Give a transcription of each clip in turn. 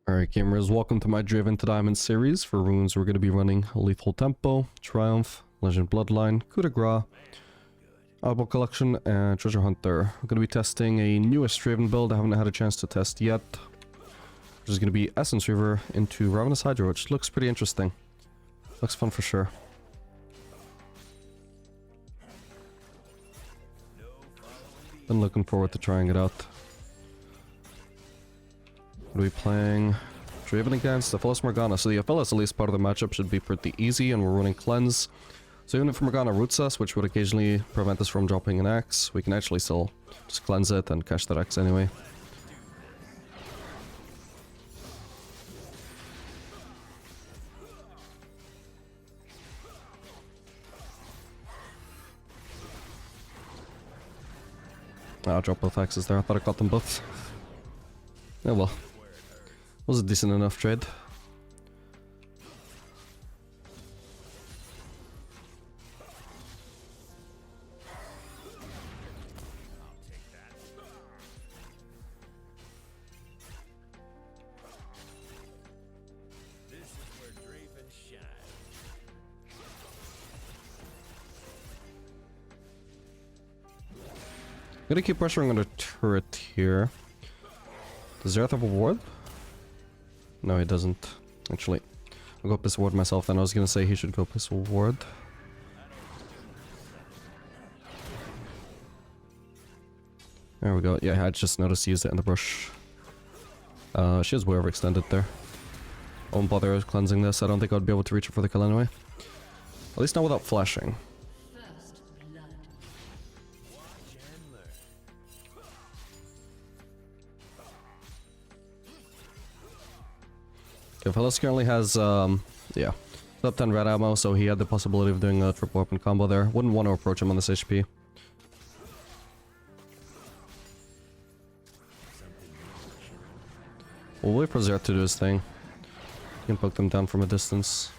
Alright gamers, welcome to my Draven to Diamond series. For runes we're going to be running Lethal Tempo, Triumph, Legend Bloodline, Coup de Grace, Album Collection, and Treasure Hunter. We're going to be testing a newest Draven build I haven't had a chance to test yet. Which is going to be Essence River into Ravenous Hydra, which looks pretty interesting. Looks fun for sure. Been looking forward to trying it out. What are we playing? Draven against Aphelios Morgana. So the Aphelios, at least part of the matchup, should be pretty easy, and we're running Cleanse. So even if Morgana roots us, which would occasionally prevent us from dropping an axe, we can actually still just cleanse it and catch that axe anyway. I'll drop both axes there. I thought I got them both. Oh well. Was a decent enough trade. I'm gonna keep pressuring on the turret here. Does Zerath have a ward? No, he doesn't. Actually, I'll go piss ward myself then. I was gonna say he should go piss ward. There we go. Yeah, I just noticed he used it in the brush. She has way overextended there. I won't bother cleansing this. I don't think I'd be able to reach her for the kill anyway. At least not without flashing. Aphelios currently has, yeah, top 10 red ammo, so he had the possibility of doing a triple weapon combo there. Wouldn't want to approach him on this HP. We'll wait for Zerath to do his thing. He can poke them down from a distance.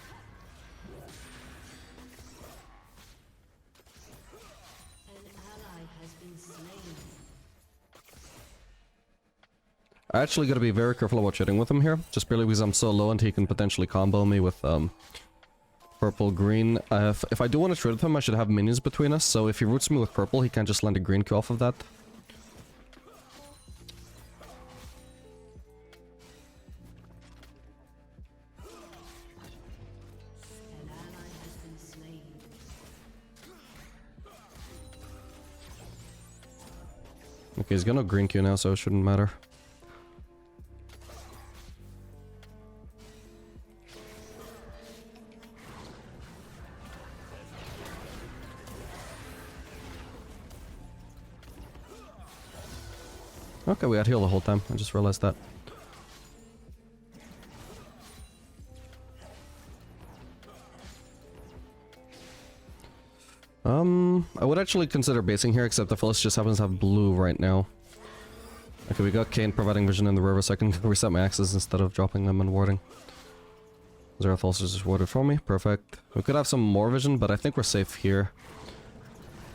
I actually gotta be very careful about shooting with him here, just barely because I'm so low and he can potentially combo me with purple green. If I do want to trade with him, I should have minions between us, so if he roots me with purple, he can't just land a green Q off of that. Okay, he's got no green Q now, so it shouldn't matter. Okay, we had heal the whole time. I just realized that. I would actually consider basing here, except the Aphelios just happens to have blue right now. Okay, we got Kayn providing vision in the river, so I can reset my axes instead of dropping them and warding. Zerath also just warded for me. Perfect. We could have some more vision, but I think we're safe here.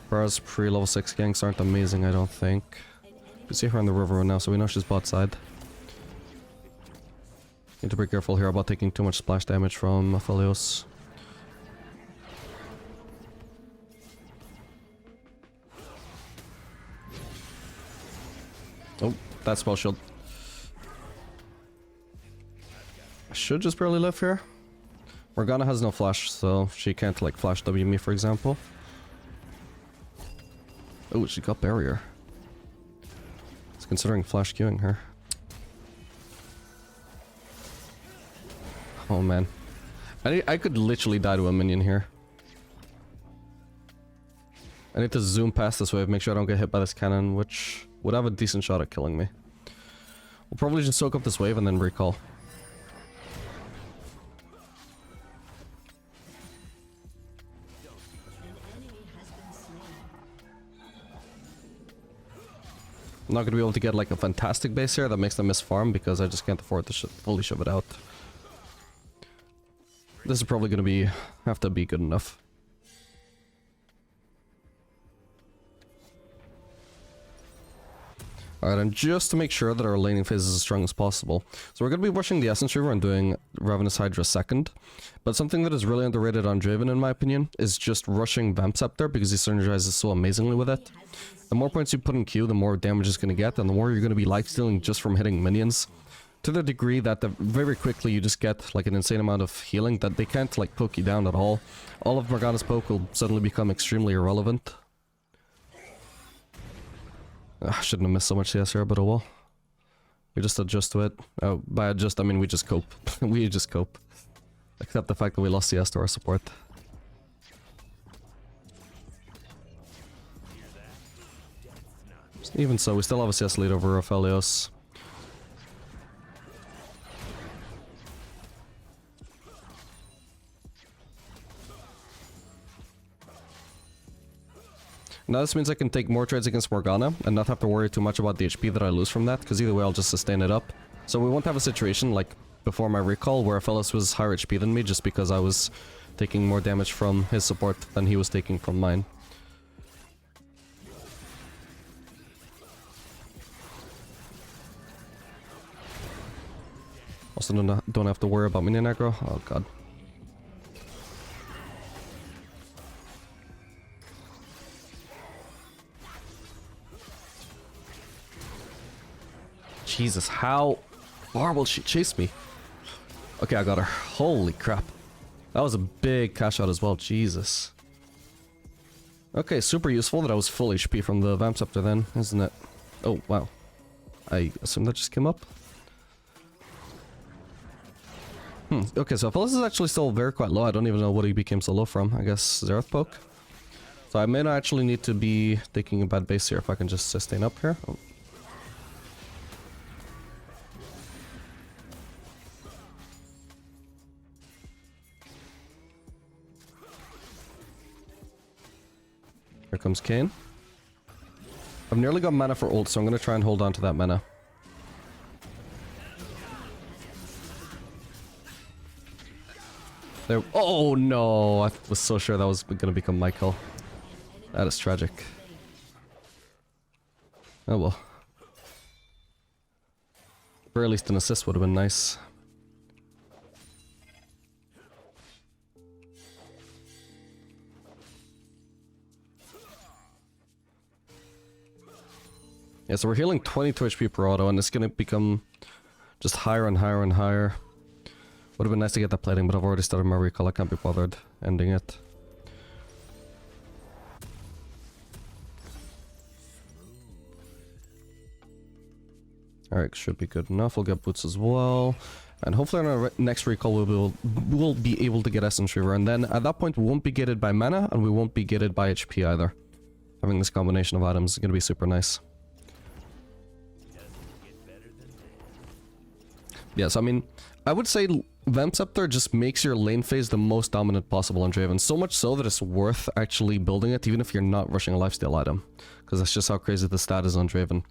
Whereas pre-level 6 ganks aren't amazing, I don't think. We see her in the river right now, so we know she's bot side. Need to be careful here about taking too much splash damage from Aphelios. Oh, that spell shield. I should just barely live here. Morgana has no flash, so she can't like flash W me, for example. Oh, she got barrier. Considering flash queuing her. Oh man. I could literally die to a minion here. I need to zoom past this wave, make sure I don't get hit by this cannon, which would have a decent shot at killing me. We'll probably just soak up this wave and then recall. I'm not gonna be able to get like a fantastic base here that makes them miss farm because I just can't afford to fully shove it out. This is probably gonna have to be good enough. Alright, and just to make sure that our laning phase is as strong as possible. So we're going to be rushing the Essence Reaver and doing Ravenous Hydra second. But something that is really underrated on Draven, in my opinion, is just rushing Vamp Scepter because he synergizes so amazingly with it. The more points you put in Q, the more damage it's going to get, and the more you're going to be lifestealing just from hitting minions. To the degree that very quickly you just get like an insane amount of healing that they can't like poke you down at all. All of Morgana's poke will suddenly become extremely irrelevant. I shouldn't have missed so much CS here, but oh well. We just adjust to it. Oh, by adjust, I mean we just cope. We just cope. Except the fact that we lost CS to our support. Even so, we still have a CS lead over Aphelios. Now this means I can take more trades against Morgana and not have to worry too much about the HP that I lose from that, because either way I'll just sustain it up. So we won't have a situation like before my recall where Aphelios was higher HP than me just because I was taking more damage from his support than he was taking from mine. Also don't have to worry about minion aggro. Oh god. Jesus, how far will she chase me? Okay, I got her. Holy crap. That was a big cash out as well. Jesus. Okay, super useful that I was full HP from the Vamp Scepter then, isn't it? Oh, wow. I assume that just came up. Okay, so Aphelios is actually still very quite low. I don't even know what he became so low from. I guess Xerath poke. So I may not actually need to be taking a bad base here if I can just sustain up here. Oh. Here comes Kayn. I've nearly got mana for ult, so I'm going to try and hold on to that mana. There. Oh no! I was so sure that was going to become my kill. That is tragic. Oh well. Or at least an assist would have been nice. Yeah, so we're healing 22 HP per auto, and it's gonna become just higher and higher and higher. Would have been nice to get that plating, but I've already started my recall. I can't be bothered ending it. Alright, should be good enough. We'll get boots as well. And hopefully on our next recall we'll be able to get Essence Reaver. And then at that point we won't be gated by mana, and we won't be gated by HP either. Having this combination of items is going to be super nice. Yes, I mean, I would say Vamp Scepter just makes your lane phase the most dominant possible on Draven. So much so that it's worth actually building it, even if you're not rushing a lifesteal item. Because that's just how crazy the stat is on Draven.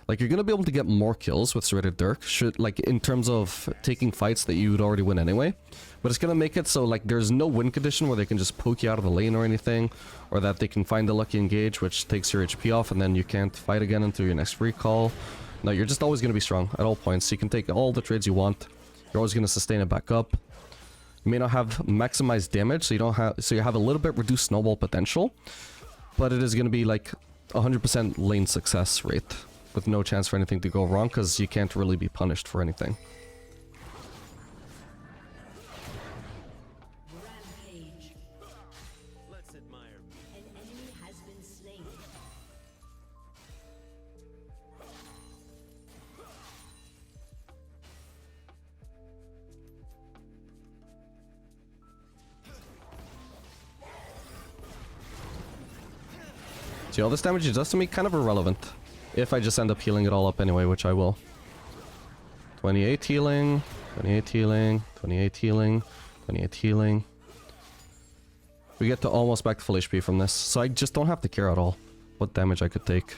Like, you're going to be able to get more kills with Serrated Dirk, like, in terms of taking fights that you would already win anyway. But it's going to make it so, like, there's no win condition where they can just poke you out of the lane or anything. Or that they can find a lucky engage, which takes your HP off, and then you can't fight again until your next recall. No, you're just always going to be strong at all points. You can take all the trades you want. You're always going to sustain it back up. You may not have maximized damage, so you have a little bit reduced snowball potential, but it is going to be like 100% lane success rate with no chance for anything to go wrong because you can't really be punished for anything. See, all this damage it does to me kind of irrelevant. If I just end up healing it all up anyway, which I will. 28 healing, 28 healing, 28 healing, 28 healing. We get to almost back to full HP from this, so I just don't have to care at all what damage I could take.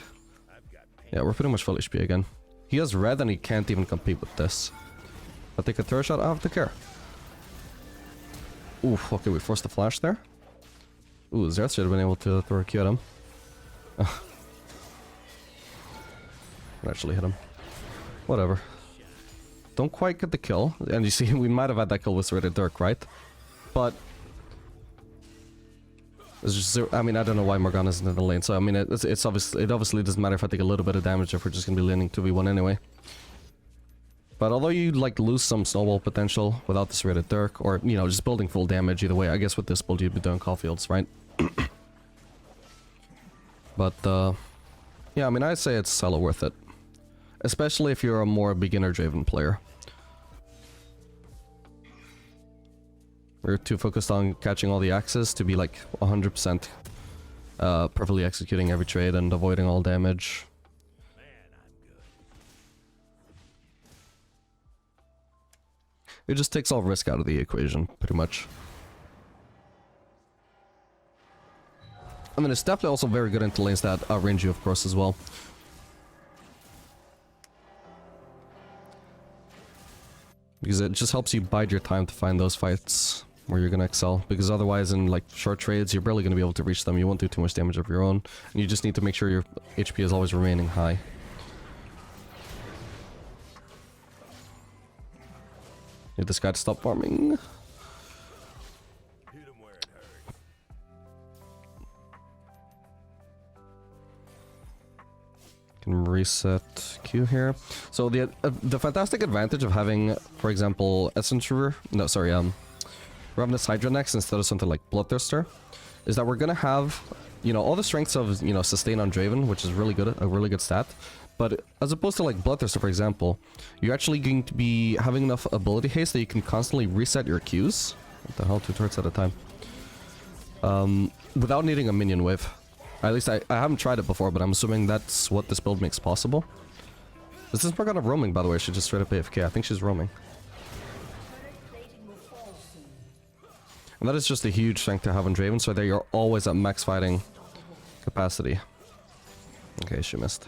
Yeah, we're pretty much full HP again. He has red and he can't even compete with this. If I take a third shot, I have to care. Oof, okay, we forced the flash there. Ooh, Xerath should have been able to throw a Q at him. It actually hit him. Whatever. Don't quite get the kill. And you see, we might have had that kill with Rated Dirk, right? But... it's just, I mean, I don't know why Morgana's in the lane, so I mean, it obviously doesn't matter if I take a little bit of damage if we're just gonna be laning 2v1 anyway. But although you like lose some snowball potential without this Rated Dirk, or you know, just building full damage either way, I guess with this build you'd be doing Caulfields, right? But yeah, I mean, I'd say it's hella worth it, especially if you're a more beginner Draven player. We're too focused on catching all the axes to be like 100% perfectly executing every trade and avoiding all damage. It just takes all risk out of the equation, pretty much. I mean, it's definitely also very good into lanes that outrange you, of course, as well. Because it just helps you bide your time to find those fights where you're gonna excel. Because otherwise, in like short trades, you're barely gonna be able to reach them. You won't do too much damage of your own, and you just need to make sure your HP is always remaining high. Need this guy to stop farming. Can reset Q here. So the fantastic advantage of having, for example, Ravenous Hydra next instead of something like Bloodthirster is that we're gonna have, you know, all the strengths of, you know, sustain on Draven, which is really good, a really good stat. But as opposed to like Bloodthirster, for example, you're actually going to be having enough ability haste that you can constantly reset your Qs. What the hell, 2 turrets at a time. Without needing a minion wave. At least I haven't tried it before, but I'm assuming that's what this build makes possible. This is Morgana roaming, by the way. She just straight up AFK. I think she's roaming. And that is just a huge strength to have on Draven, so there you're always at max fighting capacity. Okay, she missed.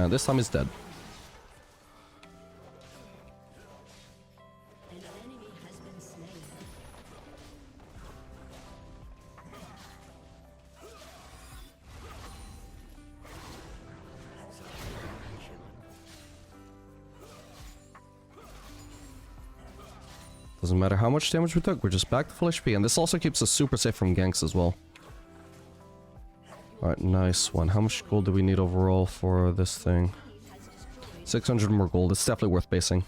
This time he's dead. Doesn't matter how much damage we took, we're just back to full HP, and this also keeps us super safe from ganks as well. Alright, nice one. How much gold do we need overall for this thing? 600 more gold. It's definitely worth basing.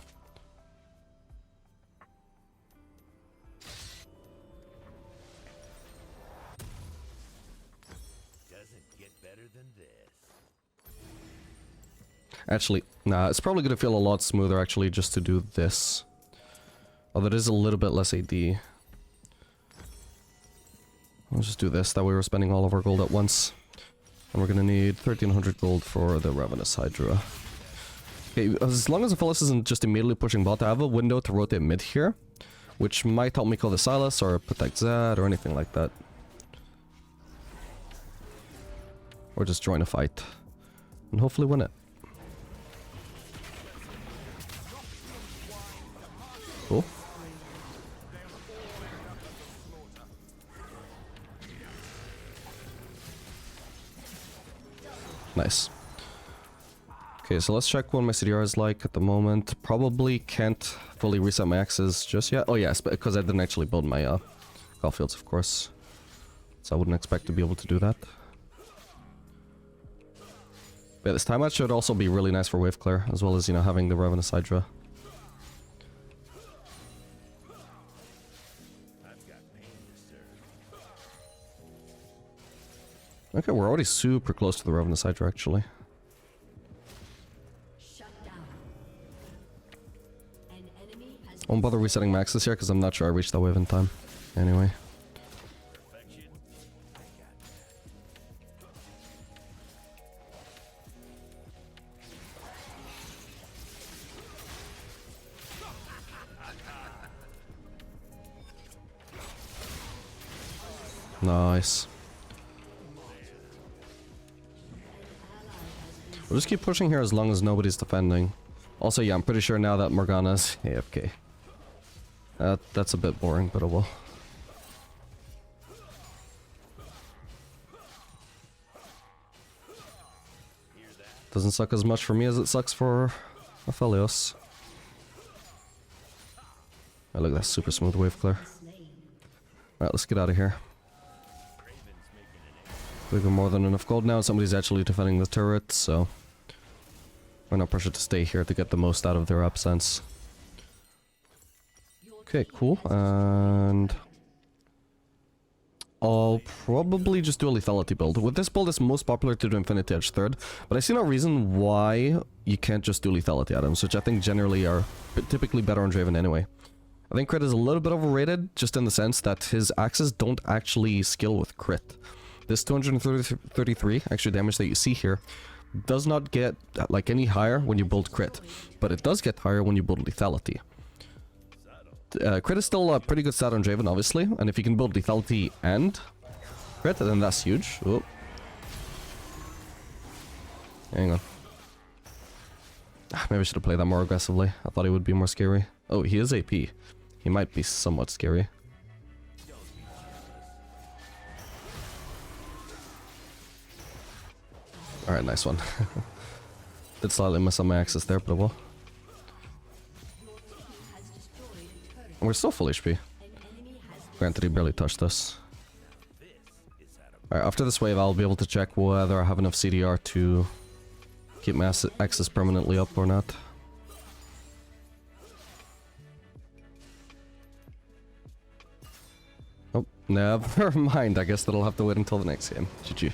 Doesn't get better than this. Actually, nah, it's probably gonna feel a lot smoother actually just to do this. Although it is a little bit less AD. Let's just do this, that way we're spending all of our gold at once. And we're gonna need 1300 gold for the Ravenous Hydra. Okay, as long as Aphelios isn't just immediately pushing bot, I have a window to rotate mid here, which might help me kill the Silas or protect Zed or anything like that. Or just join a fight. And hopefully win it. Cool. Nice. Okay, so let's check what my CDR is like at the moment. Probably can't fully reset my axes just yet. Oh yes, because I didn't actually build my Caulfields, of course. So I wouldn't expect to be able to do that. But this timeout should also be really nice for wave clear, as well as, you know, having the Ravenous Hydra. Okay, we're already super close to the Ravenous Hydra, actually. I won't bother resetting maxes here, because I'm not sure I reached that wave in time. Anyway. Nice. We'll just keep pushing here as long as nobody's defending. Also, yeah, I'm pretty sure now that Morgana's AFK. That's a bit boring, but it will. Doesn't suck as much for me as it sucks for Aphelios. Oh, look at that super smooth wave clear. Alright, let's get out of here. We've got more than enough gold now. Somebody's actually defending the turret, so we're not pressured to stay here to get the most out of their absence. Okay, cool. And I'll probably just do a lethality build. With this build, it's most popular to do Infinity Edge third, but I see no reason why you can't just do lethality items, which I think generally are typically better on Draven anyway. I think crit is a little bit overrated, just in the sense that his axes don't actually skill with crit. This 233 extra damage that you see here does not get like any higher when you build crit, but it does get higher when you build lethality. Crit is still a pretty good stat on Draven, obviously, and if you can build lethality and crit, then that's huge. Oh. Hang on. Maybe I should have played that more aggressively. I thought he would be more scary. Oh, he is AP. He might be somewhat scary. Alright, nice one. Did slightly miss on my axis there, but I will. And we're still full HP. Granted, he barely touched us. Alright, after this wave, I'll be able to check whether I have enough CDR to keep my axis permanently up or not. Oh, never mind. I guess that'll have to wait until the next game. GG.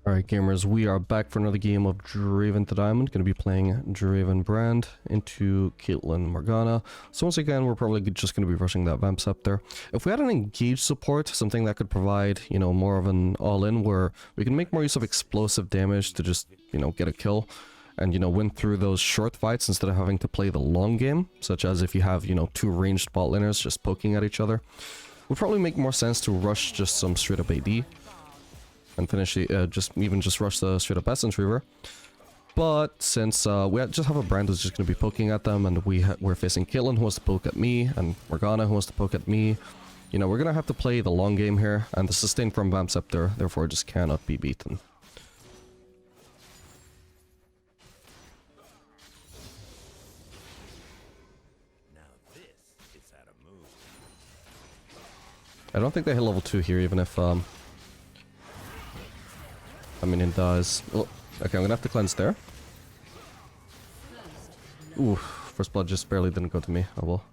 Alright gamers, we are back for another game of Draven to Diamond. Going to be playing Draven Brand into Caitlyn Morgana. So once again, we're probably just going to be rushing that Vamp Scepter. If we had an engaged support, something that could provide, you know, more of an all-in where we can make more use of explosive damage to just, you know, get a kill and, you know, win through those short fights instead of having to play the long game, such as if you have, you know, two ranged bot laners just poking at each other, would probably make more sense to rush just some straight up AD. And finish just rush the straight up Essence Reaver. But since we just have a Brand who's just going to be poking at them, and we're facing Caitlyn who wants to poke at me, and Morgana who wants to poke at me, you know, we're going to have to play the long game here, and the sustain from Vamp Scepter therefore just cannot be beaten. Now this is how to move. I don't think they hit level 2 here, even if I mean, it does. Oh, okay, I'm gonna have to cleanse there. Ooh, first blood just barely didn't go to me. Oh well.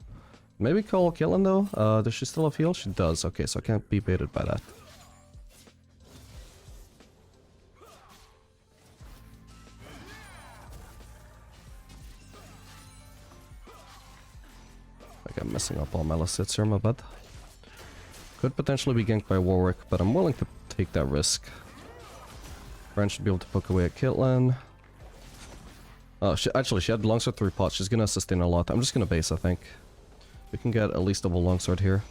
Maybe call Caitlyn though. Does she still have heal? She does. Okay, so I can't be baited by that. Like I'm messing up all my last hits here, my bad. Could potentially be ganked by Warwick, but I'm willing to take that risk. Brand should be able to poke away at Caitlyn. Oh, she had longsword 3 pots. She's gonna sustain a lot. I'm just gonna base, I think. We can get at least double longsword here.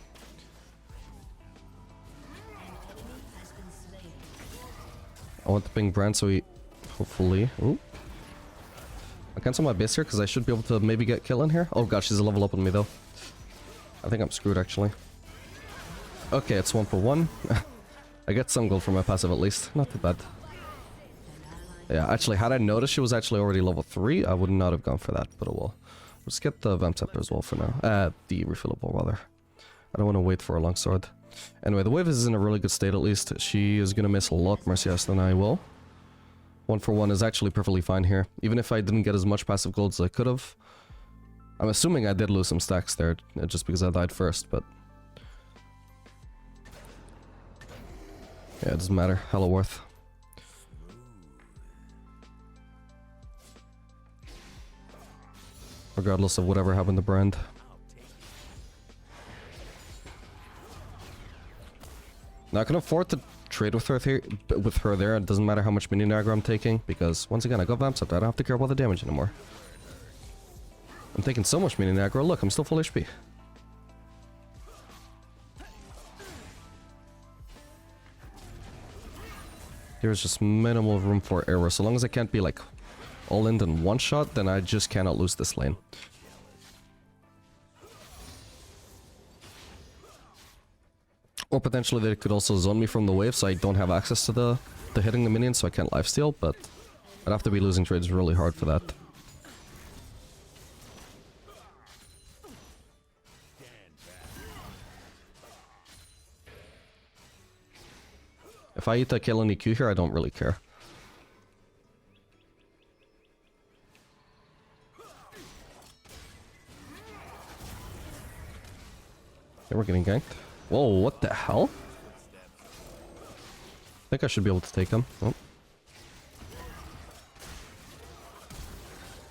I want to ping Brand so he hopefully. Ooh. I cancel my base here because I should be able to maybe get Caitlyn here. Oh god, she's a level up on me though. I think I'm screwed actually. Okay, it's 1 for 1. I get some gold for my passive at least. Not too bad. Yeah, actually, had I noticed she was actually already level 3, I would not have gone for that, but oh well. Let's get the Vamp Scepter as well for now. The refillable, rather. I don't want to wait for a longsword. Anyway, the wave is in a really good state at least. She is going to miss a lot more CS than I will. 1 for 1 is actually perfectly fine here. Even if I didn't get as much passive gold as I could have. I'm assuming I did lose some stacks there, just because I died first, but... yeah, it doesn't matter. Hella worth. Regardless of whatever happened to Brand. Now I can afford to trade with her there. It doesn't matter how much minion aggro I'm taking, because once again I got Vamp Scepter. I don't have to care about the damage anymore. I'm taking so much minion aggro. Look, I'm still full HP. There's just minimal room for error. So long as I can't be like all in one shot, then I just cannot lose this lane. Or potentially they could also zone me from the wave so I don't have access to the to hitting the minions, so I can't lifesteal, but I'd have to be losing trades really hard for that. If I eat a Caitlyn EQ here, I don't really care. Okay, we're getting ganked. Whoa, what the hell? I think I should be able to take him. Oh.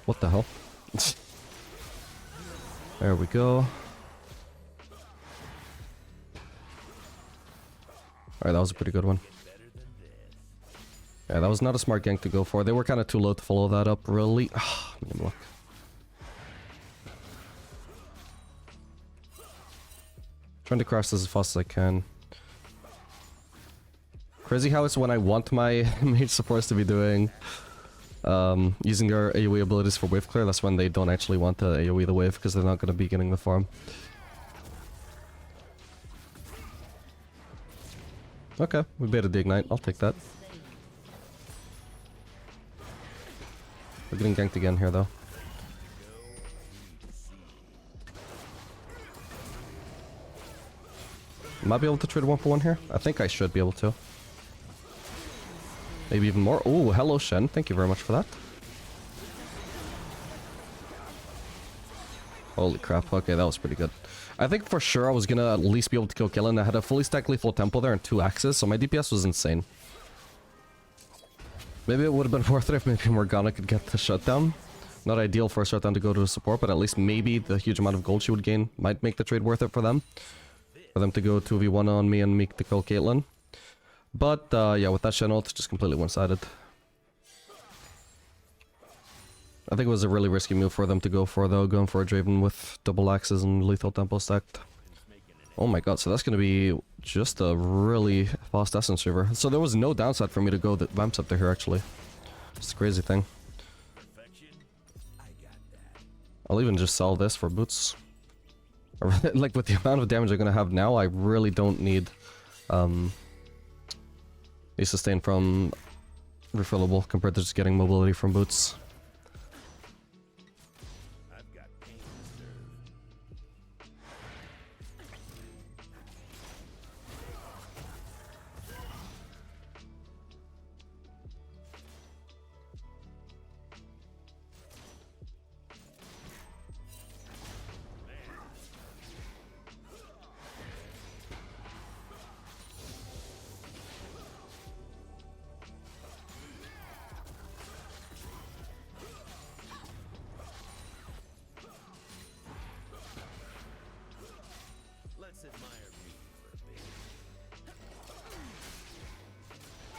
What the hell? There we go. Alright, that was a pretty good one. Yeah, that was not a smart gank to go for. They were kind of too low to follow that up, really. Medium luck. Trying to crash this as fast as I can. Crazy how it's when I want my mage supports to be doing using their AoE abilities for wave clear, that's when they don't actually want to AoE the wave because they're not going to be getting the farm. Okay, we baited the ignite, I'll take that. We're getting ganked again here though. Might be able to trade 1-for-1 here? I think I should be able to. Maybe even more. Oh, hello Shen, thank you very much for that. Holy crap, okay, that was pretty good. I think for sure I was gonna at least be able to kill Caitlyn. I had a fully stacked lethal tempo there and 2 axes, so my DPS was insane. Maybe it would have been worth it if maybe Morgana could get the shutdown. Not ideal for a shutdown to go to a support, but at least maybe the huge amount of gold she would gain might make the trade worth it for them. For them to go 2v1 on me and me to kill Caitlyn. But yeah, with that Shen ult, it's just completely one-sided. I think it was a really risky move for them to go for though, going for a Draven with double axes and lethal tempo stacked. Oh my god, so that's gonna be just a really fast essence river. So there was no downside for me to go the vamps up to here actually. It's a crazy thing. I'll even just sell this for boots. Like with the amount of damage I'm gonna have now, I really don't need a sustain from refillable compared to just getting mobility from boots.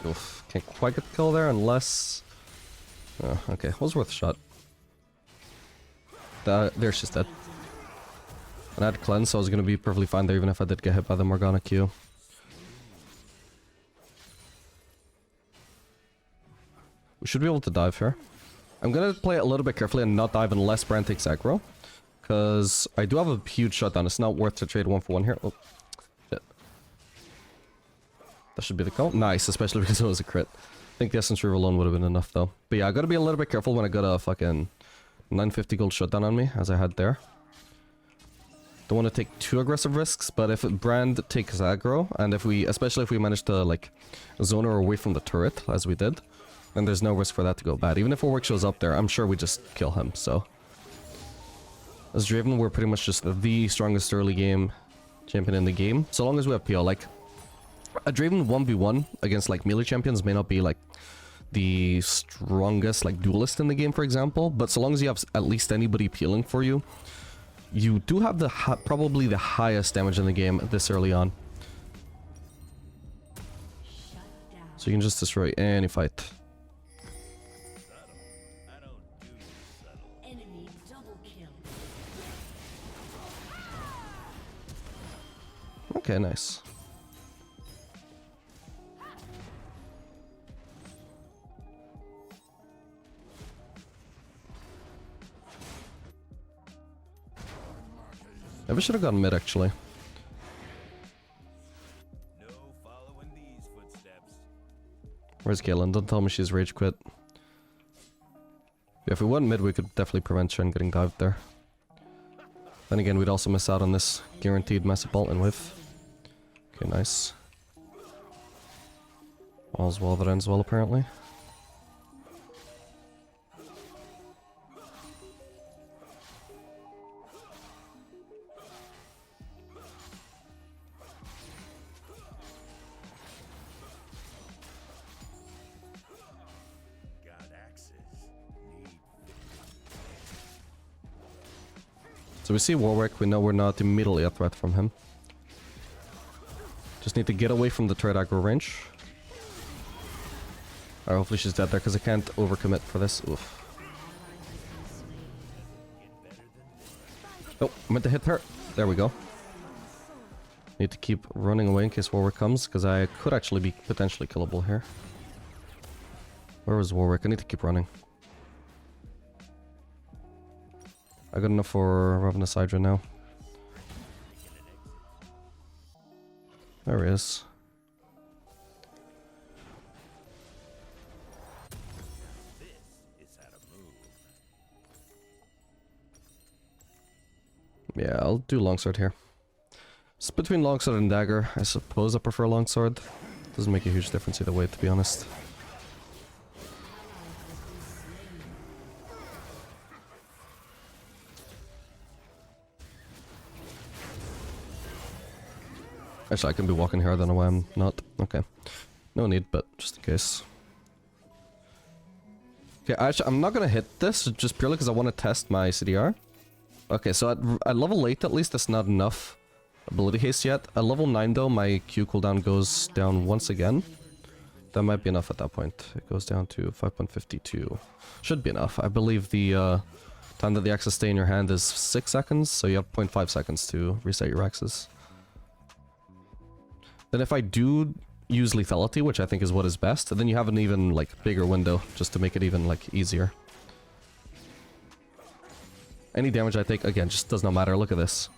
Oof, can't quite get the kill there unless... Oh, okay, was worth a shot. There, she's dead. And I had cleanse, so I was gonna be perfectly fine there even if I did get hit by the Morgana Q. We should be able to dive here. I'm gonna play it a little bit carefully and not dive unless Brand takes aggro. Because I do have a huge shutdown, it's not worth to trade 1-for-1 here. Oh, shit. That should be the call. Nice, especially because it was a crit. I think the Essence River alone would have been enough though. But yeah, I gotta be a little bit careful when I got a fucking 950 gold shutdown on me, as I had there. Don't want to take too aggressive risks, but if Brand takes aggro, and if we, especially if we manage to like zone her away from the turret, as we did, then there's no risk for that to go bad. Even if a work shows up there, I'm sure we just kill him, so. As Draven, we're pretty much just the strongest early game champion in the game, so long as we have PL. Like, a Draven 1v1 against like melee champions may not be like the strongest like duelist in the game, for example, but so long as you have at least anybody peeling for you, you do have the probably the highest damage in the game this early on. So you can just destroy any fight. Okay, nice. Maybe I should have gone mid actually. No following these footsteps. Where's Caitlyn? Don't tell me she's rage quit. Yeah, if we went mid, we could definitely prevent Shen getting dived there. Then again, we'd also miss out on this guaranteed massive bolt and whiff. Okay, nice. All's well that ends well, apparently. So we see Warwick, we know we're not immediately a threat from him. Just need to get away from the turret aggro range. Alright, hopefully she's dead there because I can't overcommit for this. Oof. Oh, I meant to hit her. There we go. Need to keep running away in case Warwick comes because I could actually be potentially killable here. Where was Warwick? I need to keep running. I got enough for Ravenous Hydra now. There he is. Yeah, I'll do longsword here. It's between longsword and dagger. I suppose I prefer longsword. Doesn't make a huge difference either way, to be honest. Actually, I can be walking here, I don't know why I'm not. Okay. No need, but just in case. Okay, actually, I'm not gonna hit this, just purely because I want to test my CDR. Okay, so at level 8 at least, that's not enough ability haste yet. At level 9 though, my Q cooldown goes down once again. That might be enough at that point. It goes down to 5.52. Should be enough. I believe the time that the axes stay in your hand is 6 seconds, so you have 0.5 seconds to reset your axes. Then if I do use lethality, which I think is what is best, then you have an even like bigger window just to make it even like easier. Any damage I take, again, just does not matter. Look at this.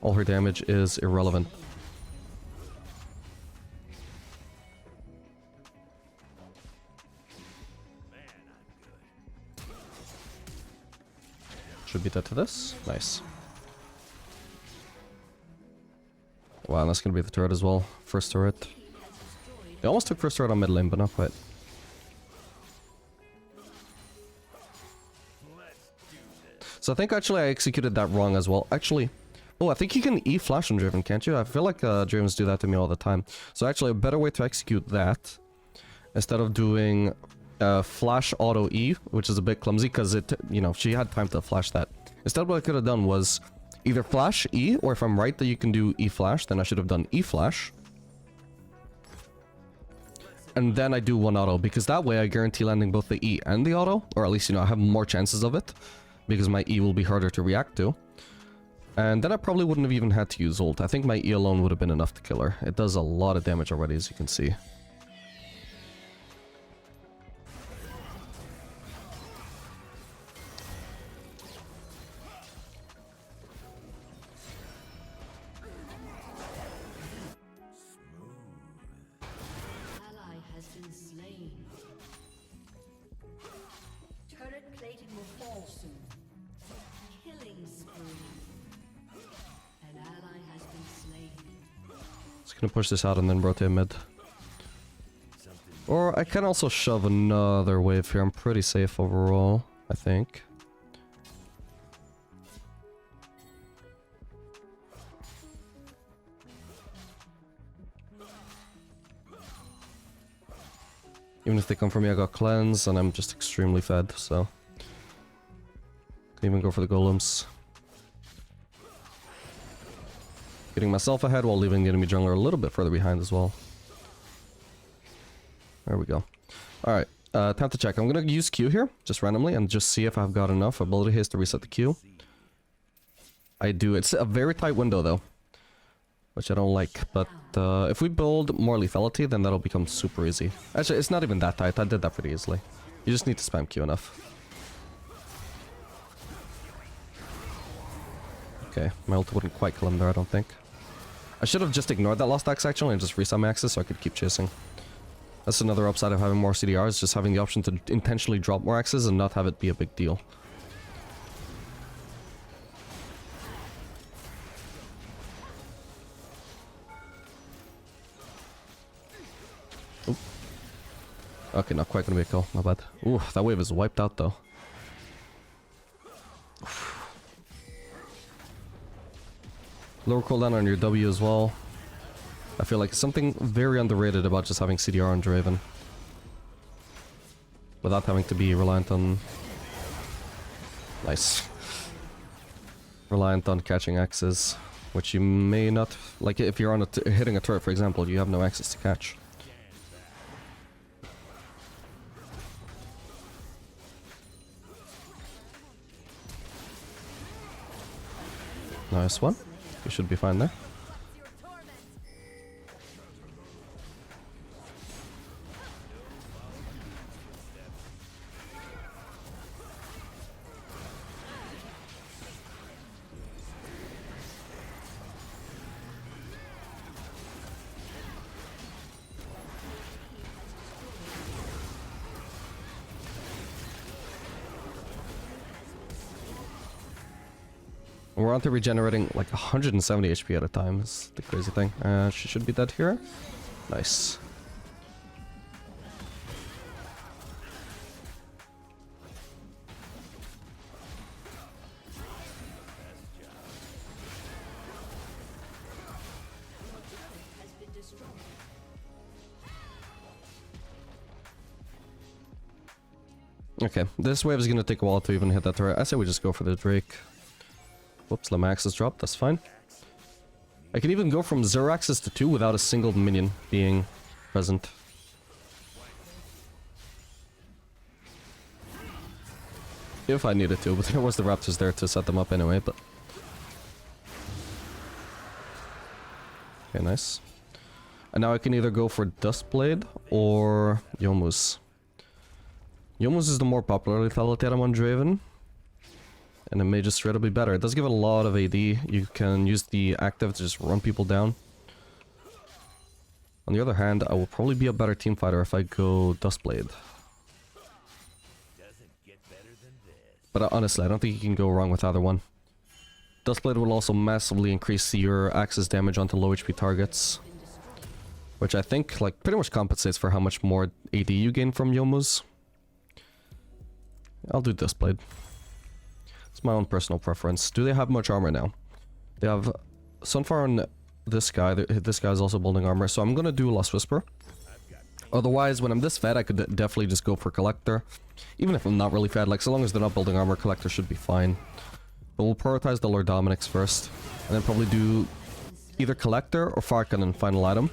All her damage is irrelevant. Should be dead to this. Nice. Wow, that's gonna be the turret as well. First turret. They almost took first turret on mid lane, but not quite. So I think actually I executed that wrong as well. Actually, oh, I think you can E-flash on Draven, can't you? I feel like Dravens do that to me all the time. So actually a better way to execute that, instead of doing flash auto E, which is a bit clumsy because it, you know, she had time to flash that. Instead what I could have done was either flash E, or if I'm right that you can do E-flash, then I should have done E-flash. And then I do one auto, because that way I guarantee landing both the E and the auto, or at least, you know, I have more chances of it, because my E will be harder to react to. And then I probably wouldn't have even had to use ult. I think my E alone would have been enough to kill her. It does a lot of damage already, as you can see. Gonna push this out and then rotate mid. Or I can also shove another wave here. I'm pretty safe overall, I think. Even if they come for me, I got cleanse and I'm just extremely fed, so can even go for the golems. Getting myself ahead while leaving the enemy jungler a little bit further behind as well. There we go. Alright, time to check. I'm gonna use Q here, just randomly, and just see if I've got enough ability haste to reset the Q. I do. It's a very tight window though, which I don't like, but if we build more lethality, then that'll become super easy. Actually, it's not even that tight. I did that pretty easily. You just need to spam Q enough. Okay, my ult wouldn't quite kill him there, I don't think. I should have just ignored that lost axe actually and just reset my axes so I could keep chasing. That's another upside of having more CDRs, just having the option to intentionally drop more axes and not have it be a big deal. Oop. Okay, not quite gonna be a kill, my bad. Ooh, that wave is wiped out though. Lower cooldown on your W as well. I feel like something very underrated about just having CDR on Draven. Without having to be reliant on... Nice. Reliant on catching axes. Which you may not... Like if you're on hitting a turret, for example, you have no axes to catch. Nice one. You should be fine there. We're on to regenerating like 170 HP at a time, is the crazy thing. She should be dead here. Nice. Okay, this wave is gonna take a while to even hit that turret. I say we just go for the Drake. Whoops, the max is dropped, that's fine. I can even go from 0 axes to 2 without a single minion being present. If I needed to, but there was the raptors there to set them up anyway, but... Okay, nice. And now I can either go for Duskblade or Yomu's. Yomu's is the more popular lethality item on Draven. And it may just straight up be better. It does give it a lot of AD. You can use the active to just run people down. On the other hand, I will probably be a better team fighter if I go Duskblade. But honestly, I don't think you can go wrong with either one. Duskblade will also massively increase your axis damage onto low HP targets. Which I think like pretty much compensates for how much more AD you gain from Yomu's. I'll do Duskblade. It's my own personal preference. Do they have much armor now? They have Sunfire on this guy. This guy's also building armor, so I'm gonna do Lost Whisper. Otherwise, when I'm this fed, I could definitely just go for Collector. Even if I'm not really fed, like so long as they're not building armor, Collector should be fine. But we'll prioritize the Lord Dominic's first, and then probably do either Collector or Fire Cannon final item.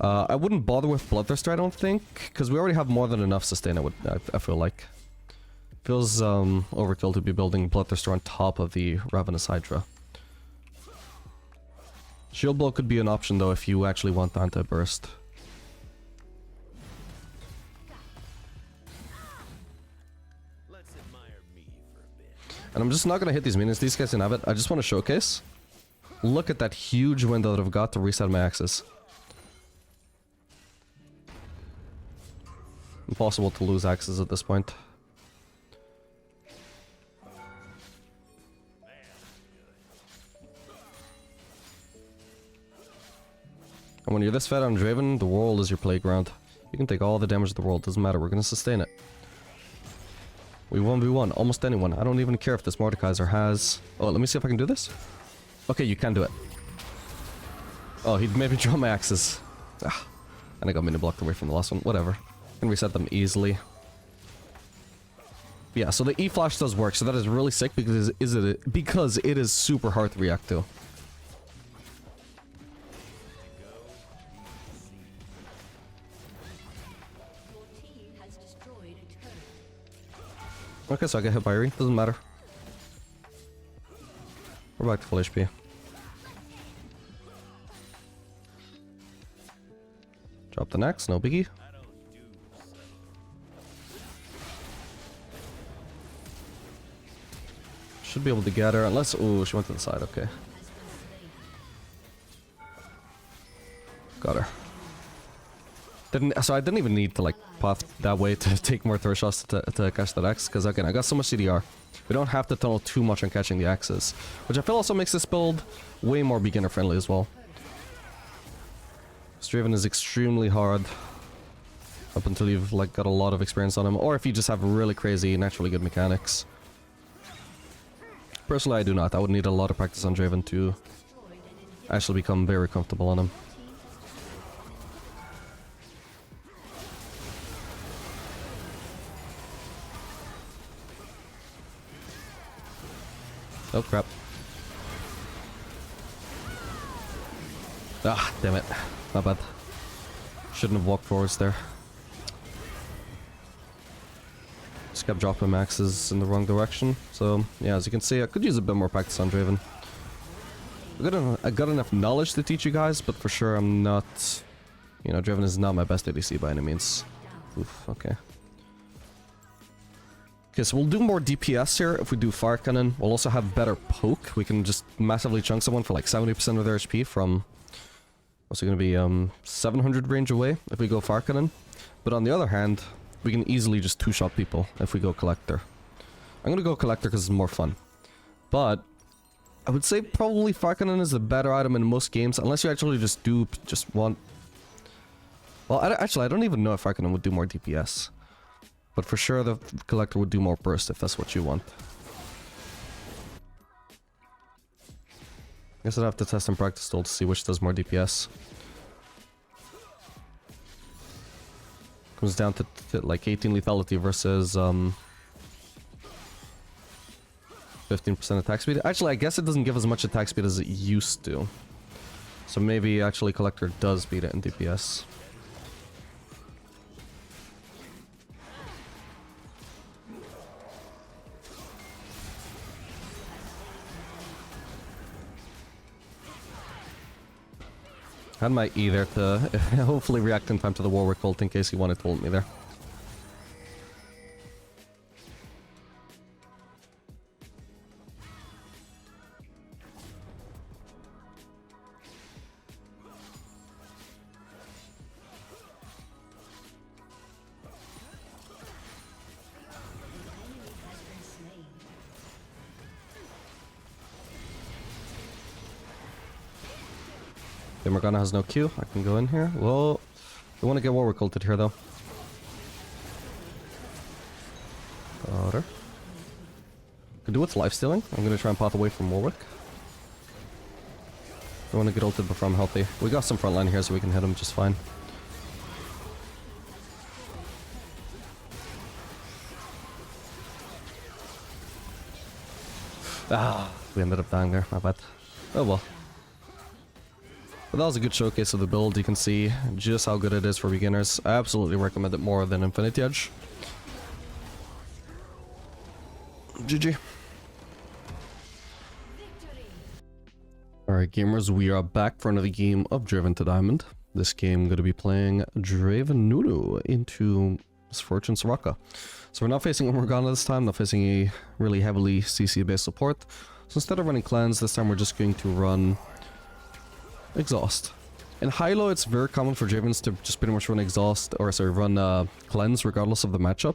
I wouldn't bother with Bloodthirster, I don't think, because we already have more than enough sustain. I feel like. Feels overkill to be building Bloodthirster on top of the Ravenous Hydra. Shield Blow could be an option though if you actually want the anti-burst. And I'm just not gonna hit these minions, these guys can have it. I just want to showcase. Look at that huge window that I've got to reset my axis. Impossible to lose axes at this point. And when you're this fed on Draven, the world is your playground. You can take all the damage of the world, doesn't matter, we're gonna sustain it. We 1v1, almost anyone. I don't even care if this Mordekaiser has... Oh, let me see if I can do this. Okay, you can do it. Oh, he made me draw my axes. Ah, and I got mini blocked away from the last one, whatever. I can reset them easily. Yeah, so the E-Flash does work, so that is really sick because it is super hard to react to. Okay, so I get hit by Eri. Doesn't matter. We're back to full HP. Drop the next, no biggie. Should be able to get her, unless... Ooh, she went to the side, okay. Got her. So I didn't even need to like path that way to take more throw shots to catch that axe, because again, I got so much CDR. We don't have to tunnel too much on catching the axes, which I feel also makes this build way more beginner friendly as well. Draven is extremely hard up until you've like got a lot of experience on him, or if you just have really crazy, naturally good mechanics. Personally, I do not. I would need a lot of practice on Draven to actually become very comfortable on him. Oh crap. Ah, damn it. My bad. Shouldn't have walked forwards there. Just kept dropping maxes in the wrong direction. So, yeah, as you can see, I could use a bit more practice on Draven. I got enough knowledge to teach you guys, but for sure I'm not... You know, Draven is not my best ADC by any means. Oof, okay. Okay, so we'll do more DPS here if we do Fire Cannon. We'll also have better poke. We can just massively chunk someone for like 70% of their HP from... What's it going to be? 700 range away if we go Fire Cannon. But on the other hand, we can easily just two-shot people if we go Collector. I'm going to go Collector because it's more fun. But I would say probably Fire Cannon is the better item in most games, unless you actually just want... Well, actually, I don't even know if Fire Cannon would do more DPS. But for sure, the Collector would do more burst if that's what you want. Guess I'd have to test and practice still to see which does more DPS. Comes down to like 18 lethality versus 15% attack speed. Actually, I guess it doesn't give as much attack speed as it used to. So maybe actually Collector does beat it in DPS. I had my E there to hopefully react in time to the Warwick ult in case he wanted to ult me there. Okay, Morgana has no Q. I can go in here. Well, I want to get Warwick ulted here though. Got her. Could do with life stealing. I'm gonna try and path away from Warwick. I want to get ulted before I'm healthy. We got some frontline here so we can hit him just fine. Ah, we ended up dying there. My bad. Oh well. But that was a good showcase of the build. You can see just how good it is for beginners. I absolutely recommend it more than Infinity Edge. GG. Alright gamers, we are back for another game of Driven to Diamond. This game I'm going to be playing Draven Nunu into Misfortune Soraka. So we're not facing Morgana this time, not facing a really heavily CC based support. So instead of running Cleanse, this time we're just going to run Exhaust. In high-low, it's very common for Dravens to just pretty much run Exhaust, or sorry, run Cleanse regardless of the matchup.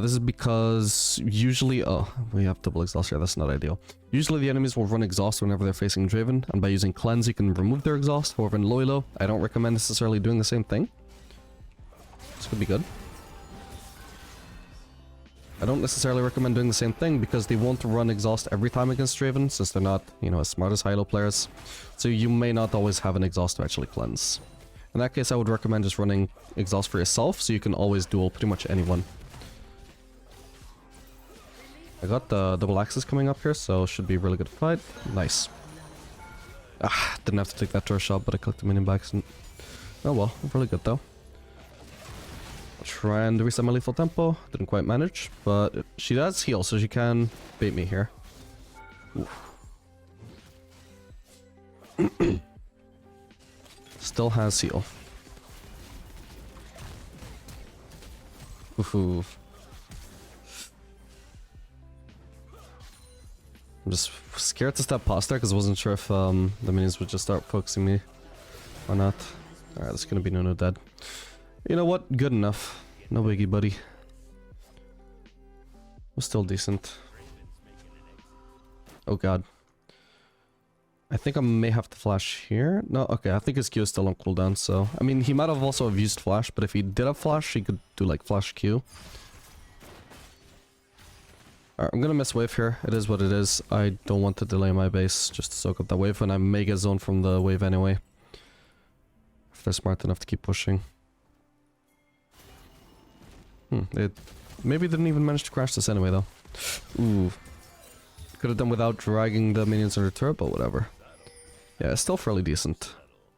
This is because usually... Oh, we have double Exhaust here, that's not ideal. Usually the enemies will run Exhaust whenever they're facing Draven, and by using Cleanse you can remove their Exhaust. However, in low, I don't recommend necessarily doing the same thing. This could be good. I don't necessarily recommend doing the same thing because they won't run Exhaust every time against Draven, since they're not, you know, as smart as high-low players. So you may not always have an Exhaust to actually cleanse. In that case, I would recommend just running Exhaust for yourself, so you can always duel pretty much anyone. I got the double axes coming up here, so should be a really good fight. Nice. Ah, didn't have to take that turret shot, but I clicked the minion by accident. Oh well, really good though. Try and reset my lethal tempo. Didn't quite manage, but she does heal, so she can bait me here. Still has heal. Oof. I'm just scared to step past there because I wasn't sure if the minions would just start focusing me or not. Alright, that's gonna be no dead. You know what? Good enough. No biggie, buddy. Was still decent. Oh god. I think I may have to flash here. No, okay, I think his Q is still on cooldown, so... I mean, he might have also have used flash, but if he did have flash, he could do, like, flash Q. Alright, I'm gonna miss wave here. It is what it is. I don't want to delay my base just to soak up that wave, and I may get zoned from the wave anyway. If they're smart enough to keep pushing. It maybe didn't even manage to crash this anyway, though. Ooh. Could have done without dragging the minions under turret, but whatever. Yeah, it's still fairly decent.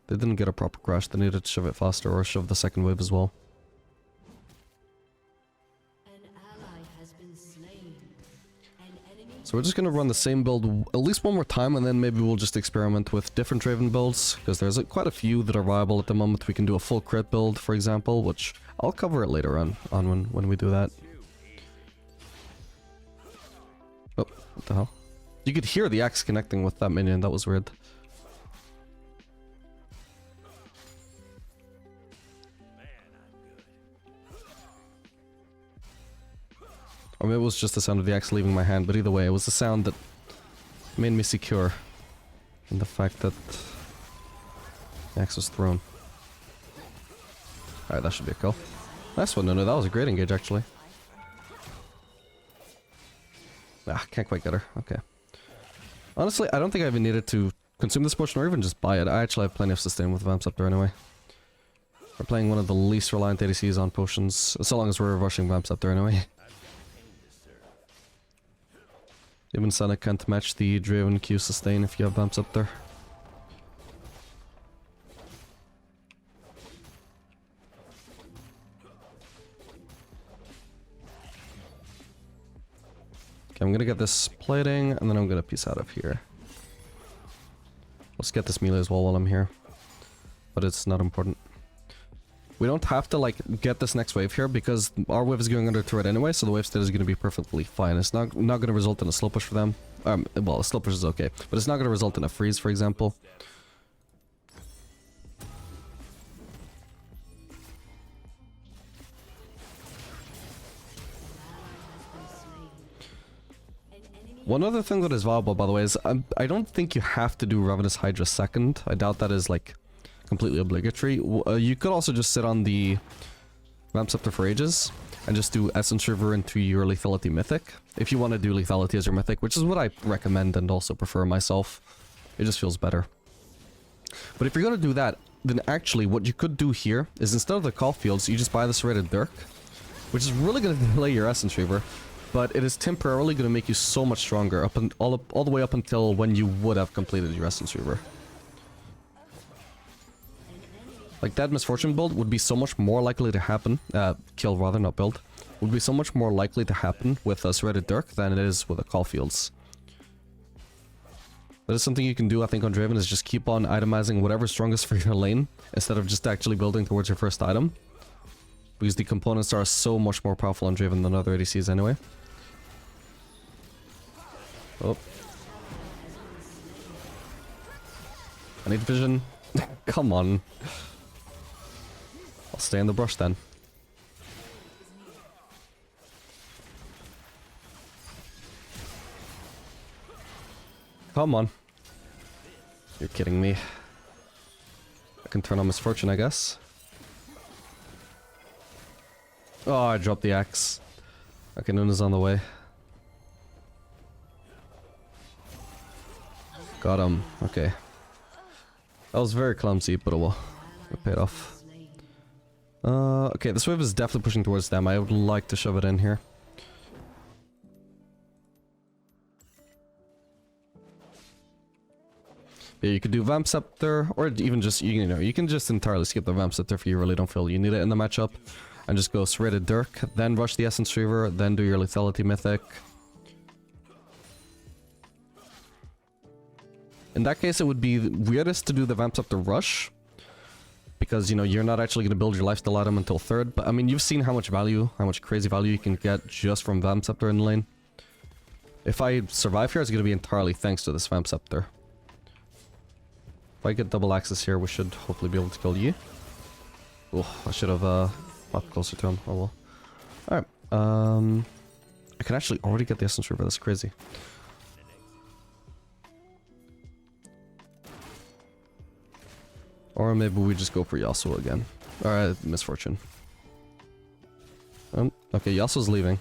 They didn't get a proper crash, they needed to shove it faster or shove the second wave as well. So we're just gonna run the same build at least one more time, and then maybe we'll just experiment with different Draven builds, because there's quite a few that are viable at the moment. We can do a full crit build, for example, which I'll cover it later on when we do that. Oh, what the hell? You could hear the axe connecting with that minion, that was weird. Or maybe it was just the sound of the axe leaving my hand, but either way, it was the sound that made me secure in the fact that the axe was thrown. Alright, that should be a kill. Nice one, no, that was a great engage, actually. Ah, can't quite get her, okay. Honestly, I don't think I even needed to consume this potion or even just buy it. I actually have plenty of sustain with Vamps up there anyway. We're playing one of the least reliant ADCs on potions, so long as we're rushing Vamps up there anyway. Even Sana can't match the Draven Q sustain if you have Vamps up there. Okay, I'm gonna get this plating, and then I'm gonna peace out of here. Let's get this melee as well while I'm here. But it's not important. We don't have to, like, get this next wave here, because our wave is going under turret anyway, so the wave state is gonna be perfectly fine. It's not gonna result in a slow push for them. Well, a slow push is okay, but it's not gonna result in a freeze, for example. One other thing that is viable, by the way, is I don't think you have to do Ravenous Hydra second. I doubt that is, like, completely obligatory. You could also just sit on the Vamp Scepter for ages and just do Essence River into your Lethality Mythic. If you want to do Lethality as your Mythic, which is what I recommend and also prefer myself. It just feels better. But if you're going to do that, then actually what you could do here is instead of the Call Fields, you just buy the Serrated Dirk, which is really going to delay your Essence River. But it is temporarily going to make you so much stronger, all the way up until when you would have completed your Essence Reaver. Like, that Misfortune build would be so much more likely to happen, kill rather, not build, would be so much more likely to happen with a Serrated Dirk than it is with a Call Fields. That is something you can do, I think, on Draven, is just keep on itemizing whatever's strongest for your lane, instead of just actually building towards your first item. Because the components are so much more powerful on Draven than other ADCs anyway. Oh. I need vision. Come on. I'll stay in the brush then. Come on. You're kidding me. I can turn on Misfortune, I guess. Oh, I dropped the axe. Okay, Nuna's on the way. Got him. Okay. That was very clumsy, but oh well. It paid off. Okay, this wave is definitely pushing towards them. I would like to shove it in here. Yeah, you could do Vamp Scepter, or even just, you know, you can just entirely skip the Vamp Scepter if you really don't feel you need it in the matchup. And just go Serrated Dirk, then rush the Essence Reaver, then do your Lethality Mythic. In that case, it would be weirdest to do the Vamp Scepter rush. Because, you know, you're not actually going to build your lifesteal item until third. But, I mean, you've seen how much value, how much crazy value you can get just from Vamp Scepter in the lane. If I survive here, it's going to be entirely thanks to this Vamp Scepter. If I get double access here, we should hopefully be able to kill you. Oh, I should have popped closer to him. Oh well. Alright. I can actually already get the Essence River. That's crazy. Or maybe we just go for Yasuo again. Alright, Misfortune. Okay, Yasuo's leaving.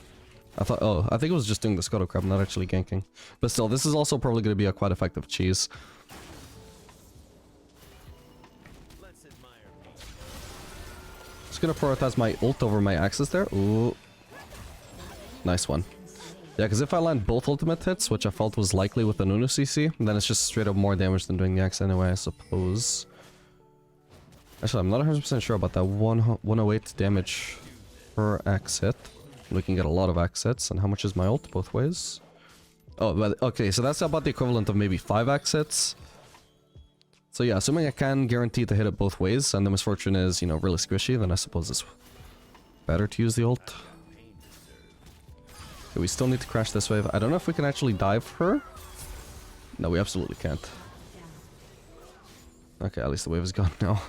I think it was just doing the Scuttle Crab, not actually ganking. But still, this is also probably going to be a quite effective cheese. Just gonna prioritize my ult over my axes there. Ooh. Nice one. Yeah, because if I land both ultimate hits, which I felt was likely with the Nunu CC, then it's just straight up more damage than doing the axe anyway, I suppose. Actually, I'm not 100% sure about that 108 damage per axe hit. We can get a lot of axe hits. And how much is my ult both ways? Oh, but okay, so that's about the equivalent of maybe 5 axe hits. So yeah, assuming I can guarantee to hit it both ways, and the Misfortune is, you know, really squishy, then I suppose it's better to use the ult. Okay, we still need to crash this wave. I don't know if we can actually dive her. No, we absolutely can't. Okay, at least the wave is gone now.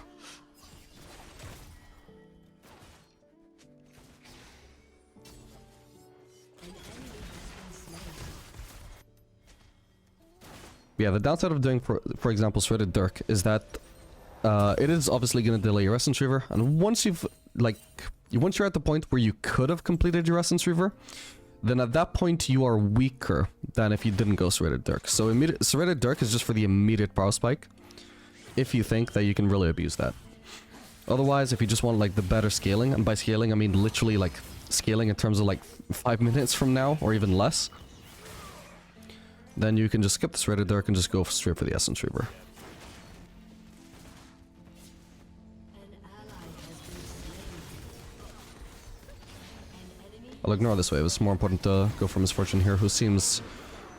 Yeah, the downside of doing, for example, Shredded Dirk is that it is obviously going to delay your Essence Reaver, and once you've, like, once you're at the point where you could have completed your Essence Reaver, then at that point you are weaker than if you didn't go Shredded Dirk. So Shredded Dirk is just for the immediate power spike, if you think that you can really abuse that. Otherwise, if you just want, like, the better scaling, and by scaling I mean literally, like, scaling in terms of, like, 5 minutes from now, or even less, then you can just skip the Shredded Dirk and just go straight for the Essence Reaver. I'll ignore this wave. It's more important to go for Misfortune here, who seems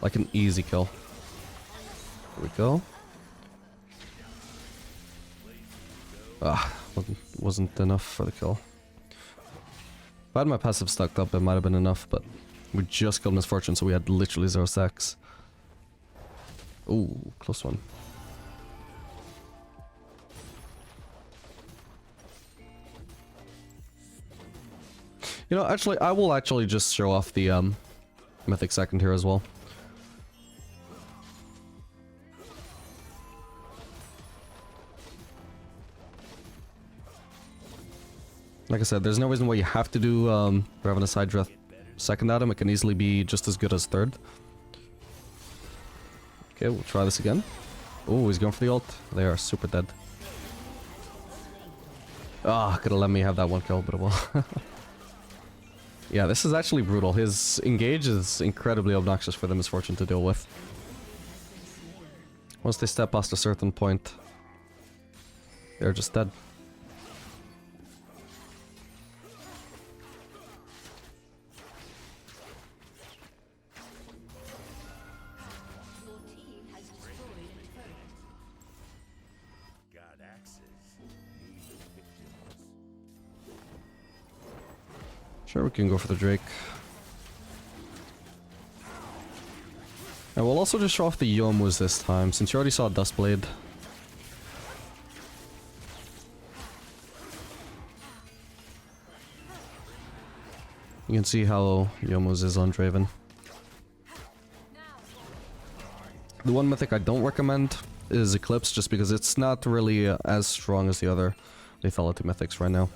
like an easy kill. Here we go. Ah, wasn't enough for the kill. If I had my passive stacked up, it might have been enough, but we just killed Misfortune, so we had literally 0 stacks. Ooh, close one. You know, actually, I will actually just show off the Mythic Second here as well. Like I said, there's no reason why you have to do Ravenous Hydra second at him. It can easily be just as good as third. Okay, we'll try this again. Oh, he's going for the ult. They are super dead. Ah, could have let me have that one kill, but it will. Yeah, this is actually brutal. His engage is incredibly obnoxious for the Misfortune to deal with. Once they step past a certain point, they're just dead. Sure, we can go for the Drake. And we'll also just show off the Yomus this time, since you already saw Dustblade. You can see how Yomus is on Draven. The one mythic I don't recommend is Eclipse, just because it's not really as strong as the other lethality mythics right now.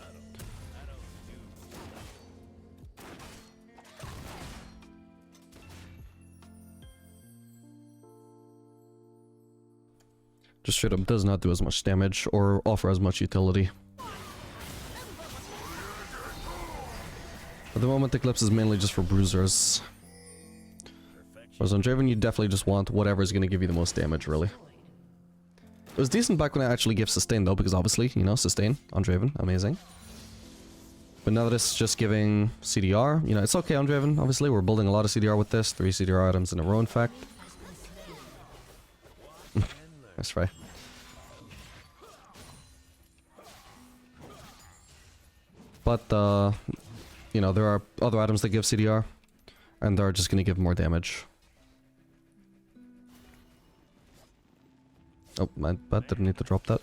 Just straight up does not do as much damage or offer as much utility. At the moment, Eclipse is mainly just for bruisers. Whereas on Draven, you definitely just want whatever is going to give you the most damage, really. It was decent back when I actually gave Sustain, though, because obviously, you know, Sustain on Draven, amazing. But now that it's just giving CDR, you know, it's okay on Draven, obviously. We're building a lot of CDR with this. 3 CDR items in a row, in fact. That's right. But, you know, there are other items that give CDR, and they're just gonna give more damage. Oh, my bad, didn't need to drop that.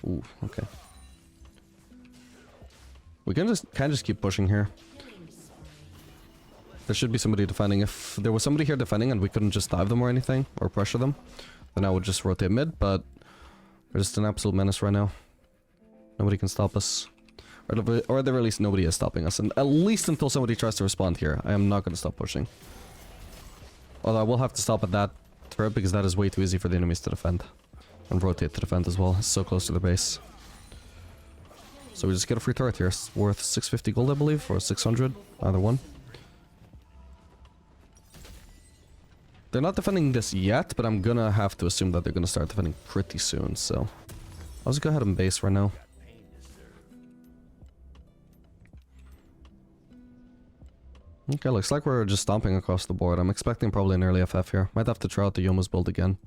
Ooh, okay. We can just keep pushing here. There should be somebody defending. If there was somebody here defending and we couldn't just dive them or anything, or pressure them, then I would just rotate mid, but we're just an absolute menace right now. Nobody can stop us. Or at the very least, nobody is stopping us. And at least until somebody tries to respond here, I am not going to stop pushing. Although I will have to stop at that turret because that is way too easy for the enemies to defend. And rotate to defend as well. It's so close to the base. So we just get a free turret here. It's worth 650 gold, I believe, or 600. Either one. They're not defending this yet, but I'm gonna have to assume that they're gonna start defending pretty soon, so... I'll just go ahead and base right now. Okay, looks like we're just stomping across the board. I'm expecting probably an early FF here. Might have to try out the Yoma's build again.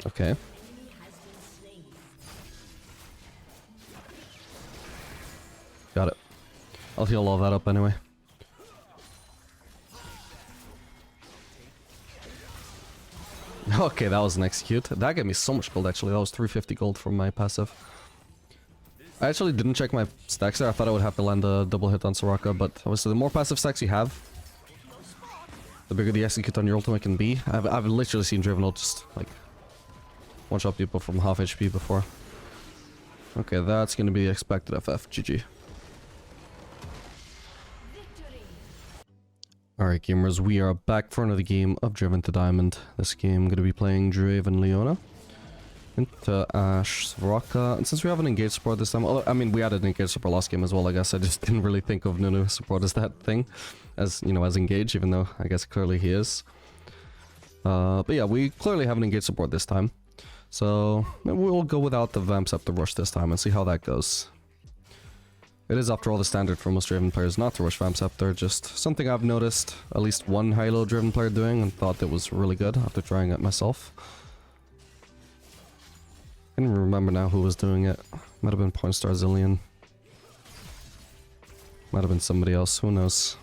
Okay. Got it. I'll heal all that up anyway. Okay, that was an execute. That gave me so much gold actually. That was 350 gold from my passive. I actually didn't check my stacks there. I thought I would have to land a double hit on Soraka, but obviously the more passive stacks you have, the bigger the execute on your ultimate can be. I've literally seen Draven ult just like one-shot people from half HP before. Okay, that's gonna be the expected FF. GG. Alright gamers, we are back for another game of Driven to Diamond. This game I'm gonna be playing Draven Leona into Ashe, Soraka, and since we have an engaged support this time, I mean we had an engaged support last game as well, I guess. I just didn't really think of Nunu support as that thing, as you know, as engaged, even though I guess clearly he is. But yeah, we clearly have an engaged support this time. So maybe we'll go without the Vamp Scepter rush this time and see how that goes. It is after all the standard for most Draven players not to rush Vamp Scepter, just something I've noticed at least one high-low Draven player doing and thought it was really good after trying it myself. I can't even remember now who was doing it. Might have been Pointstar Zillion. Might have been somebody else, who knows.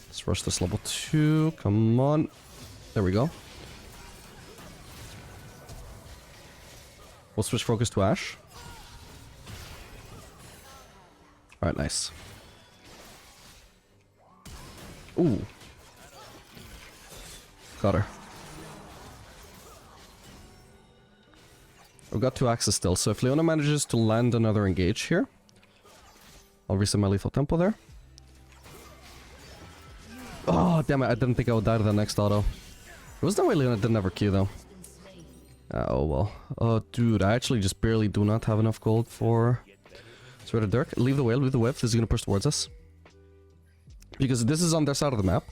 Let's rush this level 2, come on. There we go. We'll switch focus to Ashe. Alright, nice. Ooh. Got her. We've got 2 axes still, so if Leona manages to land another engage here, I'll reset my lethal tempo there. Oh, damn it, I didn't think I would die to the next auto. There was no way Leona didn't have her Q though. Oh well. Oh dude, I actually just barely do not have enough gold for Sweat of Dirk. Leave the wave, This is gonna push towards us. Because this is on their side of the map.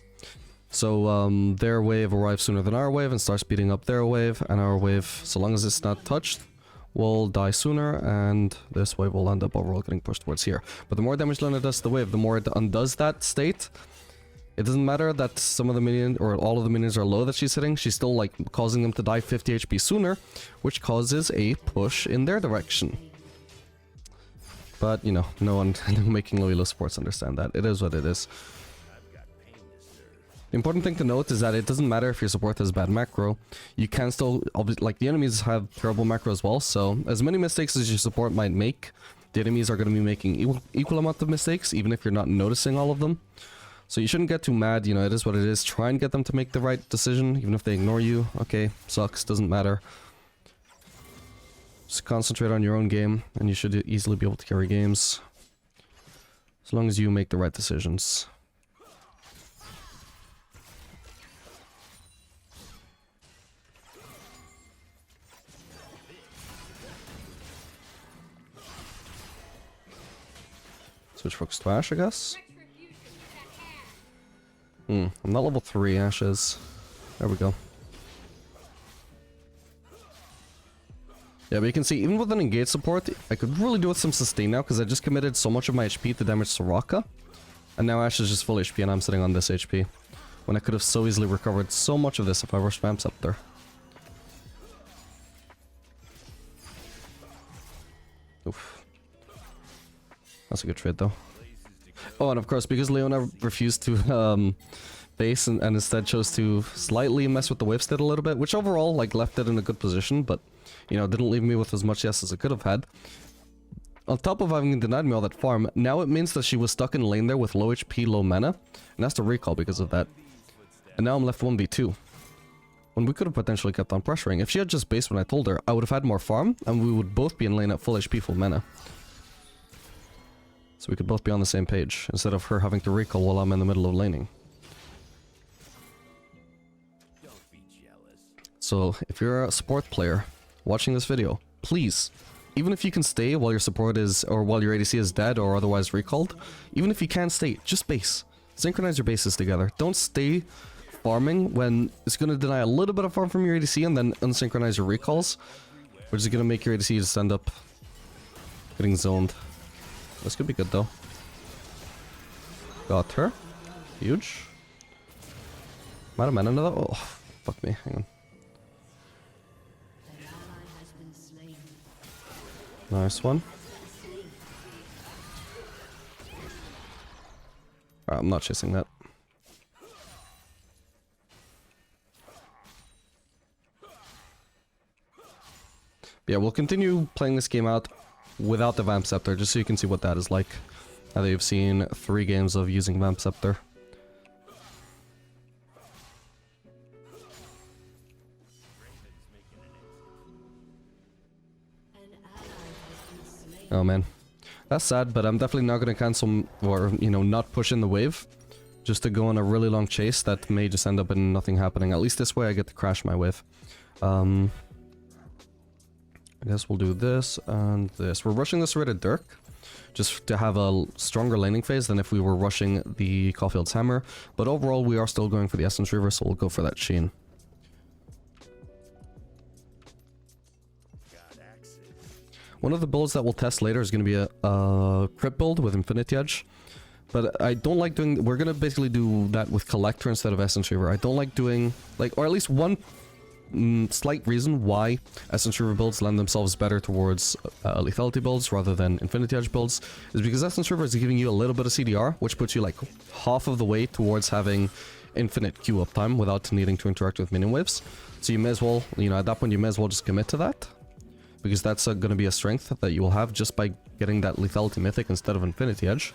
So their wave arrives sooner than our wave and starts speeding up their wave, and our wave, so long as it's not touched, will die sooner, and this wave will end up overall getting pushed towards here. But the more damage Lena does to the wave, the more it undoes that state. It doesn't matter that some of the minions, or all of the minions are low that she's hitting, she's still like causing them to die 50 HP sooner, which causes a push in their direction. But, you know, no one making low elo supports understand that. It is what it is. The important thing to note is that it doesn't matter if your support has bad macro, you can still, like the enemies have terrible macro as well, so as many mistakes as your support might make, the enemies are going to be making equal amount of mistakes, even if you're not noticing all of them. So you shouldn't get too mad, you know, it is what it is. Try and get them to make the right decision, even if they ignore you. Okay, sucks, doesn't matter. Just concentrate on your own game, and you should easily be able to carry games. As long as you make the right decisions. Switch focus to Ashe, I guess. I'm not level 3, Ashe is. There we go. Yeah, but you can see, even with an engage support, I could really do with some sustain now, because I just committed so much of my HP to damage Soraka. And now Ashe is just full HP, and I'm sitting on this HP. When I could have so easily recovered so much of this if I rushed Vamp Scepter. Oof. That's a good trade, though. Oh, and of course, because Leona refused to base and instead chose to slightly mess with the wave state a little bit, which overall, like, left it in a good position, but, you know, didn't leave me with as much yes as it could have had. On top of having denied me all that farm, now it means that she was stuck in lane there with low HP, low mana, and has to recall because of that. And now I'm left 1v2. When we could have potentially kept on pressuring. If she had just based when I told her, I would have had more farm, and we would both be in lane at full HP, full mana. So we could both be on the same page, instead of her having to recall while I'm in the middle of laning. Don't be jealous. So, if you're a support player watching this video, please, even if you can stay while your support is, or while your ADC is dead or otherwise recalled, even if you can't stay, just base. Synchronize your bases together. Don't stay farming when it's going to deny a little bit of farm from your ADC and then unsynchronize your recalls, which is going to make your ADC just end up getting zoned. This could be good though. Got her. Huge. Might have mana another. Oh, fuck me. Hang on. Nice one. Alright, I'm not chasing that. Yeah, we'll continue playing this game out without the Vamp Scepter, just so you can see what that is like. Now that you've seen 3 games of using Vamp Scepter. Oh man. That's sad, but I'm definitely not going to cancel, or, you know, not push in the wave. Just to go on a really long chase that may just end up in nothing happening. At least this way I get to crash my wave. I guess we'll do this and this. We're rushing this Rated Dirk, just to have a stronger laning phase than if we were rushing the Caulfield's Hammer. But overall, we are still going for the Essence Reaver, so we'll go for that Sheen. One of the builds that we'll test later is going to be a crit build with Infinity Edge. But I don't like doing... We're going to basically do that with Collector instead of Essence Reaver. I don't like doing... Like, or at least one slight reason why Essence Reaver builds lend themselves better towards lethality builds rather than Infinity Edge builds is because Essence Reaver is giving you a little bit of CDR, which puts you like half of the way towards having infinite Q uptime without needing to interact with minion waves. So you may as well, you know, at that point you may as well just commit to that, because that's going to be a strength that you will have just by getting that lethality mythic instead of Infinity Edge.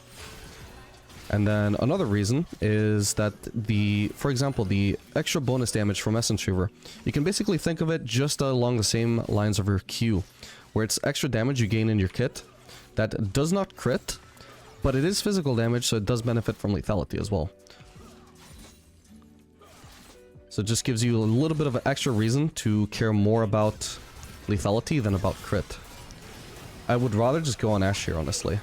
And then another reason is that for example, the extra bonus damage from Essence Reaver, you can basically think of it just along the same lines of your Q, where it's extra damage you gain in your kit that does not crit, but it is physical damage, so it does benefit from lethality as well. So it just gives you a little bit of an extra reason to care more about lethality than about crit. I would rather just go on Ashe here, honestly.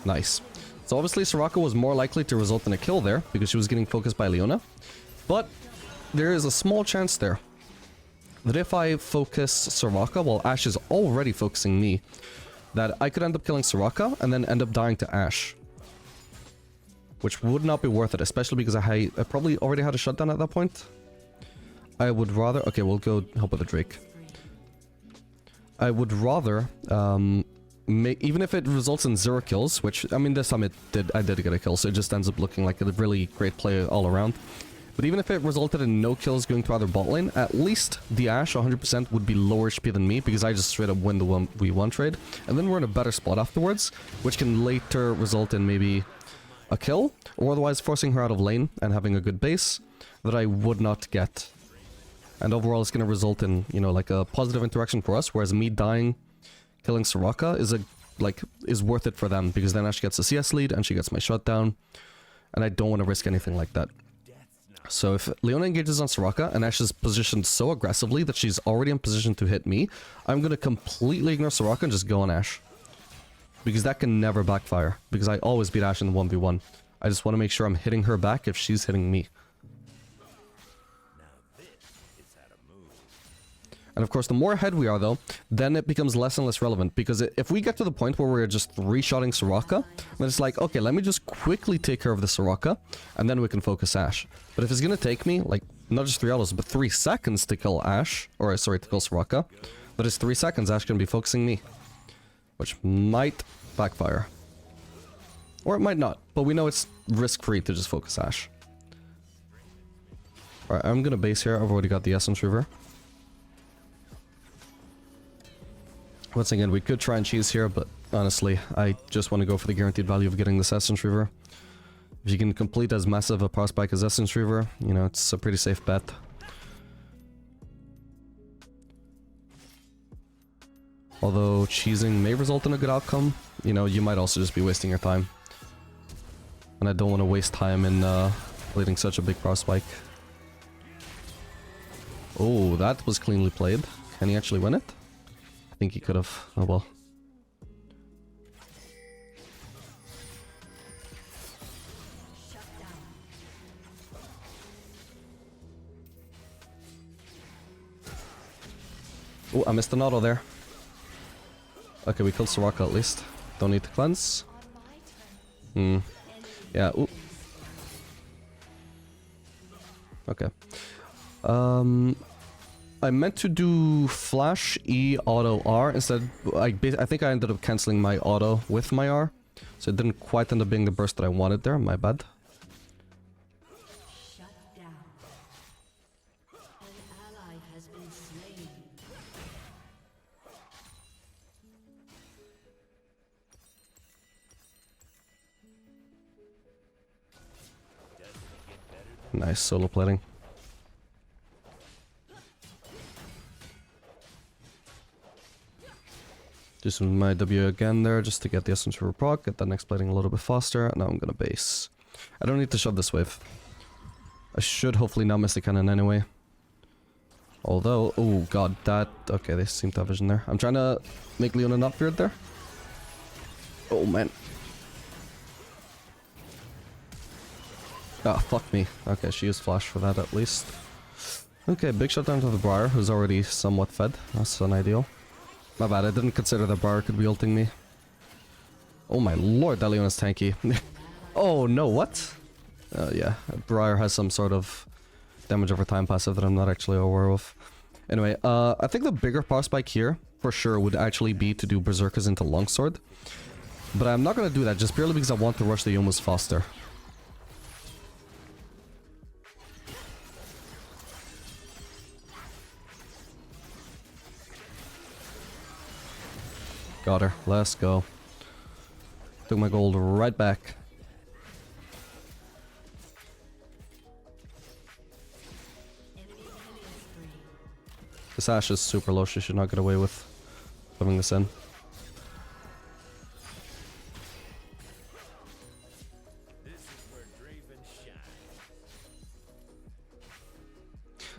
Nice. So obviously Soraka was more likely to result in a kill there, because she was getting focused by Leona. But there is a small chance there that if I focus Soraka while Ashe is already focusing me, that I could end up killing Soraka and then end up dying to Ashe. Which would not be worth it, especially because I probably already had a shutdown at that point. I would rather... Okay, we'll go help with the Drake. I would rather... even if it results in 0 kills, which, I mean, this time I did get a kill, so it just ends up looking like a really great play all around. But even if it resulted in no kills going to either bot lane, at least the Ashe 100% would be lower HP than me, because I just straight up win the 1v1 trade. And then we're in a better spot afterwards, which can later result in maybe a kill, or otherwise forcing her out of lane and having a good base that I would not get. And overall it's going to result in, you know, like a positive interaction for us, whereas me dying... Killing Soraka is worth it for them, because then Ashe gets a CS lead and she gets my shutdown, and I don't want to risk anything like that. So if Leona engages on Soraka and Ashe is positioned so aggressively that she's already in position to hit me, I'm going to completely ignore Soraka and just go on Ashe. Because that can never backfire. Because I always beat Ashe in the 1v1. I just want to make sure I'm hitting her back if she's hitting me. And of course, the more ahead we are though, then it becomes less and less relevant. Because if we get to the point where we're just 3-shotting Soraka, then it's like, okay, let me just quickly take care of the Soraka, and then we can focus Ashe. But if it's gonna take me, like, not just 3 autos, but 3 seconds to kill Ashe, or sorry, to kill Soraka, that is 3 seconds, Ashe can be focusing me. Which might backfire. Or it might not, but we know it's risk-free to just focus Ashe. Alright, I'm gonna base here, I've already got the Essence Reaver. Once again, we could try and cheese here, but honestly, I just want to go for the guaranteed value of getting this Essence Reaver. If you can complete as massive a power spike as Essence Reaver, you know, it's a pretty safe bet. Although cheesing may result in a good outcome, you know, you might also just be wasting your time. And I don't want to waste time in leading such a big power spike. Oh, that was cleanly played. Can he actually win it? I think he could have. Oh well. Oh, I missed an auto there. Okay, we killed Soraka at least. Don't need to cleanse. Yeah, ooh. Okay. I meant to do flash E auto R instead. I think I ended up cancelling my auto with my R, so it didn't quite end up being the burst that I wanted there. My bad. Shut down. An ally has been slain. Nice solo plating. Just my W again there, just to get the Essence Reaver proc, get that next plating a little bit faster. Now I'm gonna base. I don't need to shove this wave. I should hopefully not miss the cannon anyway. Although, oh god, that... Okay, they seem to have vision there. I'm trying to make Leona not feared there. Oh man. Ah, fuck me. Okay, she used flash for that at least. Okay, big shutdown to the Briar, who's already somewhat fed. That's an ideal. My bad, I didn't consider that Briar could be ulting me. Oh my lord, that Leona's tanky. Oh no, what? Yeah, Briar has some sort of damage over time passive that I'm not actually aware of. Anyway, I think the bigger power spike here, for sure, would actually be to do Berserkers into Longsword. But I'm not gonna do that, just purely because I want to rush the Yomus faster. Got her. Let's go. Took my gold right back. This Ashe is super low. She should not get away with putting this in.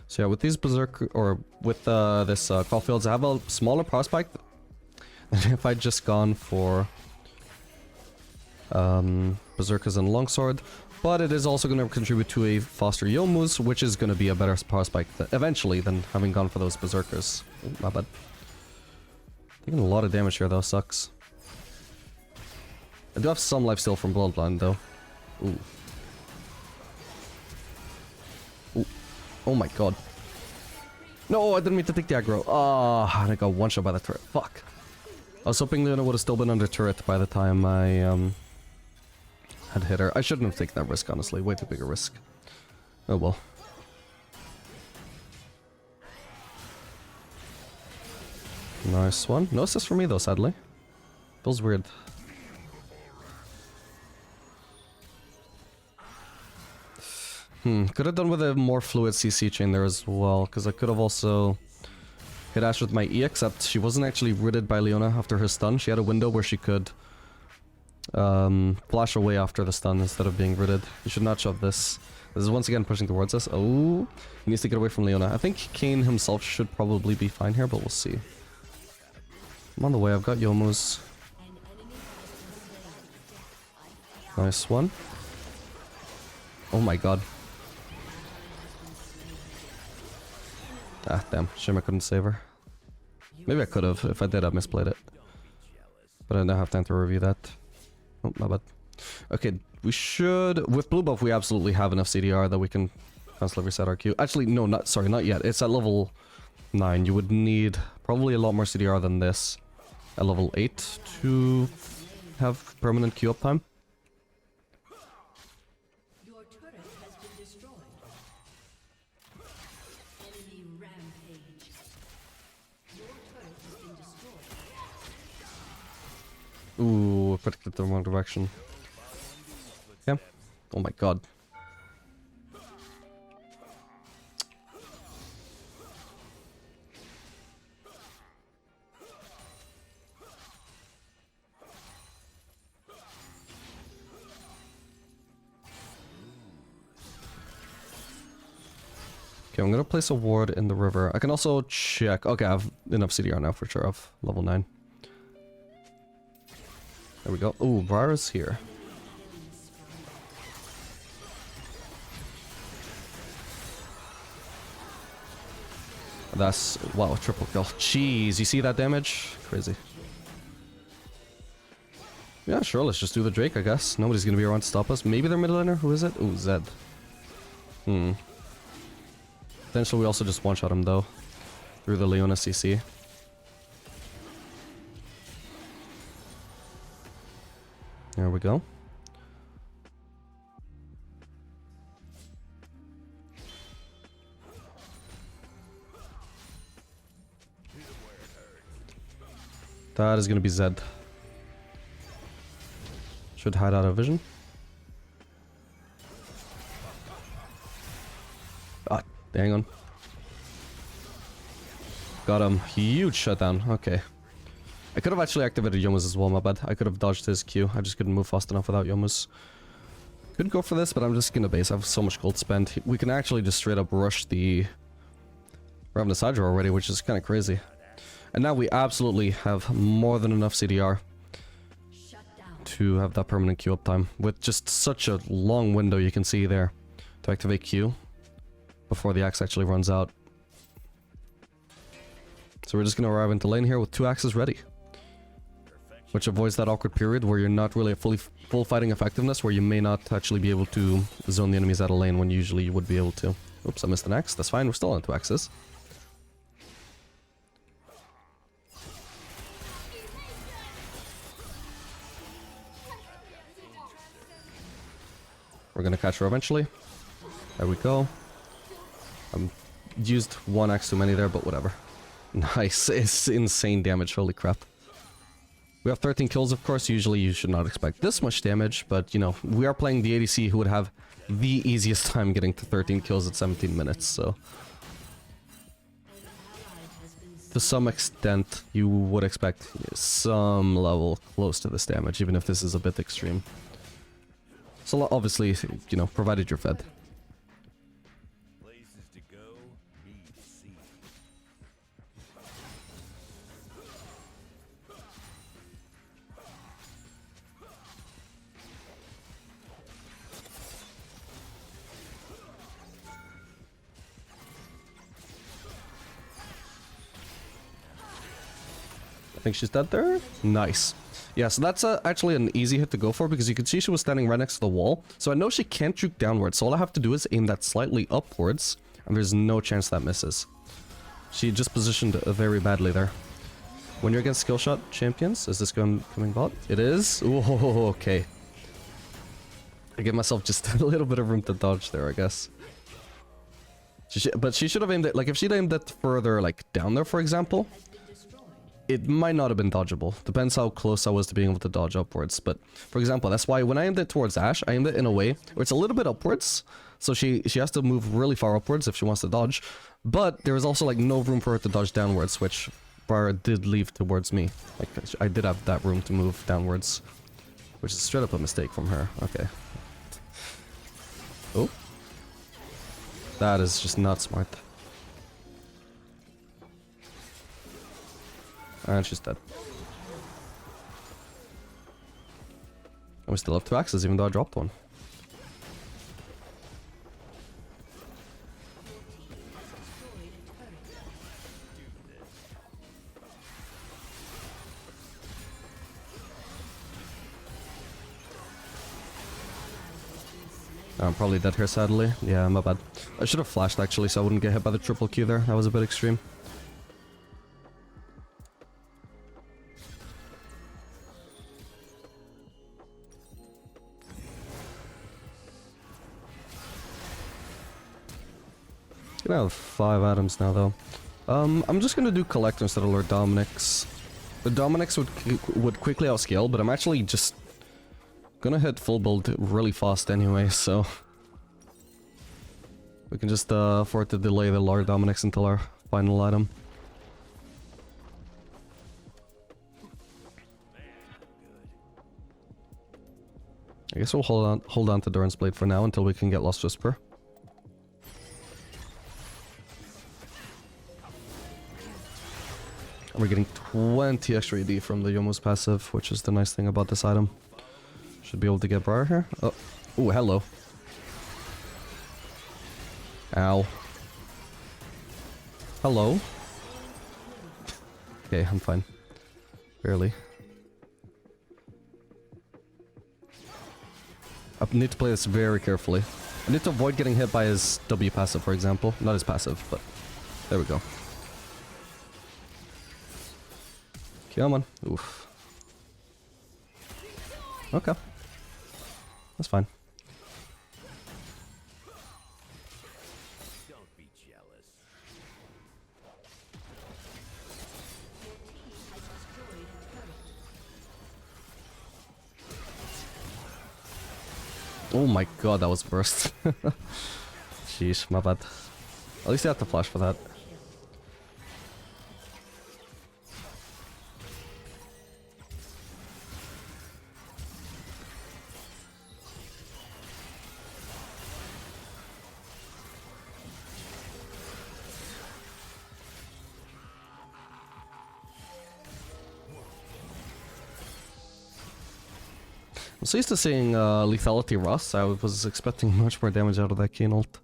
So yeah, with these Berserk, or with this Caulfields, I have a smaller power spike. If I'd just gone for Berserkers and Longsword, but it is also going to contribute to a faster Yomus, which is going to be a better power spike eventually than having gone for those Berserkers. Ooh, my bad. Taking a lot of damage here though, sucks. I do have some lifesteal from Bloodline though. Ooh. Ooh. Oh my god. No, I didn't mean to take the aggro. Ah, I got one shot by the turret. Fuck. I was hoping Leona would have still been under turret by the time I had hit her. I shouldn't have taken that risk, honestly. Way too big a risk. Oh well. Nice one. No assist for me though, sadly. Feels weird. Could have done with a more fluid CC chain there as well, because I could have also hit Ashe with my E, except she wasn't actually rooted by Leona after her stun. She had a window where she could flash away after the stun instead of being rooted. You should not shove this. This is once again pushing towards us. Oh, he needs to get away from Leona. I think Kayn himself should probably be fine here, but we'll see. I'm on the way. I've got Yomus. Nice one. Oh my god. Ah, damn. Shame I couldn't save her. Maybe I could have. If I did, I misplayed it. But I didn't have time to review that. Oh, my bad. Okay, we should... With blue buff, we absolutely have enough CDR that we can constantly reset our Q. Actually, no, not yet. It's at level 9. You would need probably a lot more CDR than this at level 8 to have permanent Q uptime. Your turret has been destroyed. Enemy rampage. Your turret has been destroyed. Ooh, I predicted the wrong direction. Yeah. Oh my god. Okay, I'm gonna place a ward in the river. I can also check. Okay, I have enough CDR now for sure. Of level 9. There we go. Ooh, Varus here. That's... wow, triple kill. Jeez, you see that damage? Crazy. Yeah, sure, let's just do the Drake, I guess. Nobody's gonna be around to stop us. Maybe their mid laner? Who is it? Ooh, Zed. Potentially we also just one-shot him, though. Through the Leona CC. There we go. That is gonna be Zed. Should hide out of vision. Ah, hang on. Got him. Huge shutdown. Okay. I could have actually activated Yomu's as well, my bad. I could have dodged his Q. I just couldn't move fast enough without Yomu's. Could go for this, but I'm just gonna base. I have so much gold spent. We can actually just straight up rush the Ravenous Hydra already, which is kind of crazy. And now we absolutely have more than enough CDR to have that permanent Q uptime. With just such a long window you can see there to activate Q before the axe actually runs out. So we're just going to arrive into lane here with 2 axes ready. Which avoids that awkward period where you're not really at full fighting effectiveness, where you may not actually be able to zone the enemies out of lane when usually you would be able to. Oops, I missed an axe. That's fine, we're still on 2 axes. We're gonna catch her eventually. There we go. Used 1 axe too many there, but whatever. Nice. It's insane damage, holy crap. We have 13 kills, of course. Usually you should not expect this much damage, but, you know, we are playing the ADC who would have the easiest time getting to 13 kills at 17 minutes, so... To some extent, you would expect some level close to this damage, even if this is a bit extreme. So obviously, you know, provided you're fed. Places to go, need see. I think she's dead there. Nice. Yeah, so that's actually an easy hit to go for because you can see she was standing right next to the wall. So I know she can't juke downwards, so all I have to do is aim that slightly upwards, and there's no chance that misses. She just positioned very badly there. When you're against skill shot champions, is this coming bot? It is? Ooh, okay. I give myself just a little bit of room to dodge there, I guess. But she should have aimed it, like if she'd aimed it further, like down there, for example, it might not have been dodgeable. Depends how close I was to being able to dodge upwards. But, for example, that's why when I aimed it towards Ashe, I aimed it in a way where it's a little bit upwards. So she has to move really far upwards if she wants to dodge. But there is also, like, no room for her to dodge downwards, which Varus did leave towards me. Like, I did have that room to move downwards. Which is straight up a mistake from her. Okay. Oh. That is just not smart. And she's dead. we still have 2 axes, even though I dropped one. I'm probably dead here, sadly. Yeah, my bad. I should have flashed, actually, so I wouldn't get hit by the triple Q there. That was a bit extreme. Gonna have 5 items now, though. I'm just gonna do Collector instead of Lord Dominic's. The Dominic's would quickly outscale, but I'm actually just gonna hit full build really fast anyway, so we can just afford to delay the Lord Dominic's until our final item. I guess we'll hold on to Doran's Blade for now until we can get Lost Whisper. And we're getting 20 extra AD from the Yomu's passive, which is the nice thing about this item. Should be able to get Briar here. Oh, ooh, hello. Ow. Hello. Okay, I'm fine. Barely. I need to play this very carefully. I need to avoid getting hit by his W passive, for example. Not his passive, but there we go. Come on. Oof. Okay. That's fine. Don't be jealous. Oh my god, that was burst. Sheesh, my bad. At least I have to flash for that. I'm so used to seeing lethality Rust, I was expecting much more damage out of that Kayn ult.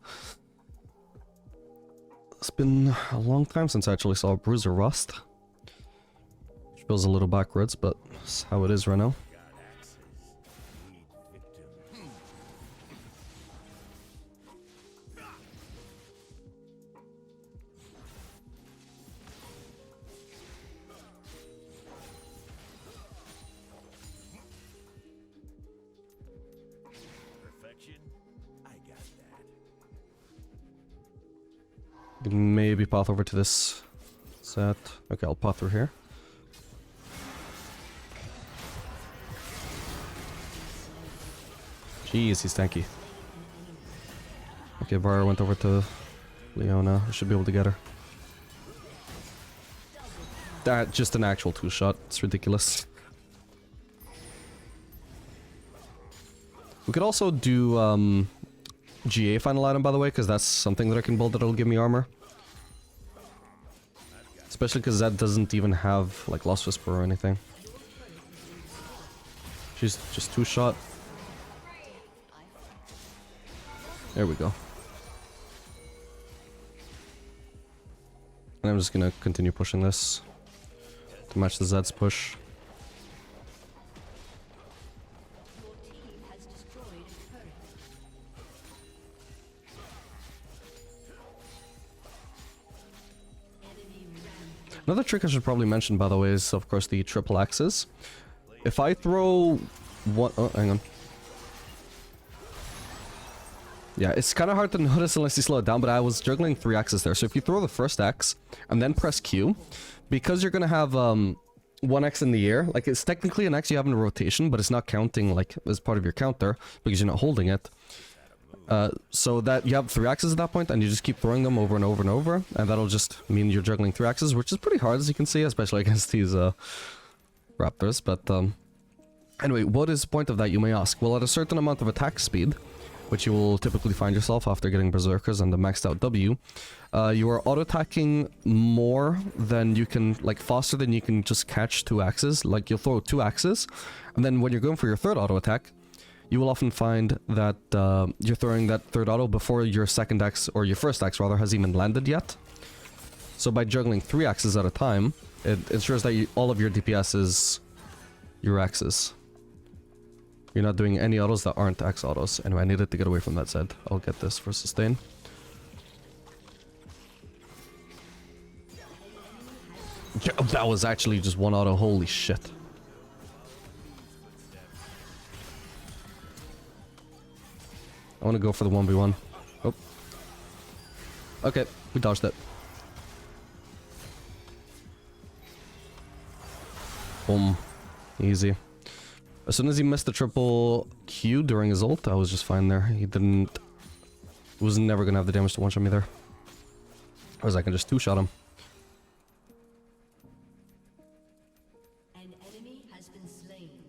It's been a long time since I actually saw a Bruiser Rust. Which feels a little backwards, but it's how it is right now. Maybe path over to this set. Okay, I'll path through here. Jeez, he's tanky. Okay, Varus went over to Leona. I should be able to get her. That just an actual 2-shot. It's ridiculous. We could also do GA final item, by the way, because that's something that I can build that'll give me armor. Especially because that doesn't even have like Lost Whisper or anything. She's just 2-shot. There we go. And I'm just gonna continue pushing this to match the Zed's push. Another trick I should probably mention, by the way, is of course the triple axes. If I throw one... Oh, hang on. Yeah, it's kind of hard to notice unless you slow it down, but I was juggling 3 axes there. So if you throw the first axe and then press Q, because you're going to have 1 axe in the air, like it's technically an axe you have in rotation, but it's not counting like as part of your counter because you're not holding it. So that you have 3 axes at that point, and you just keep throwing them over and over and over, and that'll just mean you're juggling 3 axes, which is pretty hard, as you can see, especially against these raptors. But anyway, what is the point of that, you may ask? Well, at a certain amount of attack speed, which you will typically find yourself after getting Berserkers and the maxed out W, you are auto-attacking more than you can, like faster than you can just catch 2 axes. Like you'll throw 2 axes, and then when you're going for your third auto-attack, you will often find that you're throwing that third auto before your second axe, or your first axe rather, has even landed yet. So by juggling 3 axes at a time, it ensures that all of your DPS is your axes. You're not doing any autos that aren't axe autos. Anyway, I needed to get away from that Zed. I'll get this for sustain. Yeah, that was actually just 1 auto, holy shit. I want to go for the 1v1. Oh. Okay, we dodged it. Boom. Easy. As soon as he missed the triple Q during his ult, I was just fine there. He didn't... He was never gonna have the damage to one-shot me there. Or I can just two-shot him. An enemy has been slain.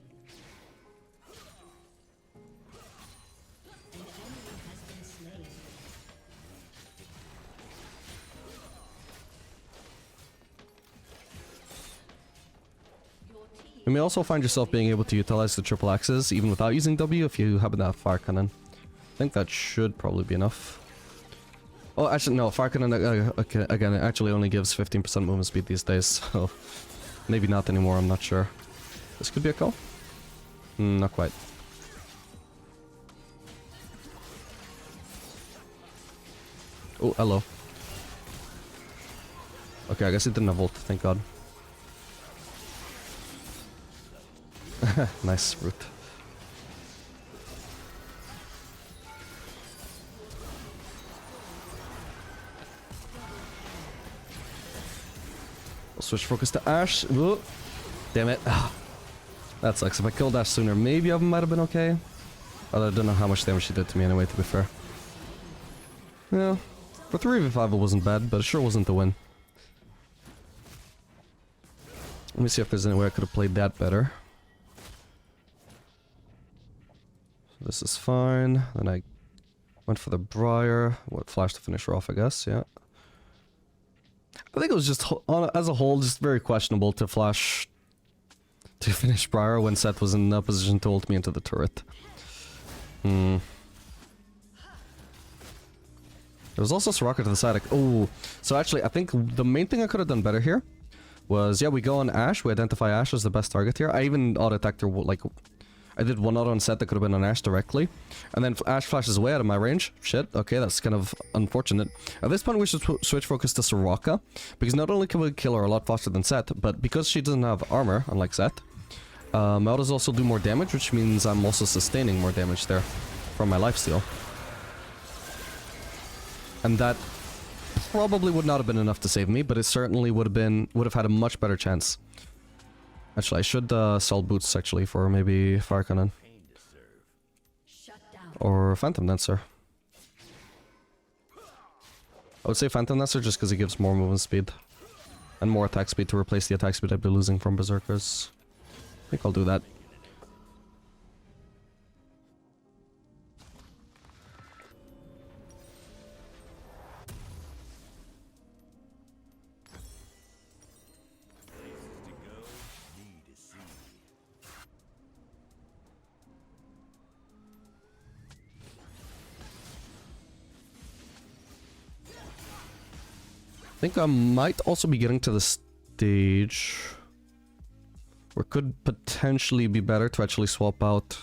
An enemy has been slain. Your team You may also find yourself being able to utilize the triple axes even without using W if you happen to have fire cannon. I think that should probably be enough. Oh, actually, no, fire cannon, again, it actually only gives 15% movement speed these days, so maybe not anymore, I'm not sure. This could be a call? Not quite. Oh, hello. Okay, I guess it didn't have ult, thank god. Nice route. I'll switch focus to Ashe. Whoa. Damn it. That sucks. If I killed Ashe sooner, maybe I might have been okay. Although I don't know how much damage she did to me anyway, to be fair. Yeah. For 3v5 it wasn't bad, but it sure wasn't the win. Let me see if there's any way I could have played that better. This is fine. Then I went for the Briar. What, flash to finish her off, I guess, yeah. I think it was just, as a whole, just very questionable to flash to finish Briar when Seth was in a position to ult me into the turret. There was also Soraka to the side. Oh, so actually, I think the main thing I could have done better here was, yeah, we go on Ashe. We identify Ashe as the best target here. I even auto-attacked her, like, I did one auto on Seth that could have been on Ashe directly. And then Ashe flashes away out of my range. Shit, okay, that's kind of unfortunate. At this point, we should switch focus to Soraka. Because not only can we kill her a lot faster than Seth, but because she doesn't have armor, unlike Seth, my autos also do more damage, which means I'm also sustaining more damage there from my lifesteal. And that probably would not have been enough to save me, but it certainly would have had a much better chance. Actually, I should sell boots actually for maybe Fire Cannon. shut down. Or Phantom Dancer. I would say Phantom Dancer just because it gives more movement speed. And more attack speed to replace the attack speed I'd be losing from Berserkers. I think I'll do that. I think I might also be getting to the stage where it could potentially be better to actually swap out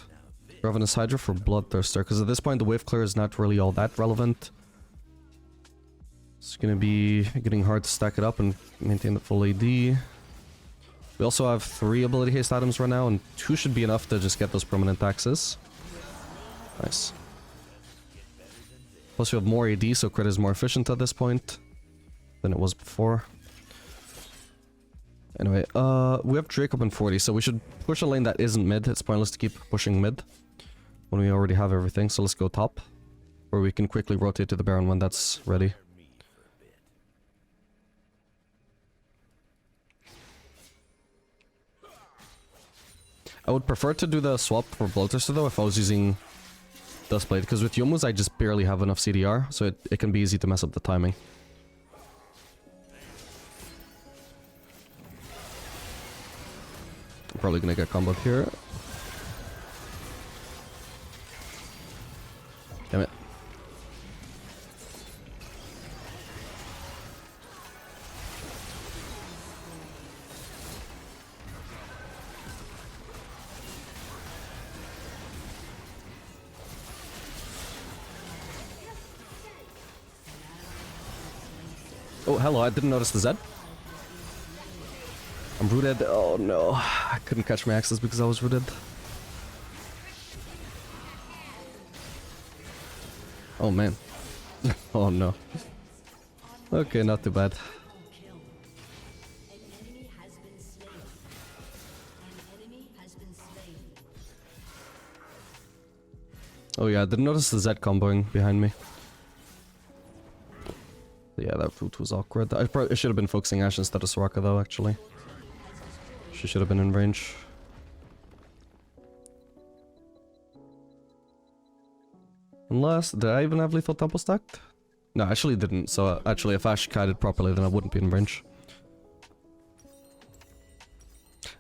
Ravenous Hydra for Bloodthirster, because at this point the wave clear is not really all that relevant. It's gonna be getting hard to stack it up and maintain the full AD. We also have 3 ability haste items right now, and 2 should be enough to just get those permanent axes. Nice. Plus we have more AD, so crit is more efficient at this point than it was before. Anyway, we have Drake up in 40, so we should push a lane that isn't mid. It's pointless to keep pushing mid when we already have everything, so let's go top, where we can quickly rotate to the Baron when that's ready. I would prefer to do the swap for Bloodthirster though if I was using Duskblade, because with Youmuu's I just barely have enough CDR, so it can be easy to mess up the timing. I'm probably gonna get comboed here. Damn it. Oh, hello, I didn't notice the Zed. I'm rooted. Oh no, I couldn't catch my axes because I was rooted. Oh man. Oh no. Okay, not too bad. Oh yeah, I didn't notice the Zed comboing behind me. Yeah, that route was awkward. I should have been focusing Ashe instead of Soraka though, actually. She should have been in range. Unless, did I even have lethal tempo stacked? No, I actually didn't, so actually if Ashe kited properly then I wouldn't be in range.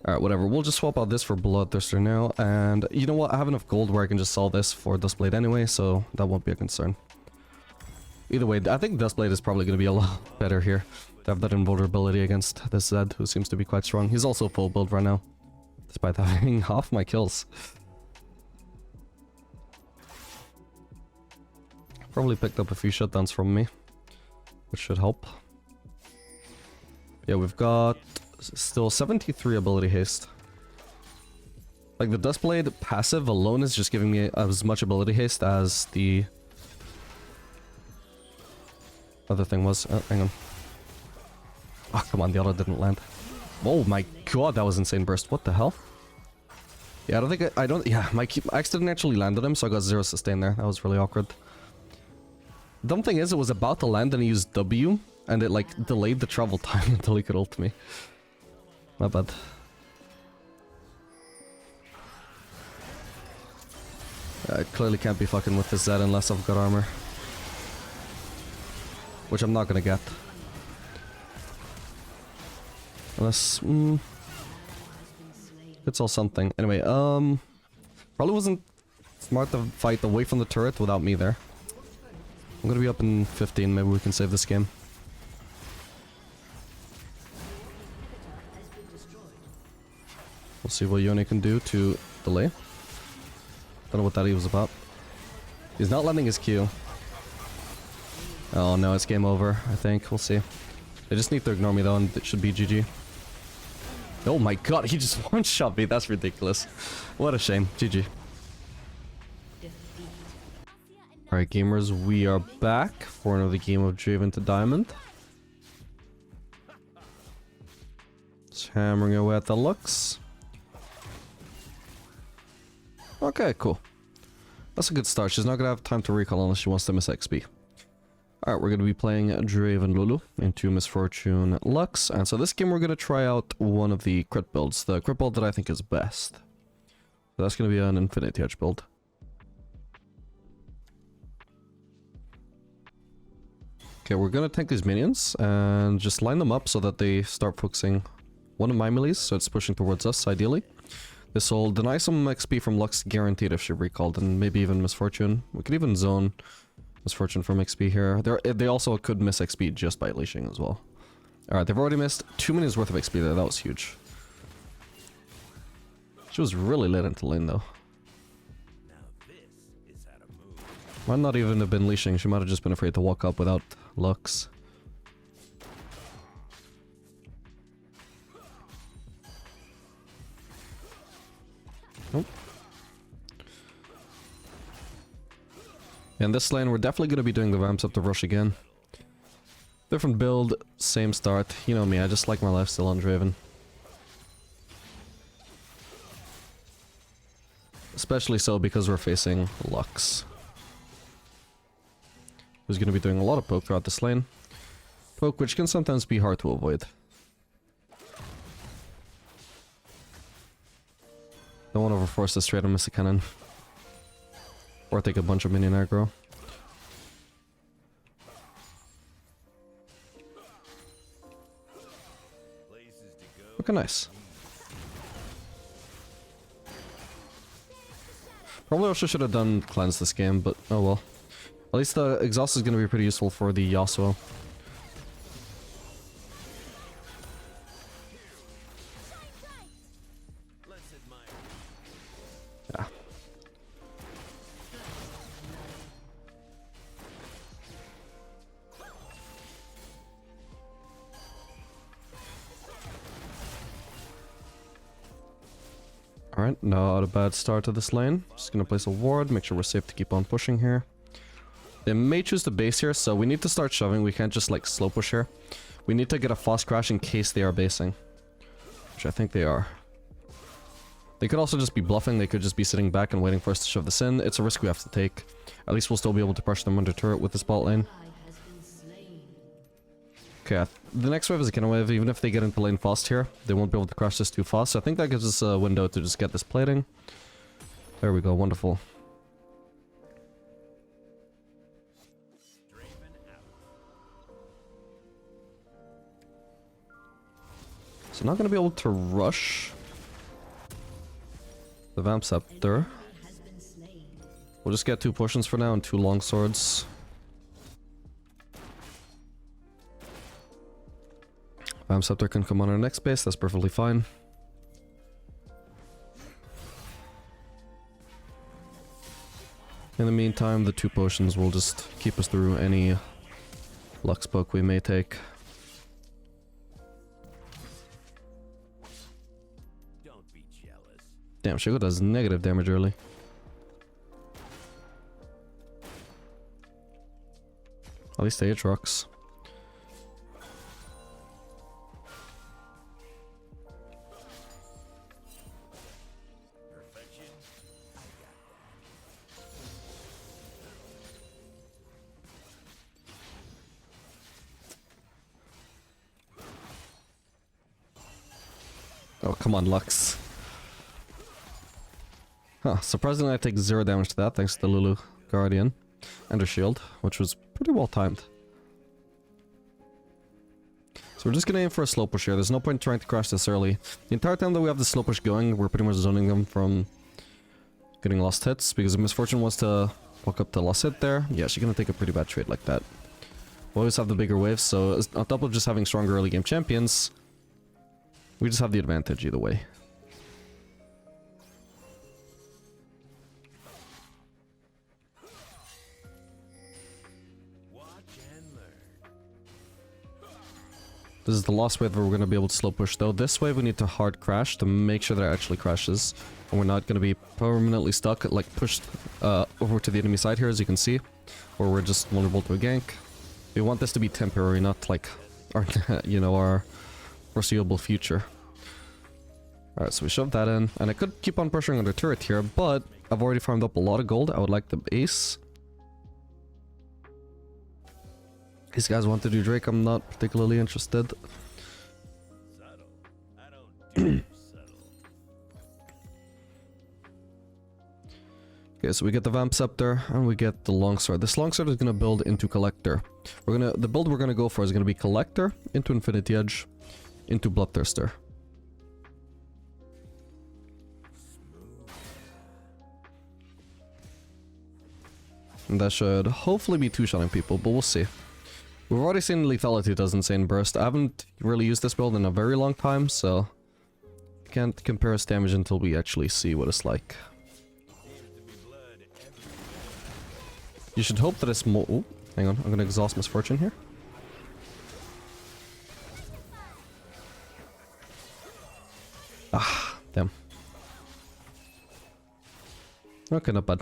Alright, whatever, we'll just swap out this for Bloodthirster now, and you know what, I have enough gold where I can just sell this for Dustblade anyway, so that won't be a concern. Either way, I think Dustblade is probably going to be a lot better here. To have that invulnerability against this Zed, who seems to be quite strong. He's also full build right now, despite having half my kills. Probably picked up a few shutdowns from me, which should help. Yeah, we've got still 73 ability haste. Like, the Dustblade passive alone is just giving me as much ability haste as the other thing was. Oh, hang on. Oh, come on, the auto didn't land. Oh my god, that was insane burst. What the hell? Yeah, I don't think I don't... Yeah, my axe didn't actually land on him, so I got 0 sustain there. That was really awkward. Dumb thing is, it was about to land and he used W, and it, like, delayed the travel time until he could ult me. My bad. I clearly can't be fucking with this Zed unless I've got armor. Which I'm not gonna get. Unless... it's all something. Anyway, probably wasn't smart to fight away from the turret without me there. I'm gonna be up in 15, maybe we can save this game. We'll see what Yone can do to delay. Don't know what that E was about. He's not landing his Q. Oh no, it's game over, I think. We'll see. They just need to ignore me though, and it should be GG. Oh my god, he just one-shot me. That's ridiculous. What a shame. GG. Alright, gamers, we are back for another game of Draven to Diamond. Just hammering away at the Lux. Okay, cool. That's a good start. She's not gonna have time to recall unless she wants to miss XP. Alright, we're going to be playing Draven Lulu into Misfortune Lux, and so this game we're going to try out one of the crit builds, the crit build that I think is best. So that's going to be an Infinity Edge build. Okay, we're going to tank these minions and just line them up so that they start focusing one of my melees, so it's pushing towards us ideally. This will deny some XP from Lux guaranteed if she recalled, and maybe even Misfortune. We could even zone Misfortune from XP here. They also could miss XP just by leashing as well. Alright, they've already missed 2 minutes worth of XP there. That was huge. She was really late into lane though. Might not even have been leashing. She might have just been afraid to walk up without Lux. Nope. In this lane, we're definitely going to be doing the Vamps up to rush again. Different build, same start. You know me, I just like my lifesteal on Draven. Especially so because we're facing Lux, who's going to be doing a lot of poke throughout this lane. Poke which can sometimes be hard to avoid. Don't want to overforce this straight and miss a cannon. Or take a bunch of minion aggro. Okay, nice. Probably also should have done cleanse this game, but oh well. least the exhaust is going to be pretty useful for the Yasuo. Yeah. Alright, not a bad start to this lane. Just gonna place a ward, make sure we're safe to keep on pushing here. They may choose the base here, so we need to start shoving. We can't just like slow push here. We need to get a fast crash in case they are basing. Which I think they are. They could also just be bluffing, they could just be sitting back and waiting for us to shove this in. It's a risk we have to take. At least we'll still be able to pressure them under turret with this bot lane. Okay, the next wave is a cannon wave. Even if they get into lane fast here, they won't be able to crash this too fast. So I think that gives us a window to just get this plating. There we go, wonderful. So not going to be able to rush the Vamp Scepter. We'll just get 2 potions for now and 2 long swords. Vamp Scepter can come on our next base, that's perfectly fine. In the meantime, the 2 potions will just keep us through any Lux poke we may take. Don't be jealous. Damn, Shigo does negative damage early. At least they Aatrox. Perfection. Oh, come on, Lux. Huh, surprisingly I take 0 damage to that thanks to the Lulu Guardian and her shield, which was pretty well timed. So we're just gonna aim for a slow push here. There's no point trying to crash this early. The entire time that we have the slow push going, we're pretty much zoning them from getting lost hits, because if Misfortune wants to walk up to lost hit there, yeah, she's gonna take a pretty bad trade like that. We always have the bigger waves, so on top of just having stronger early game champions, we just have the advantage either way. Watch and learn. This is the last wave where we're going to be able to slow push though. This wave we need to hard crash to make sure that it actually crashes. And we're not going to be permanently stuck, like pushed over to the enemy side here as you can see. Or we're just vulnerable to a gank. We want this to be temporary, not like our, you know, our foreseeable future. Alright, so we shoved that in. And I could keep on pressuring under turret here, but I've already farmed up a lot of gold. I would like the base. These guys want to do Drake, I'm not particularly interested. Subtle. I don't do subtle. Okay, so we get the Vamp Scepter and we get the Longsword. This Longsword is going to build into Collector. The build we're going to go for is going to be Collector, into Infinity Edge, into Bloodthirster. And that should hopefully be two-shotting people, but we'll see. We've already seen lethality does insane burst. I haven't really used this build in a very long time, so can't compare its damage until we actually see what it's like. You should hope that it's more... Oh, hang on, I'm gonna exhaust Misfortune here. Ah, damn. Okay, not bad.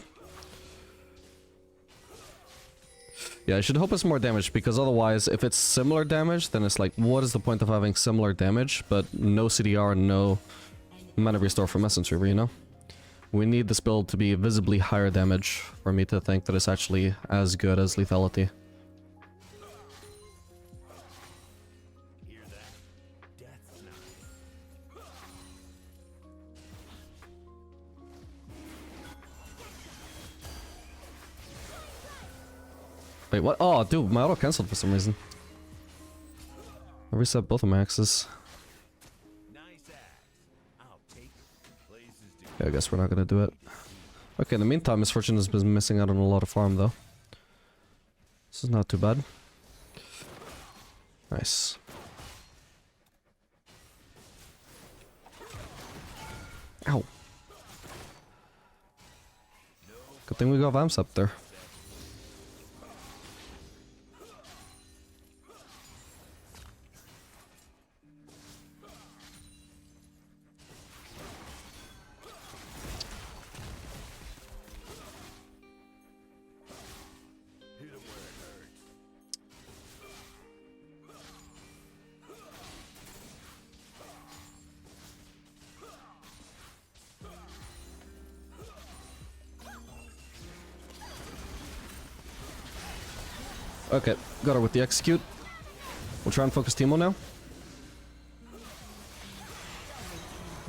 Yeah, I should hope it's more damage, because otherwise, if it's similar damage, then it's like, what is the point of having similar damage, but no CDR and no mana restore from Essence Reaver, you know? We need this build to be visibly higher damage for me to think that it's actually as good as lethality. Hear that? Death's not. Wait, what? Oh, dude, my auto cancelled for some reason. I reset both of my axes. Nice axe. I'll take places to Yeah, I guess we're not gonna do it. Okay, in the meantime, Misfortune has been missing out on a lot of farm, though. This is not too bad. Nice. Ow. Good thing we got Vamps up there. Okay, got her with the execute. We'll try and focus Teemo now.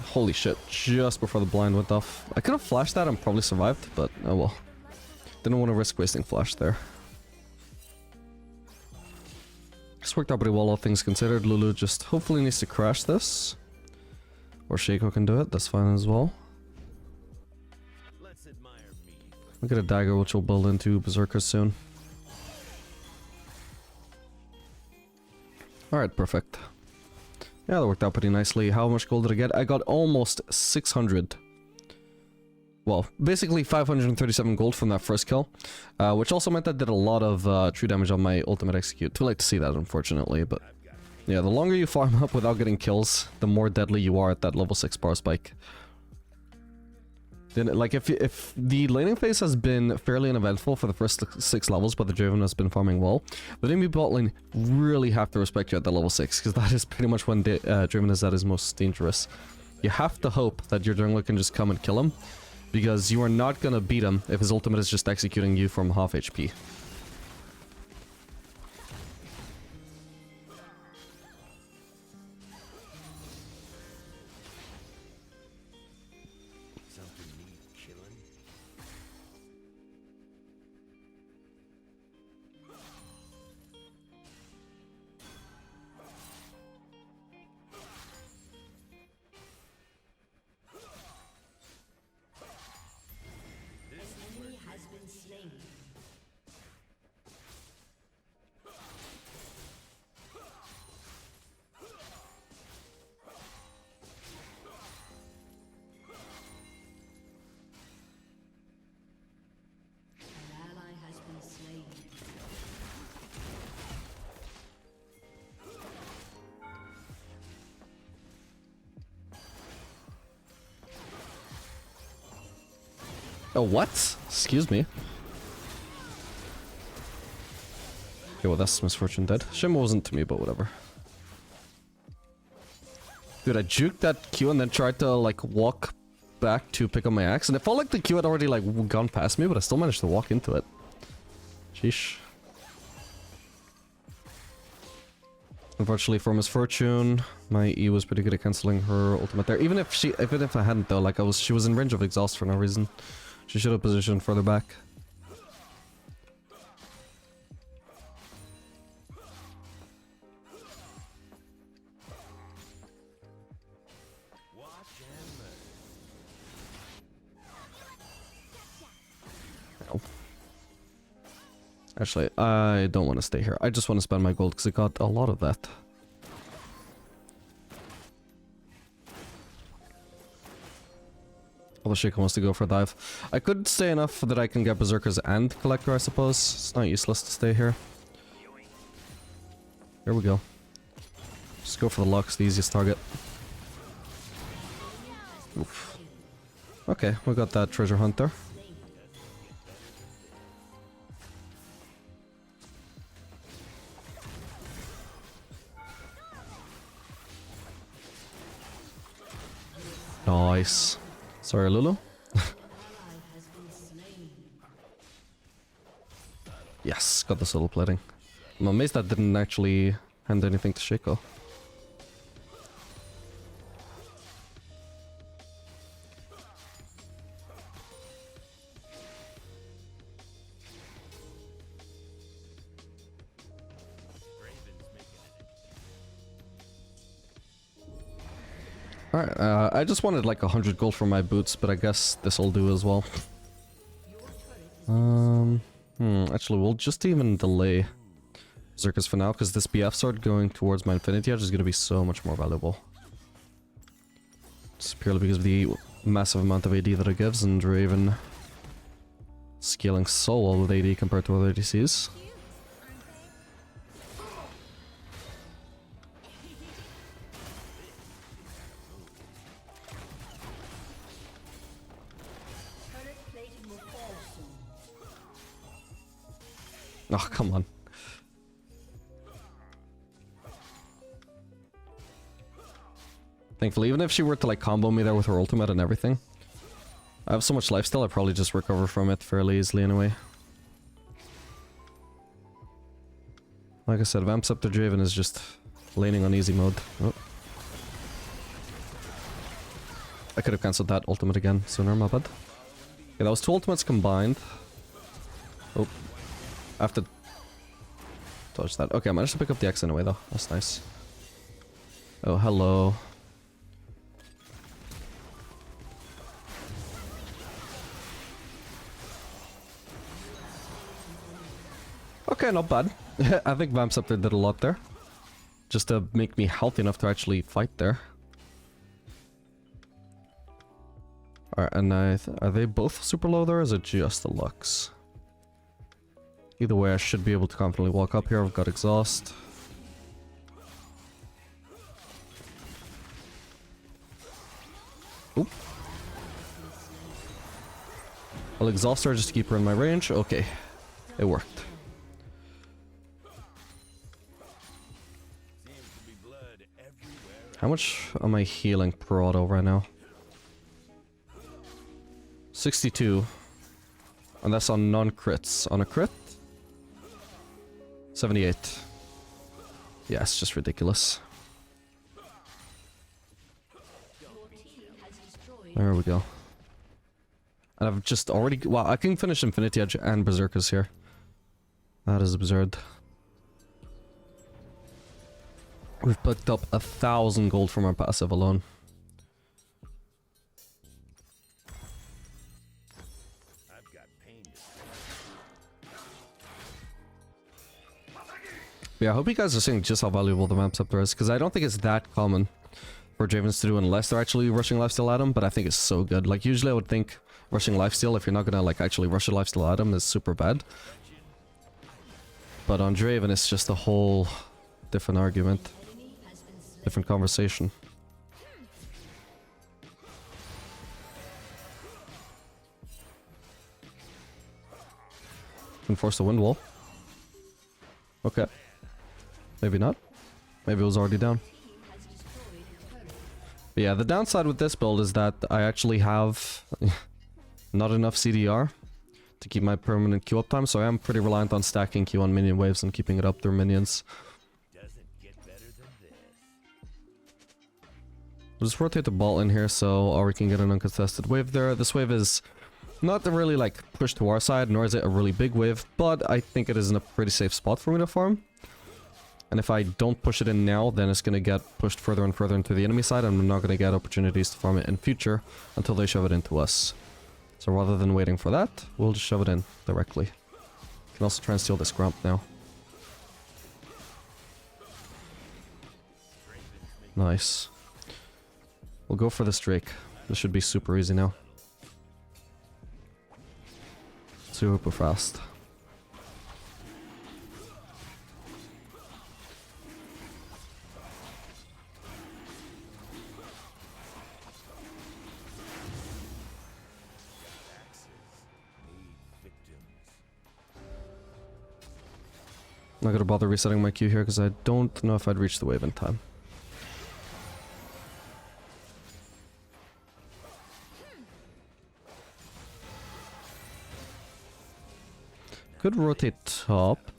Holy shit, just before the blind went off. I could have flashed that and probably survived, but oh well. Didn't want to risk wasting flash there. This worked out pretty well, all things considered. Lulu just hopefully needs to crash this. Or Shaco can do it, that's fine as well. Let's admire me. We'll get a dagger which will build into Berserker soon. Alright, perfect. Yeah, that worked out pretty nicely. How much gold did I get? I got almost 600. Well, basically 537 gold from that first kill. Which also meant I did a lot of true damage on my ultimate execute. Too late to see that, unfortunately, but... yeah, the longer you farm up without getting kills, the more deadly you are at that level 6 power spike. Then, like, if the laning phase has been fairly uneventful for the first 6 levels, but the Draven has been farming well, the enemy bot lane really have to respect you at the level 6, because that is pretty much when Draven is at his most dangerous. You have to hope that your jungler can just come and kill him, because you are not gonna beat him if his ultimate is just executing you from half HP. Something need killing. Enemy has been slain. An ally has been slain. Oh, what? Excuse me. Okay, well, that's Misfortune dead. Shimmer wasn't to me, but whatever. Dude, I juked that Q and then tried to, like, walk back to pick up my axe, and it felt like the Q had already, like, gone past me, but I still managed to walk into it. Sheesh. Unfortunately for Misfortune, my E was pretty good at cancelling her ultimate there. Even if I hadn't though, like she was in range of exhaust for no reason. She should have positioned further back. Watch and learn. Ow. Actually, I don't want to stay here. I just want to spend my gold because I got a lot of that. Although Shaco wants to go for a dive. I could stay enough that I can get Berserkers and Collector, I suppose. It's not useless to stay here. Here we go. Just go for the Lux, the easiest target. Oof. Okay, we got that treasure hunter. Nice. Sorry, Lulu. Yes, got the soul plating. I'm amazed that didn't actually hand anything to Shaco. Alright, I just wanted like 100 gold for my boots, but I guess this'll do as well. Actually, we'll just even delay Berserkers for now, because this BF sword going towards my Infinity Edge is going to be so much more valuable. Just purely because of the massive amount of AD that it gives, and Draven scaling so well with AD compared to other ADCs. Oh, come on. Thankfully, even if she were to like combo me there with her ultimate and everything, I have so much lifesteal, I'd probably just recover from it fairly easily anyway. Like I said, Vamp Scepter Draven is just laning on easy mode. Oh. I could have cancelled that ultimate again sooner, my bad. Okay, that was 2 ultimates combined. Oh. I have to dodge that. Okay, I managed to pick up the X anyway though. That's nice. Oh, hello. Okay, not bad. I think Vamp Scepter did a lot there. Just to make me healthy enough to actually fight there. Alright, and are they both super low there, or is it just the Lux? Either way, I should be able to confidently walk up here. I've got Exhaust. Oop. I'll exhaust her just to keep her in my range. Okay, it worked. How much am I healing per auto right now? 62. And that's on non-crits. On a crit? 78. Yeah, it's just ridiculous. There we go. And I've just already... Wow, I can finish Infinity Edge and Berserkers here. That is absurd. We've picked up 1,000 gold from our passive alone. I've got pain. Yeah, I hope you guys are seeing just how valuable the Vamp Scepter is, because I don't think it's that common for Dravens to do unless they're actually rushing lifesteal at him, but I think it's so good. Like, usually I would think rushing lifesteal, if you're not gonna, like, actually rush a lifesteal at him, is super bad. But on Draven, it's just a whole different argument. Different conversation. Can force the wind wall. Okay. Maybe not. Maybe it was already down. But yeah, the downside with this build is that I actually have not enough CDR to keep my permanent Q up time, so I am pretty reliant on stacking Q on minion waves and keeping it up through minions. We'll just rotate the ball in here so we can get an uncontested wave there. This wave is not really like pushed to our side, nor is it a really big wave, but I think it is in a pretty safe spot for me to farm. And if I don't push it in now, then it's going to get pushed further and further into the enemy side, and I'm not going to get opportunities to farm it in future until they shove it into us. So rather than waiting for that, we'll just shove it in directly. Can also try and steal this Grump now. Nice. We'll go for this Drake. This should be super easy now. Super fast. I'm not gonna bother resetting my Q here because I don't know if I'd reach the wave in time. Could rotate top.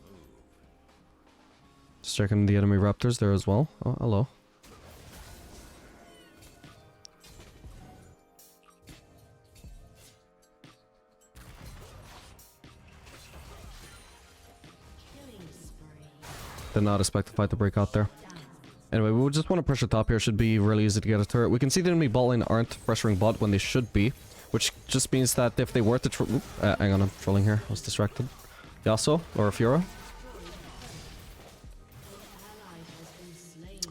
Just checking the enemy raptors there as well. Oh, hello. Did not expect the fight to break out there. Anyway, we just want to pressure top here. Should be really easy to get a turret. We can see the enemy bot lane aren't pressuring bot when they should be, which just means that if they were to hang on, I'm trolling here. I was distracted. Yasuo or Fiora.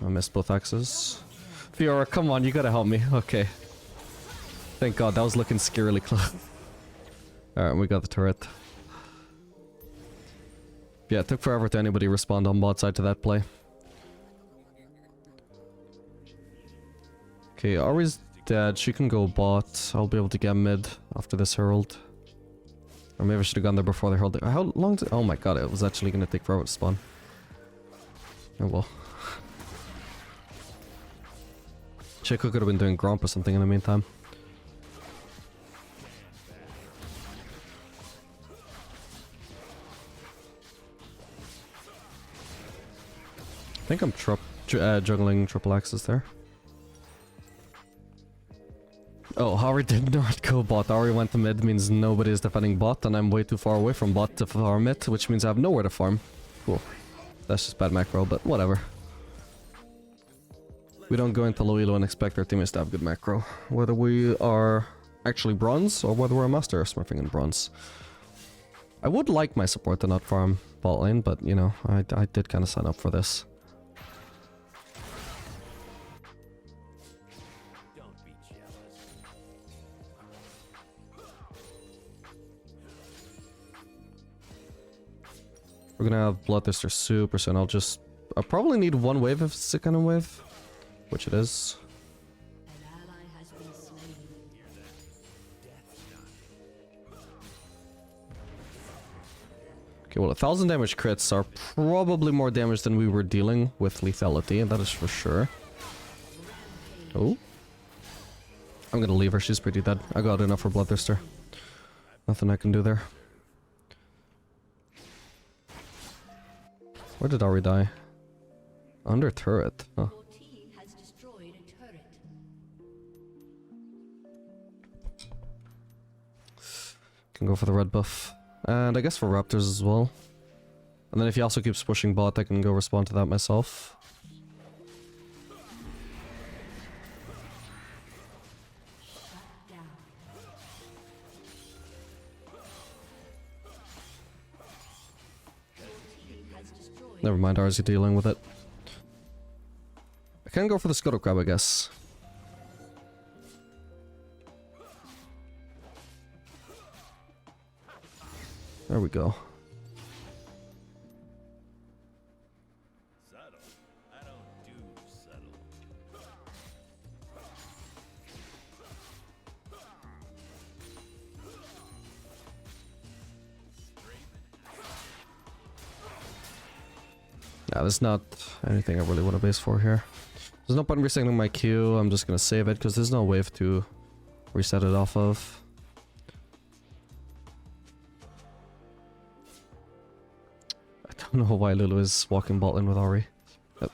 I missed both axes. Fiora, come on, you gotta help me. Okay. Thank God, that was looking scarily close. Alright, we got the turret. Yeah, it took forever to anybody respond on bot side to that play. Okay, Ari's dead. She can go bot. I'll be able to get mid after this herald. Or maybe I should have gone there before the herald. How long did... Oh my god, it was actually gonna take forever to spawn. Oh well. Chico could have been doing Gromp or something in the meantime. I think I'm juggling triple axes there. Oh, Hari did not go bot. Hari went to mid, means nobody is defending bot, and I'm way too far away from bot to farm it, which means I have nowhere to farm. Cool. That's just bad macro, but whatever. We don't go into low elo and expect our teammates to have good macro. Whether we are actually bronze, or whether we're a master of smurfing in bronze. I would like my support to not farm bot lane, but you know, I did kind of sign up for this. We're gonna have Bloodthirster super soon. I'll probably need one wave if it's a kind of wave. Which it is. Okay, well 1000 damage crits are probably more damage than we were dealing with lethality, and that is for sure. Oh. I'm gonna leave her, she's pretty dead. I got enough for Bloodthirster. Nothing I can do there. Where did Ari die? Under turret. Huh. Can go for the red buff. And I guess for raptors as well. And then if he also keeps pushing bot, I can go respond to that myself. Never mind, RZ dealing with it. I can go for the Scuttle Crab, I guess. There we go. Subtle. I don't do subtle. Nah, there's not anything I really want to base for here. There's no point in resetting my Q. I'm just gonna save it because there's no wave to reset it off of. I don't know why Lulu is walking bot lane with Ari. Yep.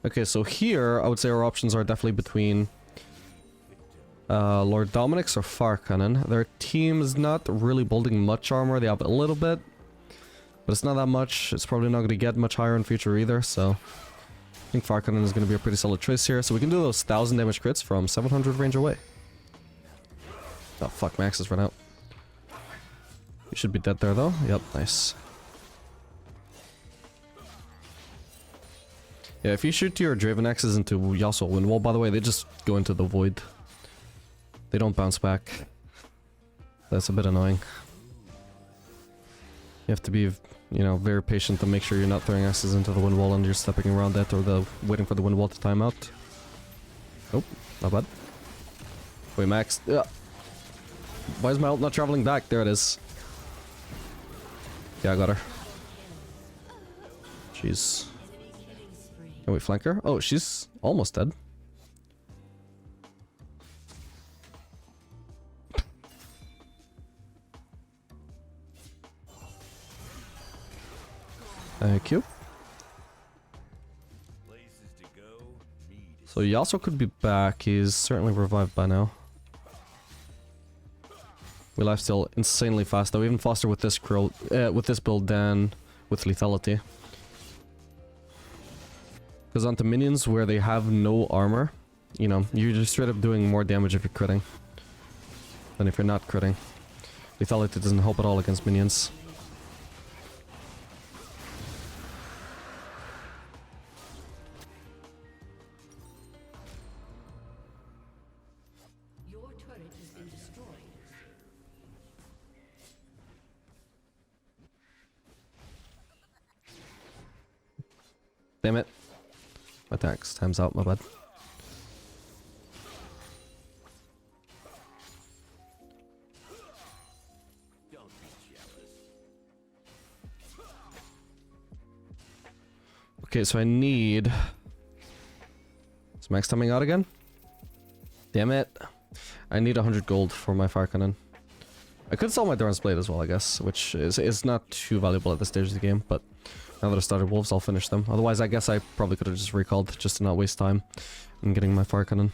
Okay, so here I would say our options are definitely between Lord Dominic's or Farcanon. Their team is not really building much armor. They have a little bit, but it's not that much. It's probably not going to get much higher in future either, so I think Farcanon is going to be a pretty solid choice here. So we can do those 1000 damage crits from 700 range away. Oh fuck, my axes run out. You should be dead there though. Yep, nice. Yeah, if you shoot your Draven axes into Yasuo wind wall, by the way, they just go into the void. They don't bounce back. That's a bit annoying. You have to be, you know, very patient to make sure you're not throwing axes into the wind wall and you're stepping around that or waiting for the wind wall to time out. Nope, not bad. Wait, Max. Yeah. Why is my ult not traveling back? There it is. Yeah, I got her. Jeez. Can we flank her? Oh, she's almost dead. Thank you. So Yasuo could be back. He's certainly revived by now. We life steal insanely fast though, even faster with this build than with lethality. Because onto minions where they have no armor, you know, you're just straight up doing more damage if you're critting than if you're not critting. Lethality doesn't help at all against minions. Your turret has been destroyed. Damn it. My tax. Time's out, my bad. Don't be jealous. Okay, so I need... Is Max coming out again? Damn it. I need 100 gold for my fire cannon. I could sell my Doran's Blade as well, I guess, which is not too valuable at this stage of the game, but now that I started wolves, I'll finish them. Otherwise, I guess I probably could have just recalled just to not waste time in getting my fire cannon.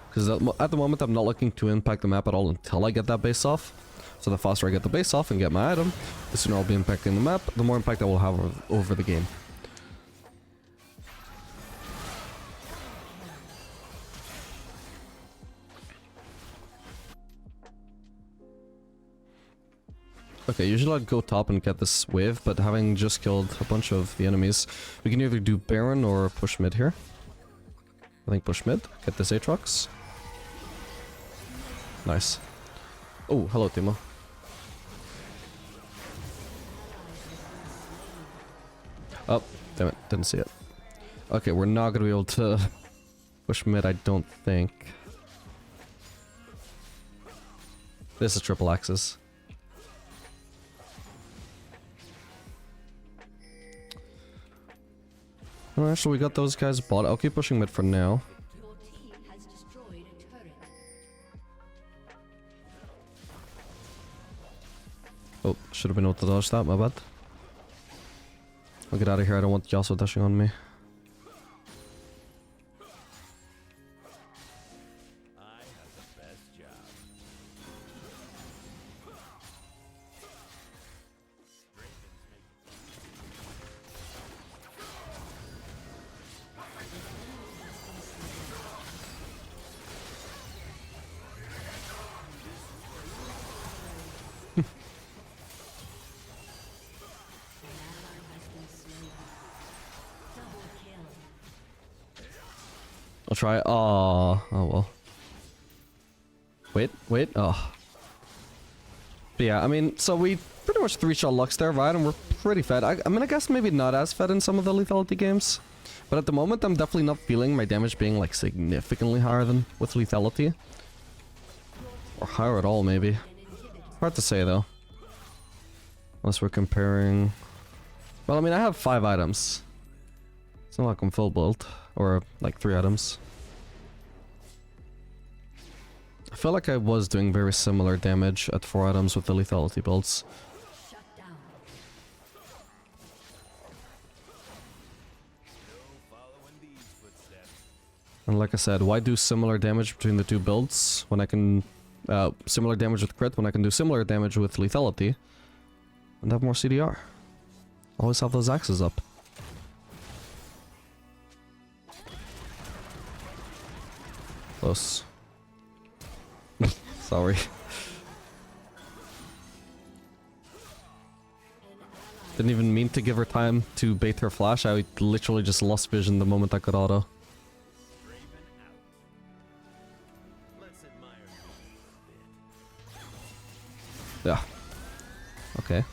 Because at the moment, I'm not looking to impact the map at all until I get that base off. So the faster I get the base off and get my item, the sooner I'll be impacting the map, the more impact I will have over the game. Okay, usually I'd go top and get this wave, but having just killed a bunch of the enemies, we can either do Baron or push mid here. I think push mid, get this Aatrox. Nice. Oh, hello Timo. Oh, damn it, didn't see it. Okay, we're not gonna be able to push mid, I don't think. This is triple axes. Oh, actually, we got those guys bought. I'll keep pushing mid for now. Your team has destroyed a turret. Oh, should have been able to dodge that, my bad. I'll get out of here, I don't want Yasuo dashing on me. I have the best job. I'll try. Oh well. Wait. Oh. But yeah, I mean, so we pretty much 3-shot Lux there, right? And we're pretty fed. I mean, I guess maybe not as fed in some of the lethality games. But at the moment, I'm definitely not feeling my damage being, like, significantly higher than with lethality. Or higher at all, maybe. Hard to say, though. Unless we're comparing... Well, I mean, I have 5 items. It's not like I'm full build. Or, like, 3 items. I feel like I was doing very similar damage at 4 items with the lethality builds. Shut down. Following these footsteps. And like I said, why do similar damage between the 2 builds when I can... similar damage with crit when I can do similar damage with lethality and have more CDR. Always have those axes up. Close. Sorry. Didn't even mean to give her time to bait her flash. I literally just lost vision the moment I could auto. Draven out. Let's admire these a bit. Yeah. Okay.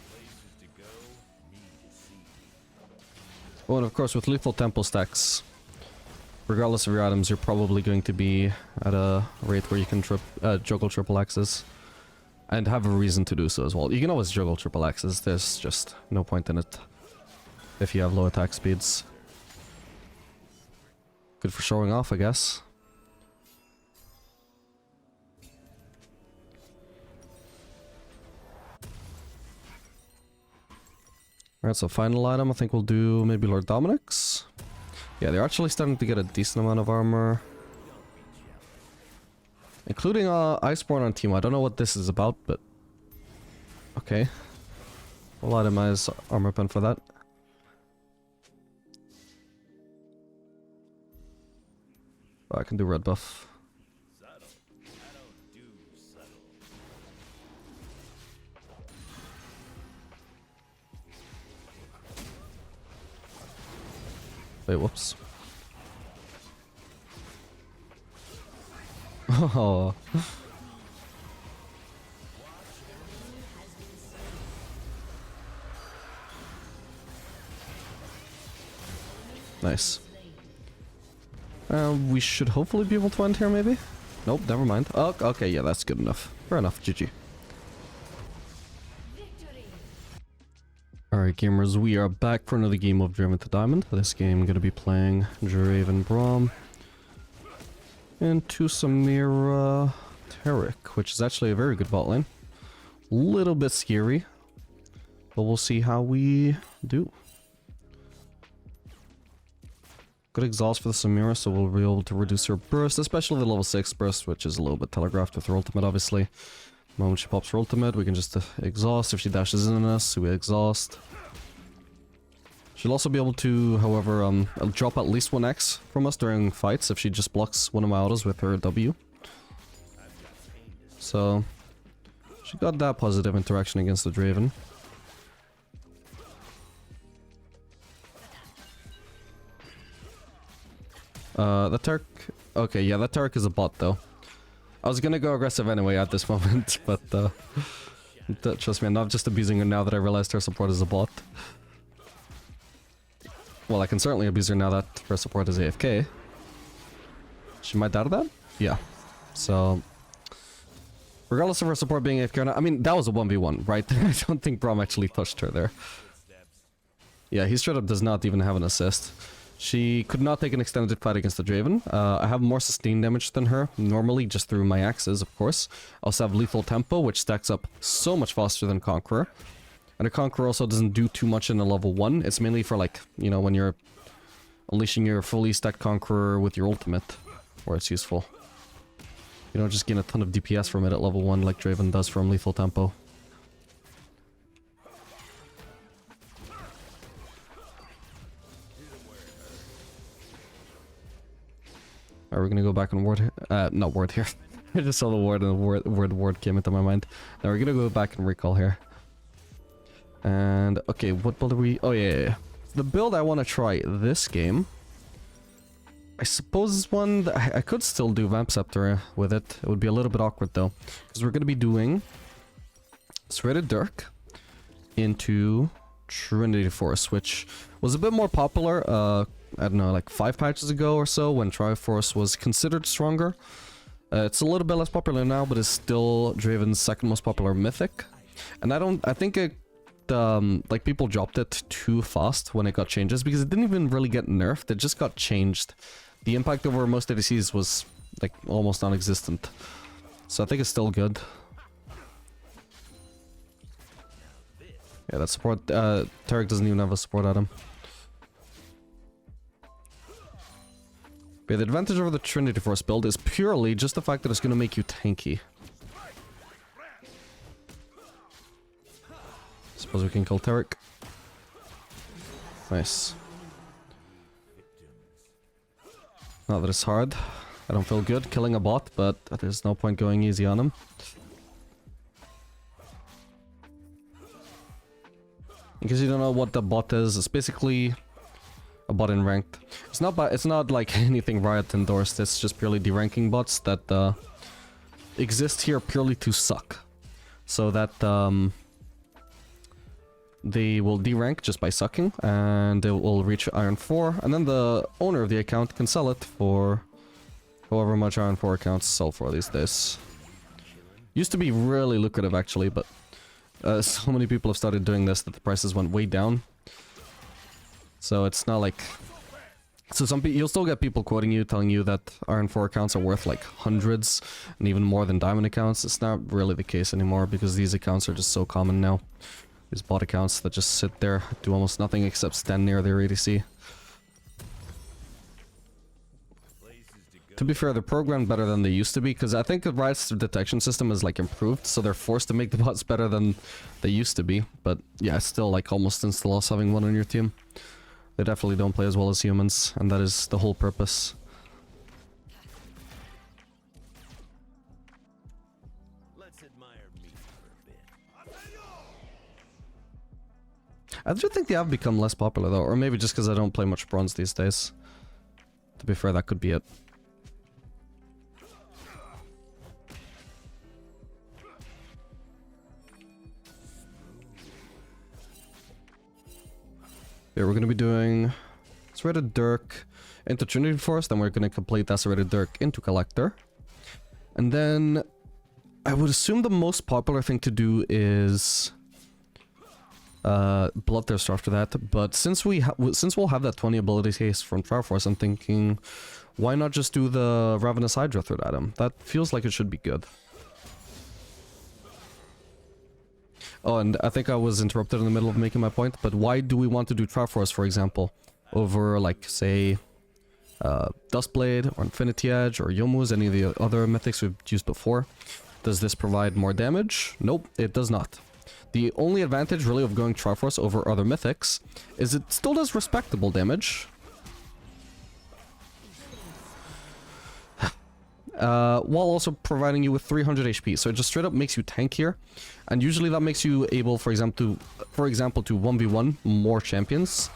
Places to go, need to see. Oh, and of course with lethal tempo stacks, regardless of your items, you're probably going to be at a rate where you can juggle triple axes. And have a reason to do so as well. You can always juggle triple axes, there's just no point in it if you have low attack speeds. Good for showing off, I guess. Alright, so final item, I think we'll do maybe Lord Dominic's. Yeah, they're actually starting to get a decent amount of armor. Including Iceborne on team. I don't know what this is about, but... Okay. We'll itemize armor pen for that. Oh, I can do red buff. Wait, whoops. Oh. Nice. We should hopefully be able to end here, maybe? Nope, never mind. Oh, okay, yeah, that's good enough. Fair enough, GG. Alright, gamers, we are back for another game of Draven to Diamond. This game, I'm gonna be playing Draven Braum into Samira Taric, which is actually a very good bot lane. Little bit scary, but we'll see how we do. Good exhaust for the Samira, so we'll be able to reduce her burst, especially the level 6 burst, which is a little bit telegraphed with her ultimate, obviously. The moment she pops her ultimate, we can just exhaust. If she dashes in on us, we exhaust. She'll also be able to, however, drop at least 1x from us during fights if she just blocks one of my autos with her W. So, she got that positive interaction against the Draven. The Turk... Okay, yeah, that Turk is a bot, though. I was gonna go aggressive anyway at this moment, but, trust me, I'm not just abusing her now that I realized her support is a bot. Well, I can certainly abuse her now that her support is AFK. She might die to that? Yeah. So... Regardless of her support being AFK or not, I mean, that was a 1v1, right? I don't think Braum actually touched her there. Yeah, he straight up does not even have an assist. She could not take an extended fight against the Draven. I have more sustained damage than her, normally just through my axes, of course. I also have lethal tempo, which stacks up so much faster than Conqueror. And a Conqueror also doesn't do too much in a level 1. It's mainly for, like, you know, when you're unleashing your fully stacked Conqueror with your ultimate, where it's useful. You don't just gain a ton of DPS from it at level 1 like Draven does from lethal tempo. Are we gonna go back and ward here? Not ward here. I just saw the ward and the word came into my mind. Now we're gonna go back and recall here. And, okay, what build are we... Oh, yeah. The build I want to try this game... I suppose is one that I could still do Vamp Scepter with it. It would be a little bit awkward, though. Because we're gonna be doing... Serrated Dirk into Trinity Force, which was a bit more popular, I don't know, like 5 patches ago or so, when Triforce was considered stronger. It's a little bit less popular now, but it's still Draven's second most popular mythic. And I think it, like, people dropped it too fast when it got changes, because it didn't even really get nerfed, it just got changed. The impact over most ADCs was, like, almost non-existent. So I think it's still good. Yeah, that support, Taric doesn't even have a support item. But yeah, the advantage over the Trinity Force build is purely just the fact that it's going to make you tanky. Suppose we can kill Taric. Nice. Not that it's hard. I don't feel good killing a bot, but there's no point going easy on him. In case you don't know what the bot is, it's basically a bot in ranked. It's not like anything Riot endorsed, it's just purely deranking bots that exist here purely to suck. So that they will derank just by sucking, and they will reach Iron 4, and then the owner of the account can sell it for however much Iron 4 accounts sell for these days. Used to be really lucrative actually, but so many people have started doing this that the prices went way down. So it's not like... So you'll still get people quoting you, telling you that Iron 4 accounts are worth like hundreds, and even more than Diamond accounts. It's not really the case anymore, because these accounts are just so common now. These bot accounts that just sit there, do almost nothing except stand near their ADC. Places to go To be fair, they're programmed better than they used to be, because I think the Riot's detection system is like improved, so they're forced to make the bots better than they used to be. But yeah, it's still like almost insta-loss having one on your team. They definitely don't play as well as humans, and that is the whole purpose. Let's admire me for a bit. I do think they have become less popular though, or maybe just because I don't play much bronze these days. To be fair, that could be it. Yeah, we're gonna be doing Serrated Dirk into Trinity Force, then we're gonna complete that Serrated Dirk into Collector. And then I would assume the most popular thing to do is Bloodthirster after that, but since we'll have that 20 ability case from Triforce, I'm thinking, why not just do the Ravenous Hydra third item? That feels like it should be good. Oh, and I think I was interrupted in the middle of making my point, but why do we want to do Triforce, for example, over, like, say, Duskblade, or Infinity Edge, or Youmuu's, any of the other mythics we've used before? Does this provide more damage? Nope, it does not. The only advantage, really, of going Triforce over other mythics is it still does respectable damage. While also providing you with 300 HP, so it just straight up makes you tankier, and usually that makes you able, for example, to 1v1 more champions.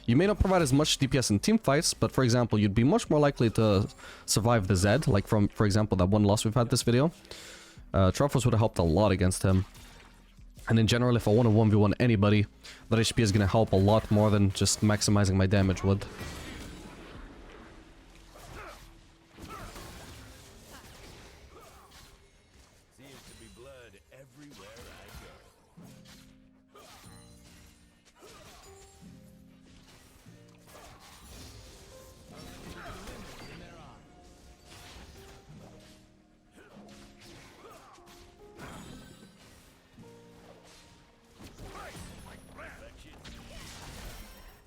You may not provide as much DPS in team fights, but for example, you'd be much more likely to survive the Zed, like from, for example, that one loss we've had this video. Triforce would have helped a lot against him. And in general, if I want to 1v1 anybody, that HP is going to help a lot more than just maximizing my damage would.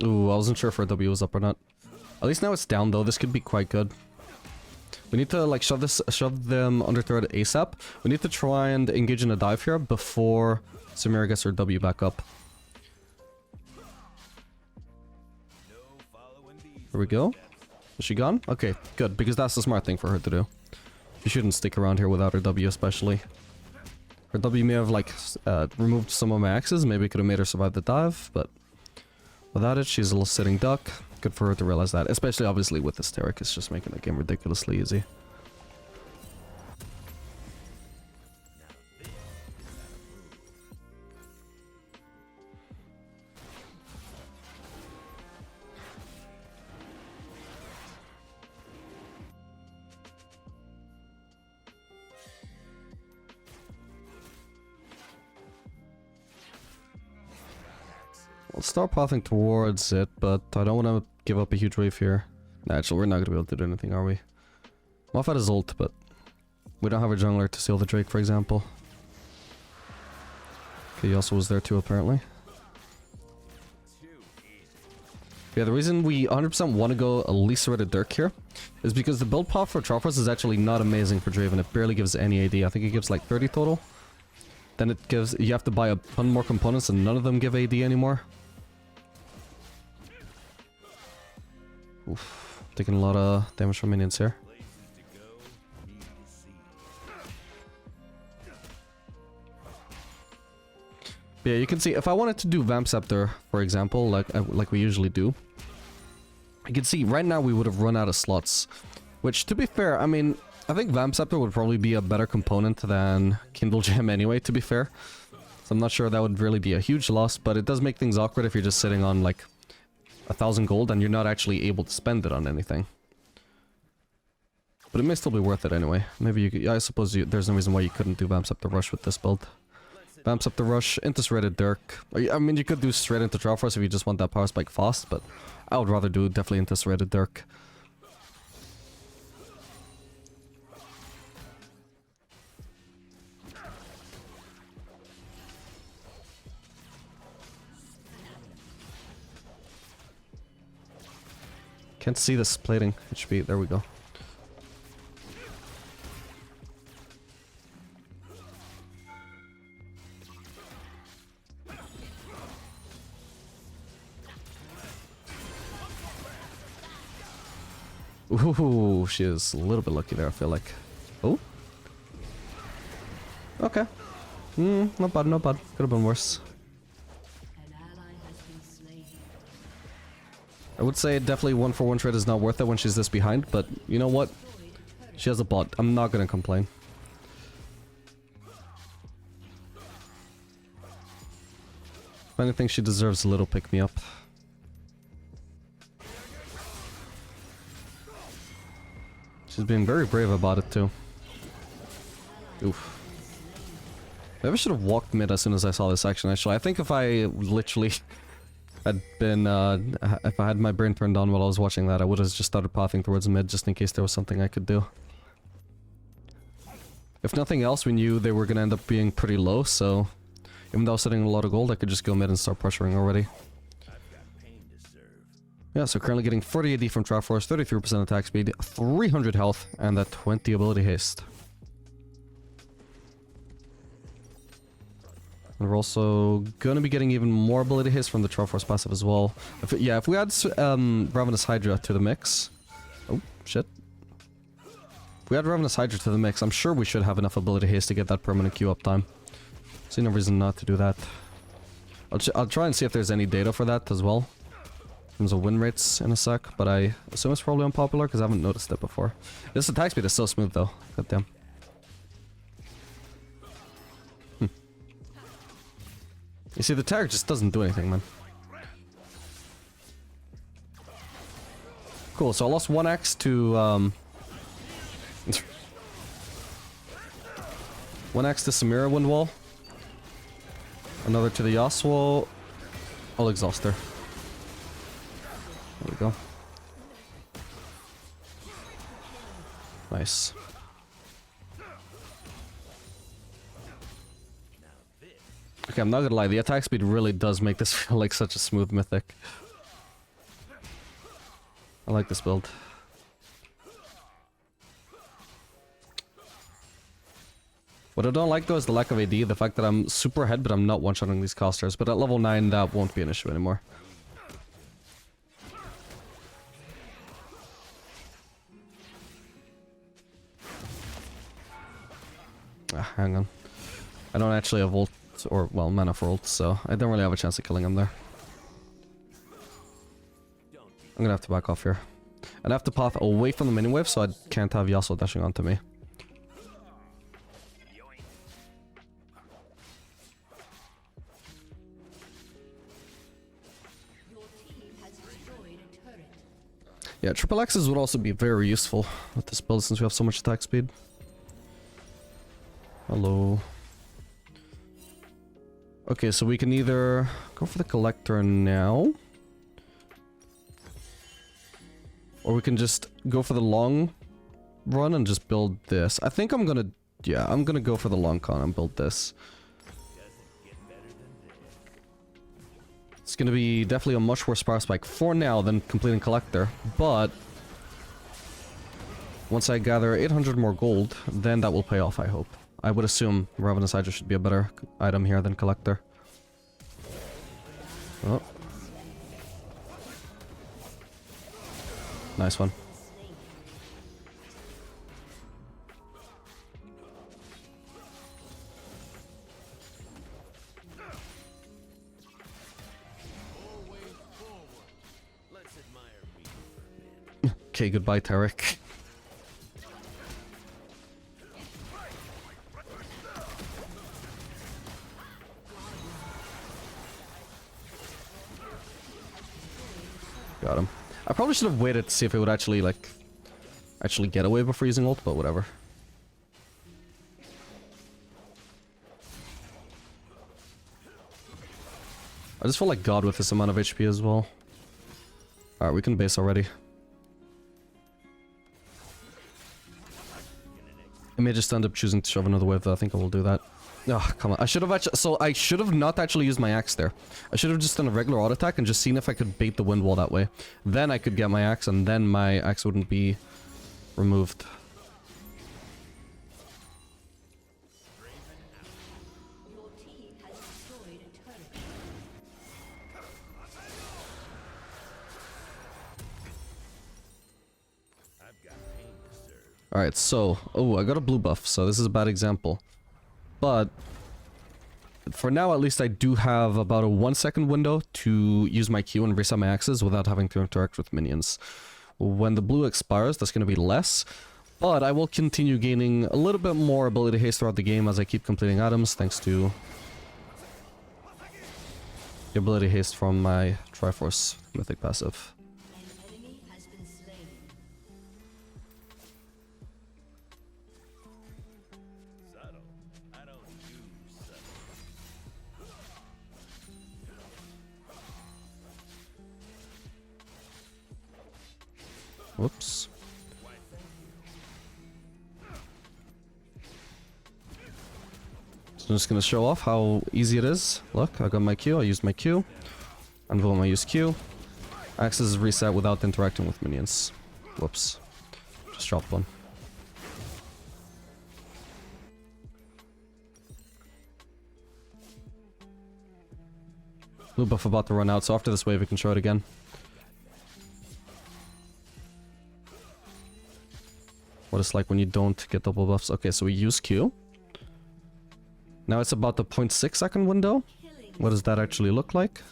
Ooh, I wasn't sure if our W was up or not. At least now it's down though, this could be quite good. We need to like shove them under threat ASAP. We need to try and engage in a dive here before Samira gets her W back up. There we go. Is she gone? Okay, good, because that's the smart thing for her to do. She shouldn't stick around here without her W especially. Her W may have like removed some of my axes, maybe it could have made her survive the dive, but without it, she's a little sitting duck. Good for her to realize that, especially obviously with Hysteric, it's just making the game ridiculously easy. I'll start pathing towards it, but I don't want to give up a huge wave here. Nah, actually, we're not going to be able to do anything, are we? Moffat is ult, but we don't have a jungler to seal the Drake, for example. Okay, he also was there too, apparently. Yeah, the reason we 100% want to go at least Serrated Dirk here is because the build path for Triforce is actually not amazing for Draven. It barely gives any AD. I think it gives like 30 total. Then it gives, you have to buy a ton more components and none of them give AD anymore. Oof, taking a lot of damage from minions here. But yeah, you can see if I wanted to do Vamp Scepter, for example, like we usually do, you can see right now we would have run out of slots. Which, to be fair, I mean, I think Vamp Scepter would probably be a better component than Kindle Gem anyway, to be fair. So I'm not sure that would really be a huge loss, but it does make things awkward if you're just sitting on like 1,000 gold and you're not actually able to spend it on anything. But it may still be worth it anyway. Maybe you could, yeah, I suppose there's no reason why you couldn't do Vamp Scepter Rush with this build. Vamp Scepter Rush into Serrated Dirk. I mean, you could do straight into Triforce if you just want that power spike fast, but I would rather do definitely into Serrated Dirk. Can't see this plating HP. There we go. Ooh, she is a little bit lucky there, I feel like. Oh. Okay. Not bad, not bad. Could have been worse. An ally has been slain. I would say definitely 1-for-1 trade is not worth it when she's this behind, but you know what? She has a bot. I'm not gonna complain. If anything, she deserves a little pick-me-up. She's being very brave about it too. Oof. Maybe I should have walked mid as soon as I saw this action, actually. I think if I literally had been, if I had my brain turned on while I was watching that, I would have just started pathing towards mid just in case there was something I could do. If nothing else, we knew they were going to end up being pretty low, so even though I was sitting a lot of gold, I could just go mid and start pressuring already. Yeah, so currently getting 40 AD from Triforce, 33% attack speed, 300 health, and that 20 ability haste. And we're also going to be getting even more ability haste from the Triforce passive as well. If we add Ravenous Hydra to the mix... Oh, shit. If we add Ravenous Hydra to the mix, I'm sure we should have enough ability haste to get that permanent Q up time. See no reason not to do that. I'll try and see if there's any data for that as well. In terms of win rates in a sec, but I assume it's probably unpopular because I haven't noticed it before. This attack speed is so smooth though. God damn. You see, the tag just doesn't do anything, man. Cool, so I lost one axe to, one axe to Samira wind wall. Another to the Yasuo. I'll exhaust her. There we go. Nice. Okay, I'm not gonna lie, the attack speed really does make this feel like such a smooth mythic. I like this build. What I don't like though is the lack of AD, the fact that I'm super ahead but I'm not one-shotting these casters, but at level 9 that won't be an issue anymore. Hang on. I don't actually have ult, or, well, mana for ult, so I don't really have a chance of killing him there. I'm gonna have to back off here. And I have to path away from the mini wave, so I can't have Yasuo dashing onto me. Yeah, triple axes would also be very useful with this build since we have so much attack speed. Hello. Okay, so we can either go for the collector now, or we can just go for the long run and just build this. I think I'm gonna, yeah, I'm gonna go for the long con and build this. It's gonna be definitely a much worse power spike for now than completing collector, but once I gather 800 more gold, then that will pay off, I hope. I would assume Ravenous Hydra should be a better item here than collector. Oh. Nice one. Okay, goodbye, Tarek. Got him. I probably should have waited to see if it would actually, like, get away before using ult, but whatever. I just feel like God with this amount of HP as well. Alright, we can base already. I may just end up choosing to shove another wave, though. I think I will do that. Oh, come on. I should have actually... So, I should have not actually used my axe there. I should have just done a regular auto attack and just seen if I could bait the wind wall that way. Then I could get my axe, and then my axe wouldn't be removed. Your team has destroyed a turret. Alright, so... Oh, I got a blue buff, so this is a bad example. But... for now, at least, I do have about a 1-second window to use my Q and reset my axes without having to interact with minions. When the blue expires, that's going to be less. But I will continue gaining a little bit more ability haste throughout the game as I keep completing items, thanks to the ability haste from my Triforce mythic passive. An enemy has been slain. Subtle. I don't use subtle. Whoops. So I'm just gonna show off how easy it is. Look, I got my Q, I used my Q. And boom, I use Q. Axis is reset without interacting with minions. Whoops. Just dropped one. Blue buff about to run out, so after this wave we can show it again. What it's like when you don't get double buffs. Okay, so we use Q. Now it's about the 0.6 second window. What does that actually look like?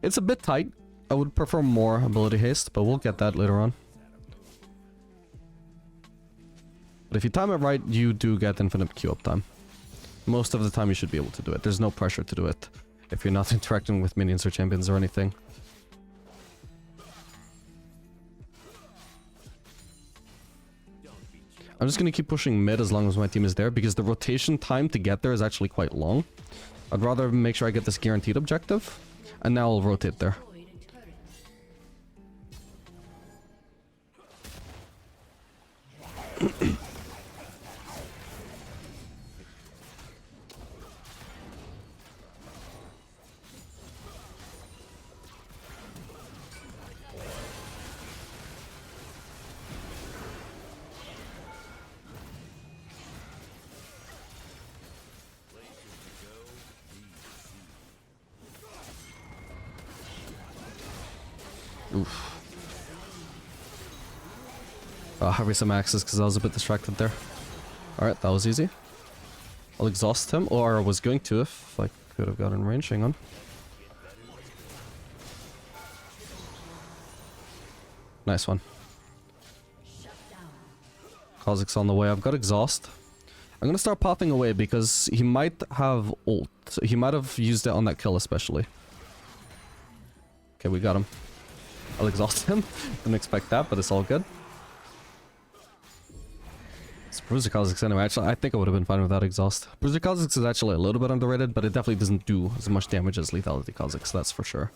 It's a bit tight. I would prefer more ability haste, but we'll get that later on. But if you time it right, you do get infinite Q uptime. Most of the time you should be able to do it. There's no pressure to do it if you're not interacting with minions or champions or anything. I'm just gonna keep pushing mid as long as my team is there, because the rotation time to get there is actually quite long. I'd rather make sure I get this guaranteed objective, and now I'll rotate there. Oof. Have some axes because I was a bit distracted there. Alright, that was easy. I'll exhaust him, or I was going to if I could have gotten range. Hang on. Nice one. Kha'Zix's on the way. I've got exhaust. I'm gonna start popping away because he might have ult. He might have used it on that kill especially. Okay, we got him. I'll exhaust him. Didn't expect that, but it's all good. It's Bruiser Kha'Zix anyway. Actually, I think I would have been fine without exhaust. Bruiser Kha'Zix is actually a little bit underrated, but it definitely doesn't do as much damage as Lethality Kha'Zix, that's for sure.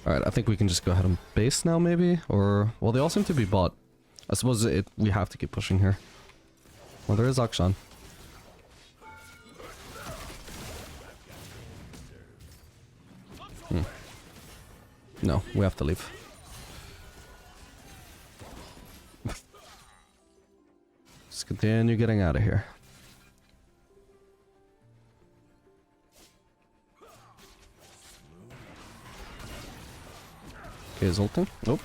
Alright, I think we can just go ahead and base now, maybe? Or... well, they all seem to be bot. I suppose we have to keep pushing here. Well, there is Akshan. No, we have to leave. Just continue getting out of here. Okay, he's ulting. Nope.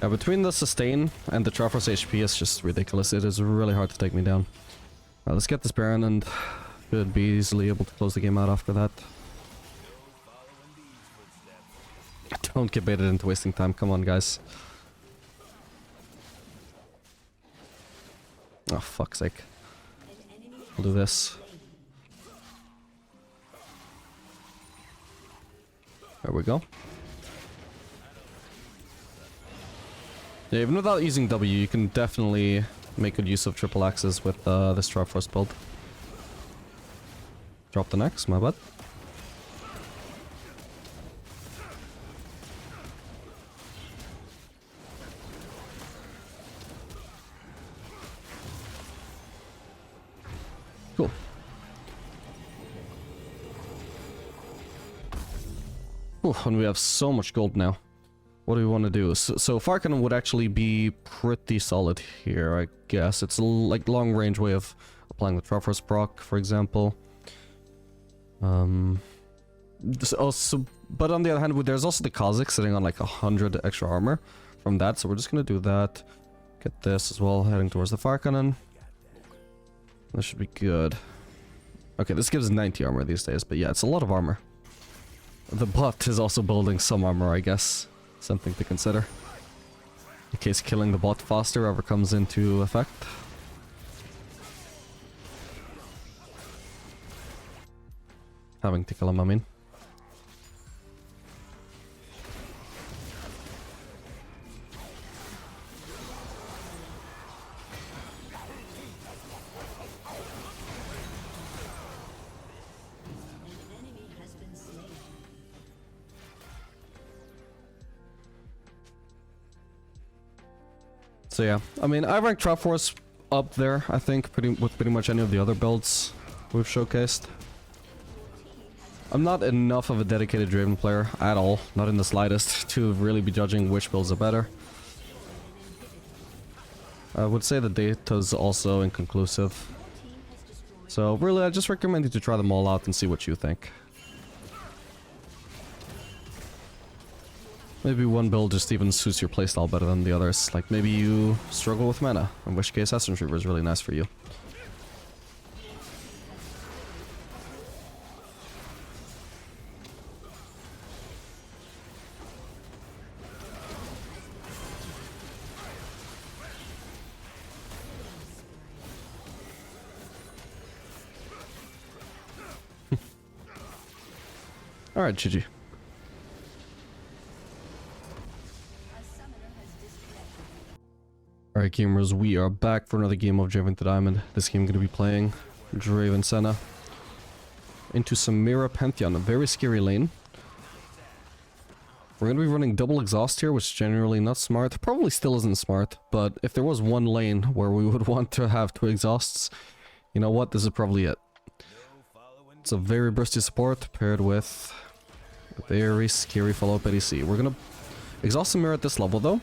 Yeah, between the sustain and the Triforce HP, it's just ridiculous. It is really hard to take me down. Let's get this Baron and should be easily able to close the game out after that. Don't get baited into wasting time. Come on, guys. Oh, fuck's sake. I'll do this. There we go. Yeah, even without using W, you can definitely make good use of triple axes with this Triforce build. Drop the next, my bad. Cool. Ooh, and we have so much gold now. What do we want to do? So Farcan would actually be pretty solid here, I guess. It's a like long range way of applying the Triforce proc, for example. But on the other hand, there's also the Kha'Zix sitting on like 100 extra armor from that, so we're just gonna do that. Get this as well, heading towards the Farcanon. That should be good. Okay, this gives 90 armor these days, but yeah, it's a lot of armor. The bot is also building some armor, I guess. Something to consider. In case killing the bot faster ever comes into effect. Having to kill him, I mean. So yeah, I mean, I rank Triforce up there, I think, with pretty much any of the other builds we've showcased. I'm not enough of a dedicated Draven player at all, not in the slightest, to really be judging which builds are better. I would say the data's also inconclusive. So really, I just recommend you to try them all out and see what you think. Maybe one build just even suits your playstyle better than the others. Like maybe you struggle with mana, in which case Essence Reaver is really nice for you. Alright, GG. Alright gamers, we are back for another game of Draven to Diamond. This game I'm going to be playing Draven Senna into Samira Pantheon, a very scary lane. We're going to be running double exhaust here, which is generally not smart. Probably still isn't smart, but if there was one lane where we would want to have two exhausts, you know what, this is probably it. It's a very bursty support paired with a very scary follow-up ADC. We're going to exhaust Samira at this level though,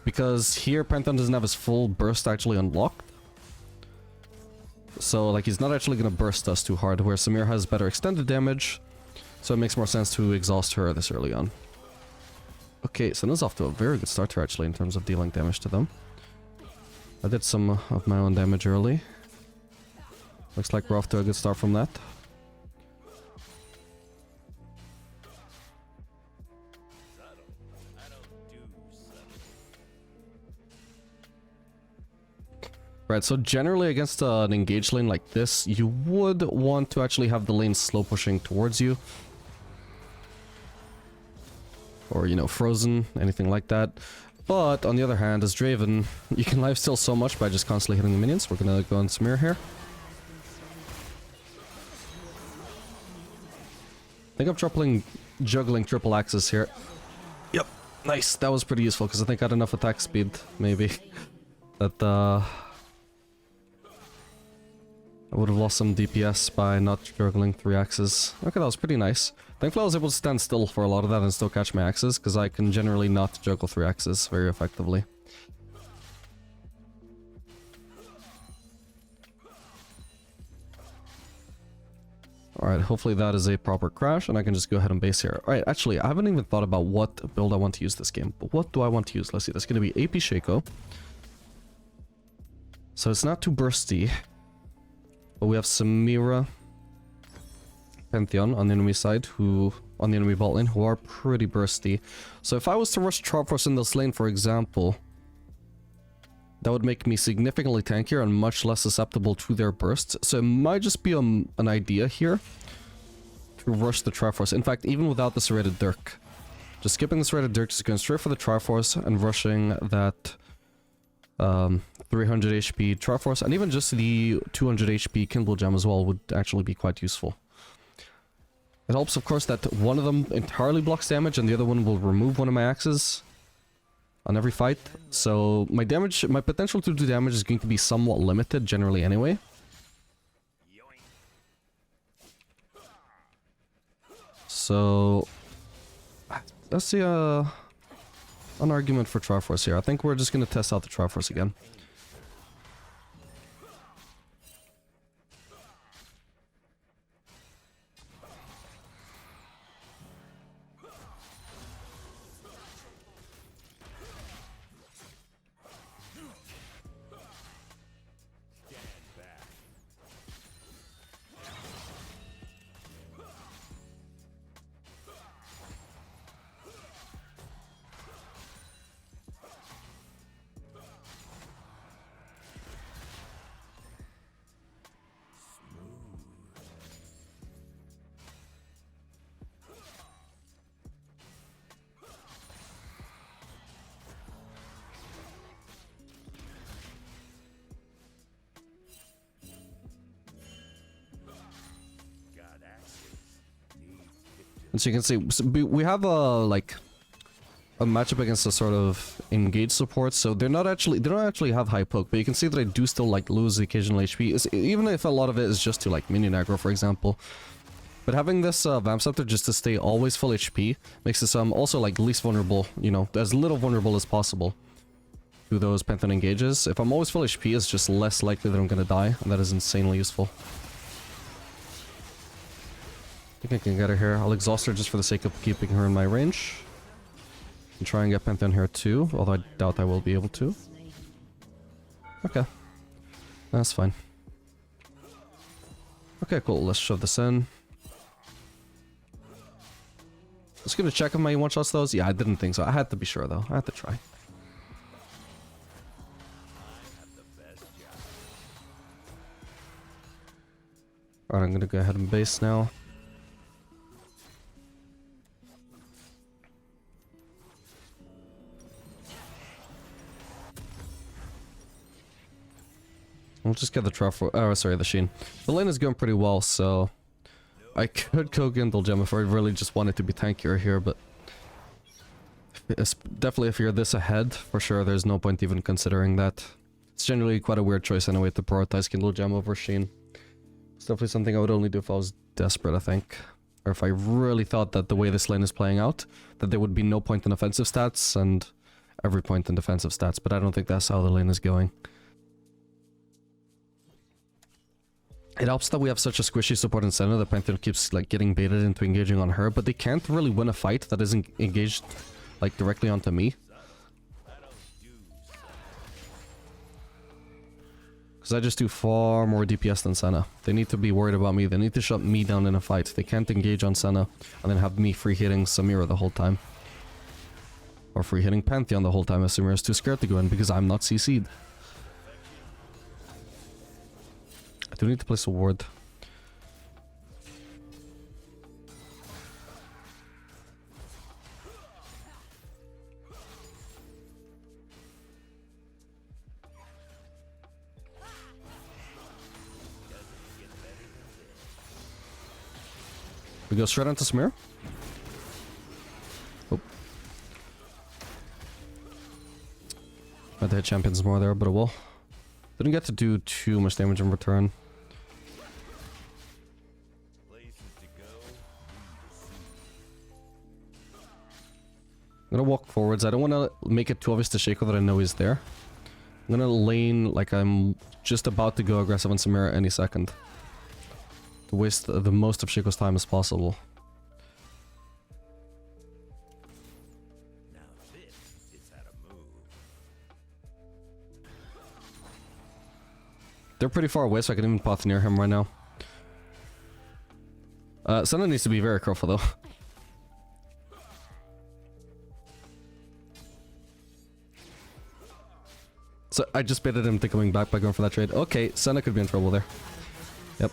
because here Pantheon doesn't have his full burst actually unlocked. So like he's not actually going to burst us too hard, where Samira has better extended damage, so it makes more sense to exhaust her this early on. Okay, Senna's off to a very good start here actually in terms of dealing damage to them. I did some of my own damage early. Looks like we're off to a good start from that. Right, so generally against an engaged lane like this, you would want to actually have the lane slow pushing towards you. Or, you know, frozen, anything like that. But, on the other hand, as Draven, you can lifesteal so much by just constantly hitting the minions. We're gonna go on Samir here. I think I'm juggling triple axes here. Yep, nice. That was pretty useful, because I think I had enough attack speed, maybe, that, I would have lost some DPS by not juggling 3 axes. Okay, that was pretty nice. Thankfully I was able to stand still for a lot of that and still catch my axes, because I can generally not juggle 3 axes very effectively. Alright, hopefully that is a proper crash, and I can just go ahead and base here. Alright, actually, I haven't even thought about what build I want to use this game. But what do I want to use? Let's see, that's going to be AP Shaco. So it's not too bursty. But we have Samira Pantheon on the enemy side, on the enemy bot lane, who are pretty bursty. So if I was to rush Triforce in this lane, for example, that would make me significantly tankier and much less susceptible to their bursts. So it might just be an idea here to rush the Triforce. In fact, even without the Serrated Dirk. Just skipping the Serrated Dirk, just going straight for the Triforce and rushing that 300 HP Triforce, and even just the 200 HP Kindle Gem as well would actually be quite useful. It helps, of course, that one of them entirely blocks damage and the other one will remove one of my axes on every fight. So my potential to do damage is going to be somewhat limited generally anyway. So let's see an argument for Triforce here. I think we're just gonna test out the Triforce again. And so you can see, we have a matchup against a sort of engaged support, so they don't actually have high poke, but you can see that I do still like lose the occasional HP, even if a lot of it is just to like minion aggro, for example. But having this Vamp Scepter just to stay always full HP makes this also like least vulnerable, you know, as little vulnerable as possible to those Pantheon engages. If I'm always full HP, it's just less likely that I'm gonna die, and that is insanely useful. I think I can get her here. I'll exhaust her just for the sake of keeping her in my range. And try and get Pantheon here too, although I doubt I will be able to. Okay. That's fine. Okay, cool. Let's shove this in. Just gonna check if my one-shots those. Yeah, I didn't think so. I had to be sure though. I had to try. Alright, I'm gonna go ahead and base now. We'll just get the Triforce. Oh, sorry, the Sheen. The lane is going pretty well, so I could go Gindle Gem if I really just wanted to be tankier here, but it's definitely if you're this ahead, for sure, there's no point even considering that. It's generally quite a weird choice anyway to prioritize Gindle Gem over Sheen. It's definitely something I would only do if I was desperate, I think. Or if I really thought that the way this lane is playing out, that there would be no point in offensive stats and every point in defensive stats, but I don't think that's how the lane is going. It helps that we have such a squishy support in Senna that Pantheon keeps like getting baited into engaging on her, but they can't really win a fight that isn't engaged like directly onto me. Because I just do far more DPS than Senna. They need to be worried about me. They need to shut me down in a fight. They can't engage on Senna and then have me free hitting Samira the whole time. Or free hitting Pantheon the whole time as Samira is too scared to go in because I'm not CC'd. I do need to place a ward. We go straight onto Samir. Oh. Had to hit champions more there, but it will. Didn't get to do too much damage in return. I'm gonna walk forwards. I don't want to make it too obvious to Shaco that I know he's there. I'm gonna lane like I'm just about to go aggressive on Samira any second. To waste the most of Shaco's time as possible. Now this is how to move. They're pretty far away, so I can even path near him right now. Senna needs to be very careful though. So I just baited him to coming back by going for that trade. Okay, Senna could be in trouble there. Yep.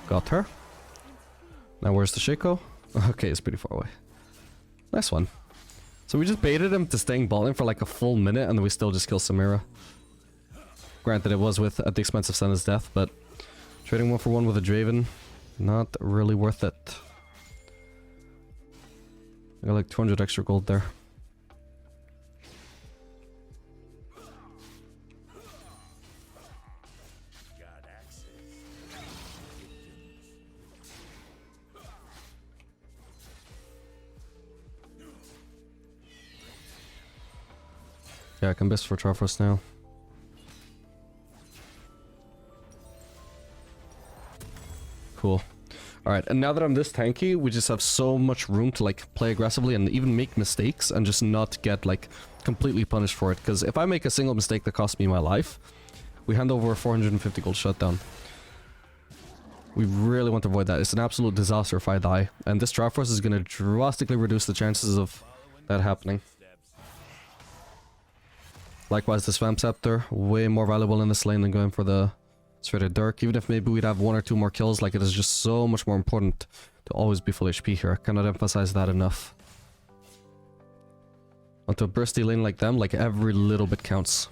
Got her. Now where's the Shaco? Okay, it's pretty far away. Nice one. So we just baited him to staying bot lane for like a full minute and then we still just kill Samira. Granted it was at the expense of Senna's death, but trading 1-for-1 with a Draven, not really worth it. I got like 200 extra gold there. Got access. Okay, I can best for Triforce now. Cool. Alright, and now that I'm this tanky, we just have so much room to like play aggressively and even make mistakes and just not get like completely punished for it. Because if I make a single mistake that costs me my life, we hand over a 450 gold shutdown. We really want to avoid that. It's an absolute disaster if I die. And this Triforce is going to drastically reduce the chances of that happening. Likewise, the Swamp Scepter, way more valuable in this lane than going for the Straight Dirk. Even if maybe we'd have 1 or 2 more kills, like it is just so much more important to always be full HP here. I cannot emphasize that enough. Onto a bursty lane like them, like every little bit counts.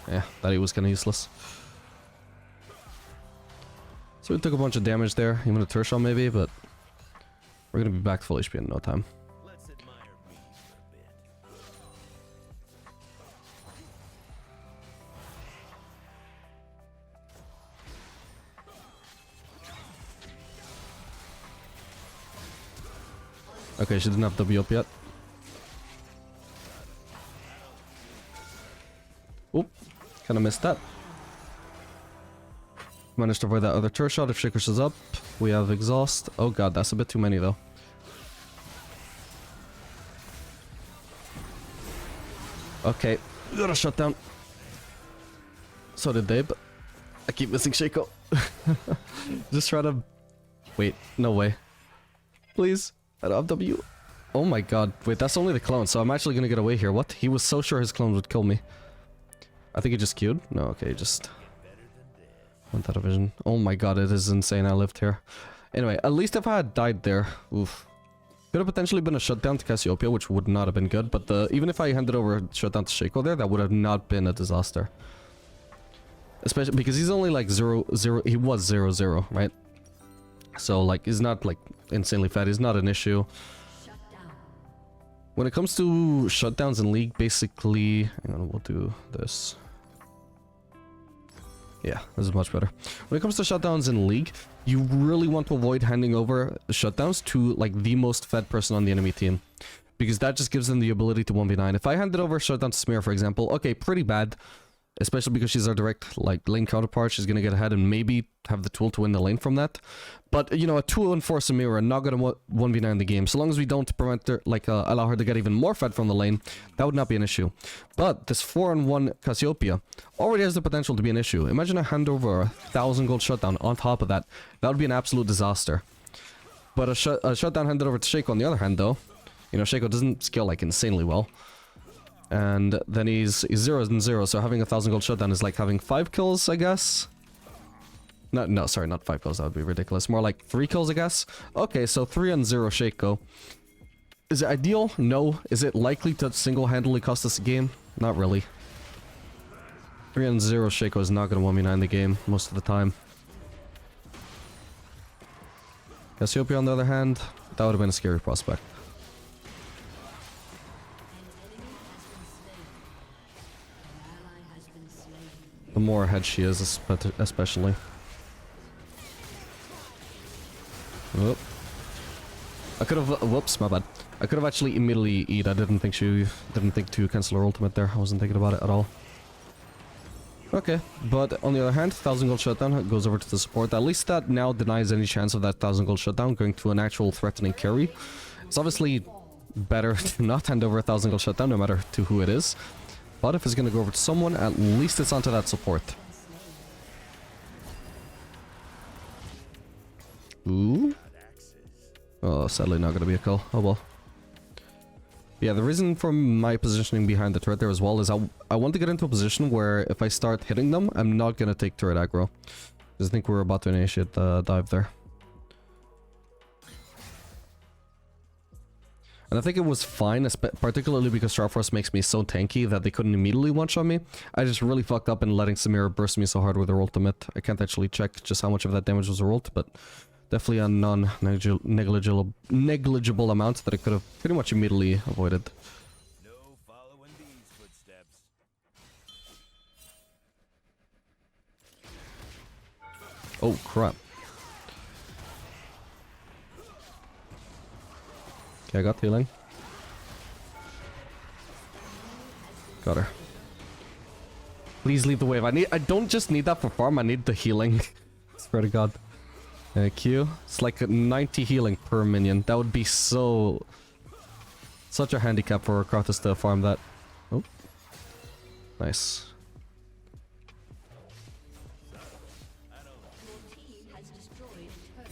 Yeah, that was kind of useless. So we took a bunch of damage there, even a Tertial maybe, but we're gonna be back to full HP in no time. Let's admire me a bit. Okay, she didn't have W up yet. Oop, kind of missed that. Managed to avoid that other turret shot if Shaker shows up. We have exhaust. Oh god, that's a bit too many though. Okay, we got a shutdown. So did they, but I keep missing Shaco. Just try to... Wait, no way. Please, I don't have W. Oh my god, wait, that's only the clone, so I'm actually gonna get away here. What? He was so sure his clone would kill me. I think he just queued? No, okay, he just... went out of vision. Oh my god, it is insane I lived here. Anyway, at least if I had died there, oof. Could have potentially been a shutdown to Cassiopeia, which would not have been good, but even if I handed over a shutdown to Shaco there, that would have not been a disaster. Especially because he's only like 0-0, he was 0-0, right? So like, he's not like insanely fat, he's not an issue. When it comes to shutdowns in League, basically, hang on, we'll do this. Yeah, this is much better. When it comes to shutdowns in League, you really want to avoid handing over shutdowns to like the most fed person on the enemy team. Because that just gives them the ability to 1v9. If I handed over shutdown to Samira, for example, okay, pretty bad. Especially because she's our direct like lane counterpart, she's gonna get ahead and maybe have the tool to win the lane from that. But you know, a 2-4 Samira not gonna 1v9 the game. So long as we don't prevent her, like allow her to get even more fed from the lane, that would not be an issue. But this 4-1 Cassiopeia already has the potential to be an issue. Imagine a hand over 1,000 gold shutdown on top of that. That would be an absolute disaster. But a shutdown handed over to Shaco on the other hand though, you know, Shaco doesn't scale like insanely well. And then he's 0-0, so having 1,000 gold shutdown is like having 5 kills, I guess. No, sorry, not 5 kills, that would be ridiculous. More like 3 kills, I guess. Okay, so 3-0 Shaco. Is it ideal? No. Is it likely to single-handedly cost us a game? Not really. 3-0 Shaco is not going to 1v9 the game most of the time. Cassiopeia, on the other hand, that would have been a scary prospect. The more ahead she is, especially. Whoop. I could have... Whoops, my bad. I could have actually immediately eat. I didn't think to cancel her ultimate there. I wasn't thinking about it at all. Okay, but on the other hand, 1,000 gold shutdown goes over to the support. At least that now denies any chance of that 1,000 gold shutdown going to an actual threatening carry. It's obviously better to not hand over 1,000 gold shutdown, no matter to who it is. But if it's going to go over to someone, at least it's onto that support. Ooh. Oh, sadly not going to be a kill. Oh well. Yeah, the reason for my positioning behind the turret there as well is I want to get into a position where if I start hitting them, I'm not going to take turret aggro. Because I think we're about to initiate the dive there. And I think it was fine, particularly because Triforce makes me so tanky that they couldn't immediately one-shot me. I just really fucked up in letting Samira burst me so hard with her ultimate. I can't actually check just how much of that damage was her ult, but definitely a non-negligible amount that I could have pretty much immediately avoided. No following these footsteps. Oh, crap. Okay, I got healing. Got her. Please leave the wave. I don't just need that for farm, I need the healing. Swear to God. Q. It's like 90 healing per minion. That would be so... Such a handicap for Kratos to farm that. Oh. Nice. Your team has destroyed a turret.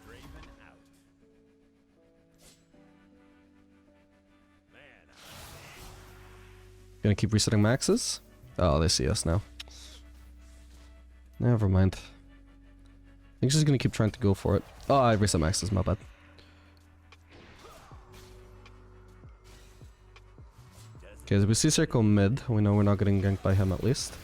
Draven out. Man, Gonna keep resetting maxes? Oh, they see us now. Never mind. I think she's gonna keep trying to go for it. Oh, I reset maxes, my bad. Okay, so we see Circle mid. We know we're not getting ganked by him at least.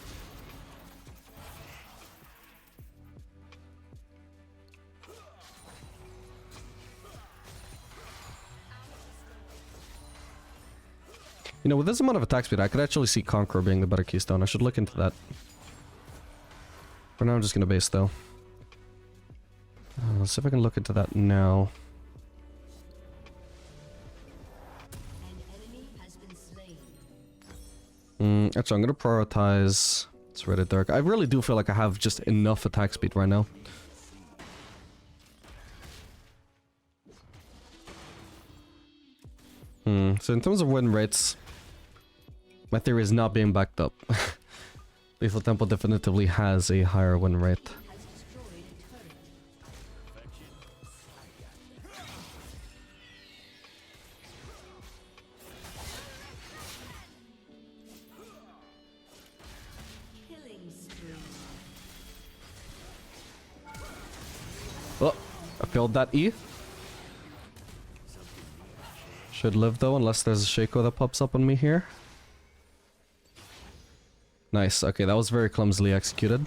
You know, with this amount of attack speed, I could actually see Conqueror being the better keystone. I should look into that. For now, I'm just gonna base though. Let's see if I can look into that now. An enemy has been slain. Actually, I'm gonna prioritize. It's Reddit Dark. I really do feel like I have just enough attack speed right now. So in terms of win rates, my theory is not being backed up. Lethal Temple definitively has a higher win rate. Has destroyed a turret. Killing spree. Oh, I failed that E. Should live though, unless there's a Shaco that pops up on me here. Nice, okay, that was very clumsily executed.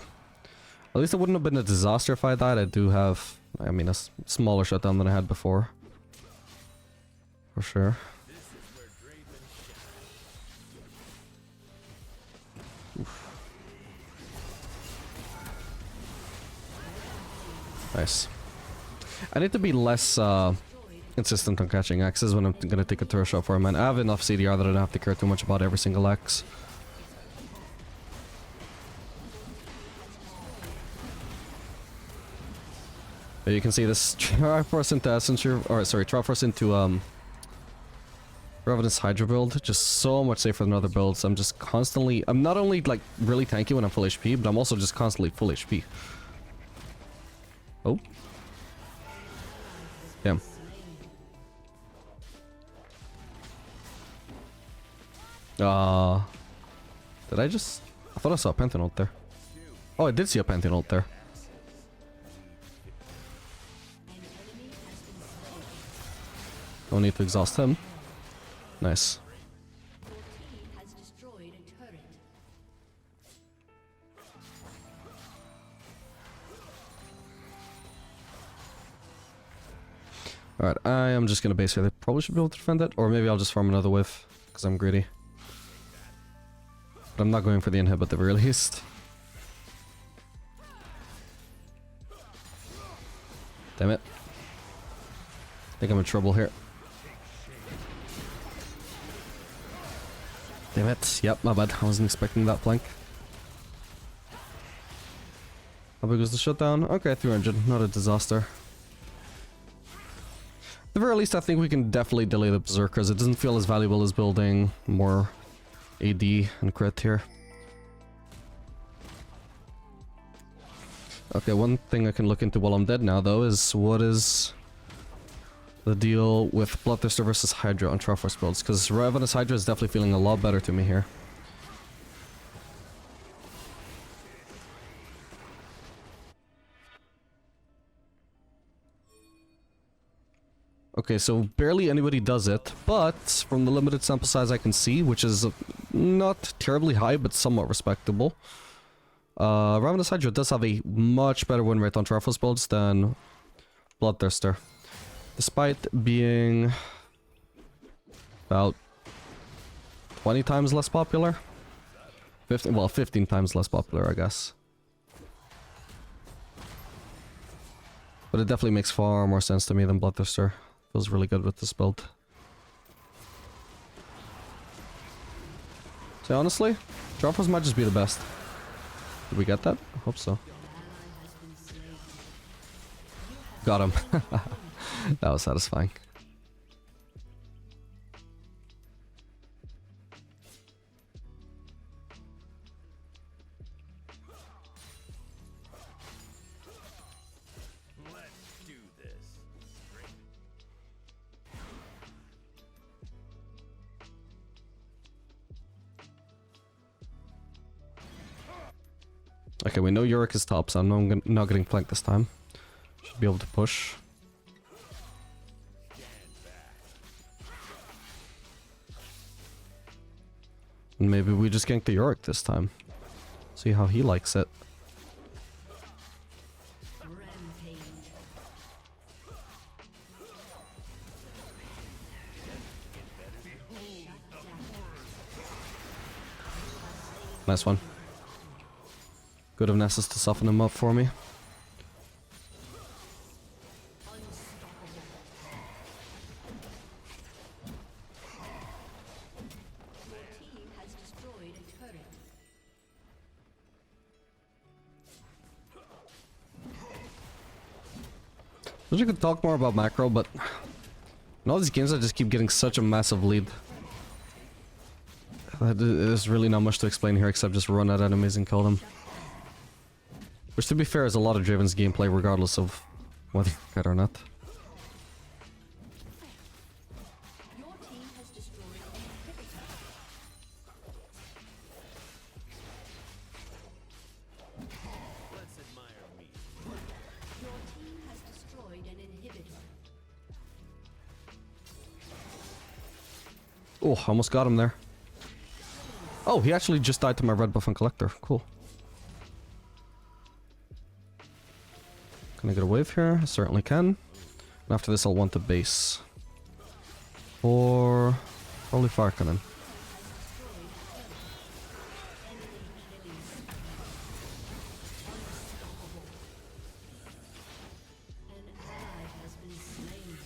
At least it wouldn't have been a disaster if I died. I do have, I mean, a smaller shutdown than I had before. For sure. Oof. Nice. I need to be less insistent on catching axes when I'm gonna take a turret shot for him, man. I have enough CDR that I don't have to care too much about every single axe. You can see this Triforce into Essentia, or sorry, Triforce into Revenant's Hydra build, just so much safer than other builds. I'm just constantly, I'm not only like really tanky when I'm full HP, but I'm also just constantly full HP. Oh. Damn. Did I just, I thought I saw a Pantheon ult there. Oh, I did see a Pantheon ult there. No need to exhaust him. Nice. Your team has destroyed a turret. Alright, I am just gonna base here. They probably should be able to defend it, or maybe I'll just farm another whiff, because I'm greedy. But I'm not going for the inhib at the very least. Damn it. I think I'm in trouble here. Damn it. Yep, my bad. I wasn't expecting that flank. How big was the shutdown? Okay, 300. Not a disaster. At the very least, I think we can definitely delay the Berserkers. It doesn't feel as valuable as building more AD and crit here. Okay, one thing I can look into while I'm dead now, though, is what is the deal with Bloodthirster versus Hydra on Triforce builds, because Revenant's Hydra is definitely feeling a lot better to me here. Okay, so barely anybody does it, but from the limited sample size I can see, which is not terribly high, but somewhat respectable, Revenant's Hydra does have a much better win rate on Triforce builds than Bloodthirster. Despite being about 20 times less popular? 15, well, 15 times less popular, I guess. But it definitely makes far more sense to me than Bloodthirster. Feels really good with this build. So honestly, Droppers might just be the best. Did we get that? I hope so. Got him. That was satisfying. Let's do this. Okay, we know Yorick is top, so I'm not getting flanked this time. Should be able to push. And maybe we just gank the Yorick this time. See how he likes it. Rampage. Nice one. Good of Nessus to soften him up for me. I wish I could talk more about macro, but in all these games I just keep getting such a massive lead. There's really not much to explain here except just run at enemies and kill them. Which, to be fair, is a lot of Draven's gameplay regardless of whether you get or not. Your team has destroyed an inhibitor. Let's admire me. Your team has destroyed an inhibitor. Oh, almost got him there. Oh, he actually just died to my red buff and collector. Cool. Can I get a wave here? I certainly can. And after this I'll want the base. Or probably Fire Cannon. An ally has been slain.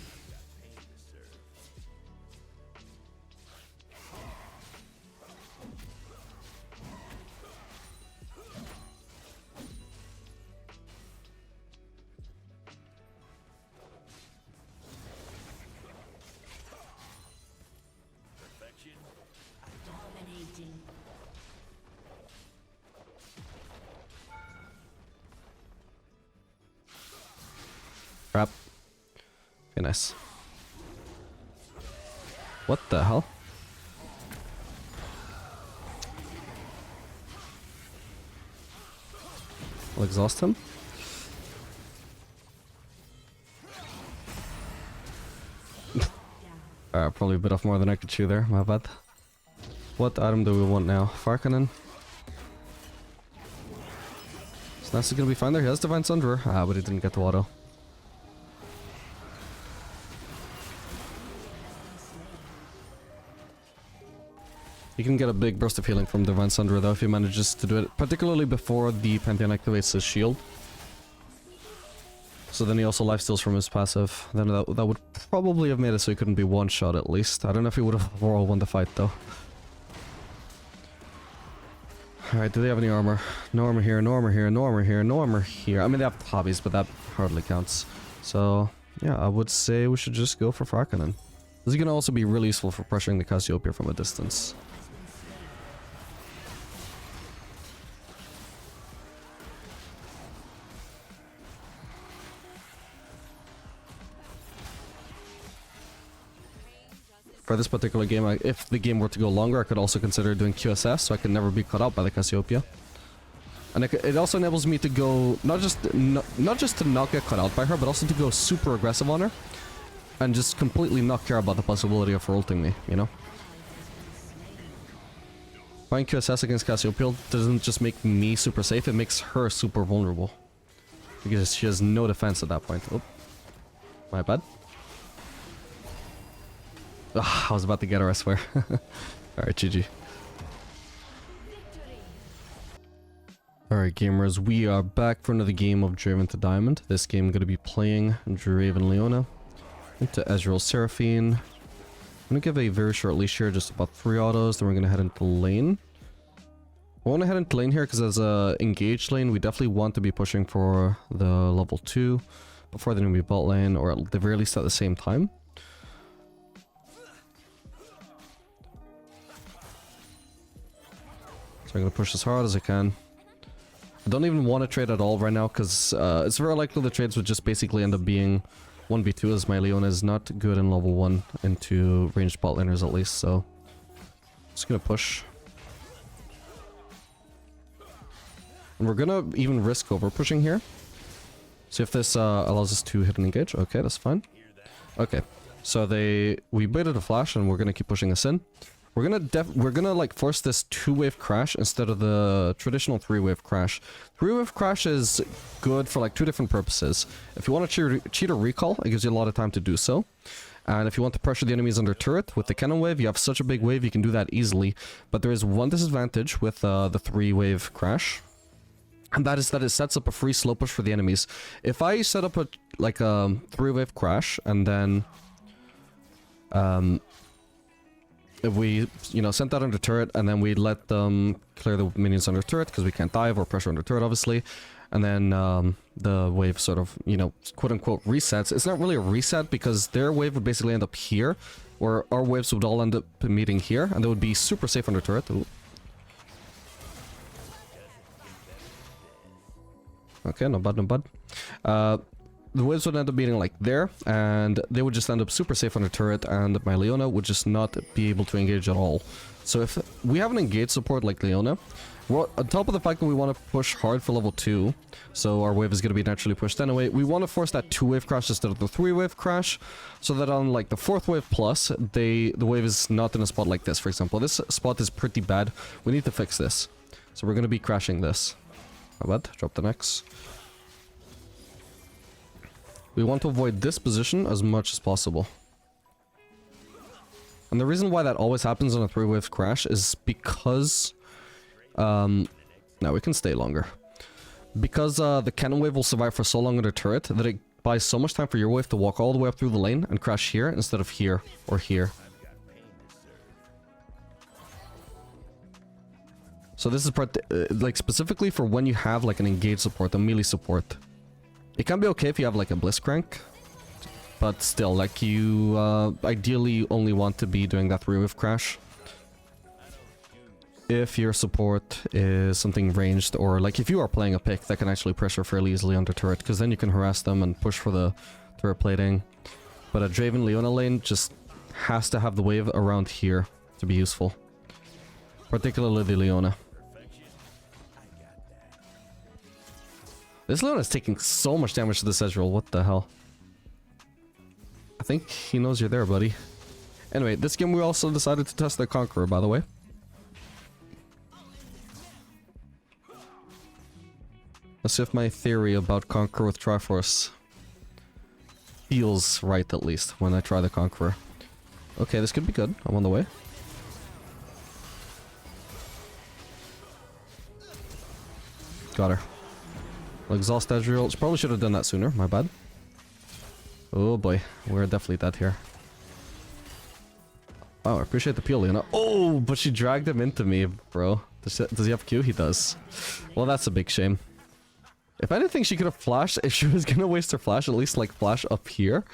Perfection. Dominating. Crap. Okay, nice. What the hell? I'll exhaust him. Probably a bit off more than I could chew there, my bad. What item do we want now? Fire Cannon? So Ness is gonna be fine there. He has Divine Sunderer. Ah, but he didn't get the auto. You can get a big burst of healing from Divine Sunderer though if he manages to do it, particularly before the Pantheon activates his shield. So then he also lifesteals from his passive. Then that would probably have made it so he couldn't be one-shot at least. I don't know if he would have overall won the fight though. Alright, do they have any armor? No armor here, no armor here, no armor here, no armor here. I mean, they have hobbies, but that hardly counts. So, yeah, I would say we should just go for Fire Cannon. This is going to also be really useful for pressuring the Cassiopeia from a distance. For this particular game, if the game were to go longer, I could also consider doing QSS, so I could never be caught out by the Cassiopeia. And it also enables me to go, not just to not get caught out by her, but also to go super aggressive on her. And just completely not care about the possibility of her ulting me, you know? Playing QSS against Cassiopeia doesn't just make me super safe, it makes her super vulnerable. Because she has no defense at that point. Oh, my bad. Ugh, I was about to get her, I swear. Alright, GG. Alright gamers, we are back for another game of Draven to Diamond. This game I'm going to be playing Draven Leona into Ezreal Seraphine. I'm going to give a very short leash here, just about 3 autos, then we're going to head into lane. I want to head into lane here because as a engaged lane, we definitely want to be pushing for the level 2 before the enemy bot lane, or at the very least at the same time. So I'm going to push as hard as I can. I don't even want to trade at all right now because it's very likely the trades would just basically end up being 1v2 as my Leona is not good in level 1 into ranged bot laners at least, so just going to push. And we're going to even risk over pushing here. See if this allows us to hit and engage. Okay, that's fine. Okay, so we baited a flash and we're going to keep pushing this in. We're gonna like force this 2-wave crash instead of the traditional 3-wave crash. 3-wave crash is good for like 2 different purposes. If you want to cheat a recall, it gives you a lot of time to do so. And if you want to pressure the enemies under turret with the cannon wave, you have such a big wave, you can do that easily. But there is one disadvantage with the 3-wave crash. And that is that it sets up a free slow push for the enemies. If I set up a 3-wave crash and then if we, sent that under turret and then we let them clear the minions under turret because we can't dive or pressure under turret, obviously. And then the wave sort of, quote-unquote resets. It's not really a reset because their wave would basically end up here, or our waves would all end up meeting here, and they would be super safe under turret. Ooh. Okay, no bad, no bad. The waves would end up being like there, and they would just end up super safe under turret, and my Leona would just not be able to engage at all. So if we have an engaged support like Leona, on top of the fact that we want to push hard for level 2, so our wave is going to be naturally pushed anyway, we want to force that 2-wave crash instead of the 3-wave crash, so that on like the 4th wave plus, the wave is not in a spot like this, for example. This spot is pretty bad. We need to fix this. So we're going to be crashing this. How bad? Drop the next. We want to avoid this position as much as possible. And the reason why that always happens on a 3-wave crash is because... now we can stay longer. Because the cannon wave will survive for so long under turret that it buys so much time for your wave to walk all the way up through the lane and crash here instead of here or here. So this is like specifically for when you have like an engaged support, a melee support. It can be okay if you have like a Blitzcrank, but still, like you ideally only want to be doing that 3-wave crash. If your support is something ranged, or like if you are playing a pick that can actually pressure fairly easily under turret, because then you can harass them and push for the turret plating. But a Draven Leona lane just has to have the wave around here to be useful. Particularly the Leona. This Leona is taking so much damage to this Ezreal, what the hell? I think he knows you're there, buddy. Anyway, this game we also decided to test the Conqueror, by the way. Let's see if my theory about Conqueror with Triforce feels right, at least, when I try the Conqueror. Okay, this could be good. I'm on the way. Got her. I'll exhaust Ezreal. Probably should have done that sooner. My bad. Oh boy. We're definitely dead here. Oh, I appreciate the peel, Leona. Oh, but she dragged him into me, bro. Does he have Q? He does. Well, that's a big shame. If anything, she could have flashed. If she was gonna waste her flash, at least like flash up here.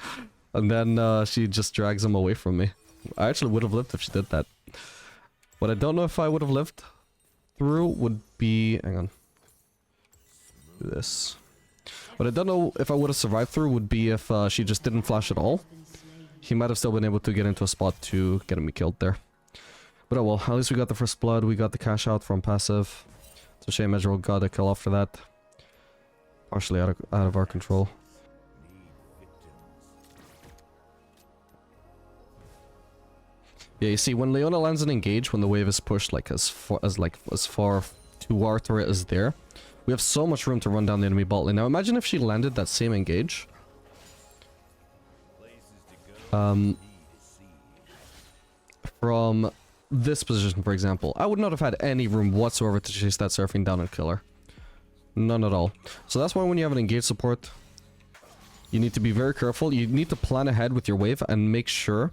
And then she just drags him away from me. I actually would have lived if she did that. What I don't know if I would have lived through would be... Hang on. Do this. What I don't know if I would have survived through would be if she just didn't flash at all. He might have still been able to get into a spot to get me killed there. But oh well, at least we got the first blood, we got the cash out from passive. It's a shame Ezreal got a kill after that. Partially out of our control. Yeah, you see, when Leona lands an engage, when the wave is pushed like as far to our turret as there, we have so much room to run down the enemy bot lane. Now imagine if she landed that same engage. From this position, for example, I would not have had any room whatsoever to chase that Seraphine down and kill her. None at all. So that's why when you have an engaged support, you need to be very careful. You need to plan ahead with your wave and make sure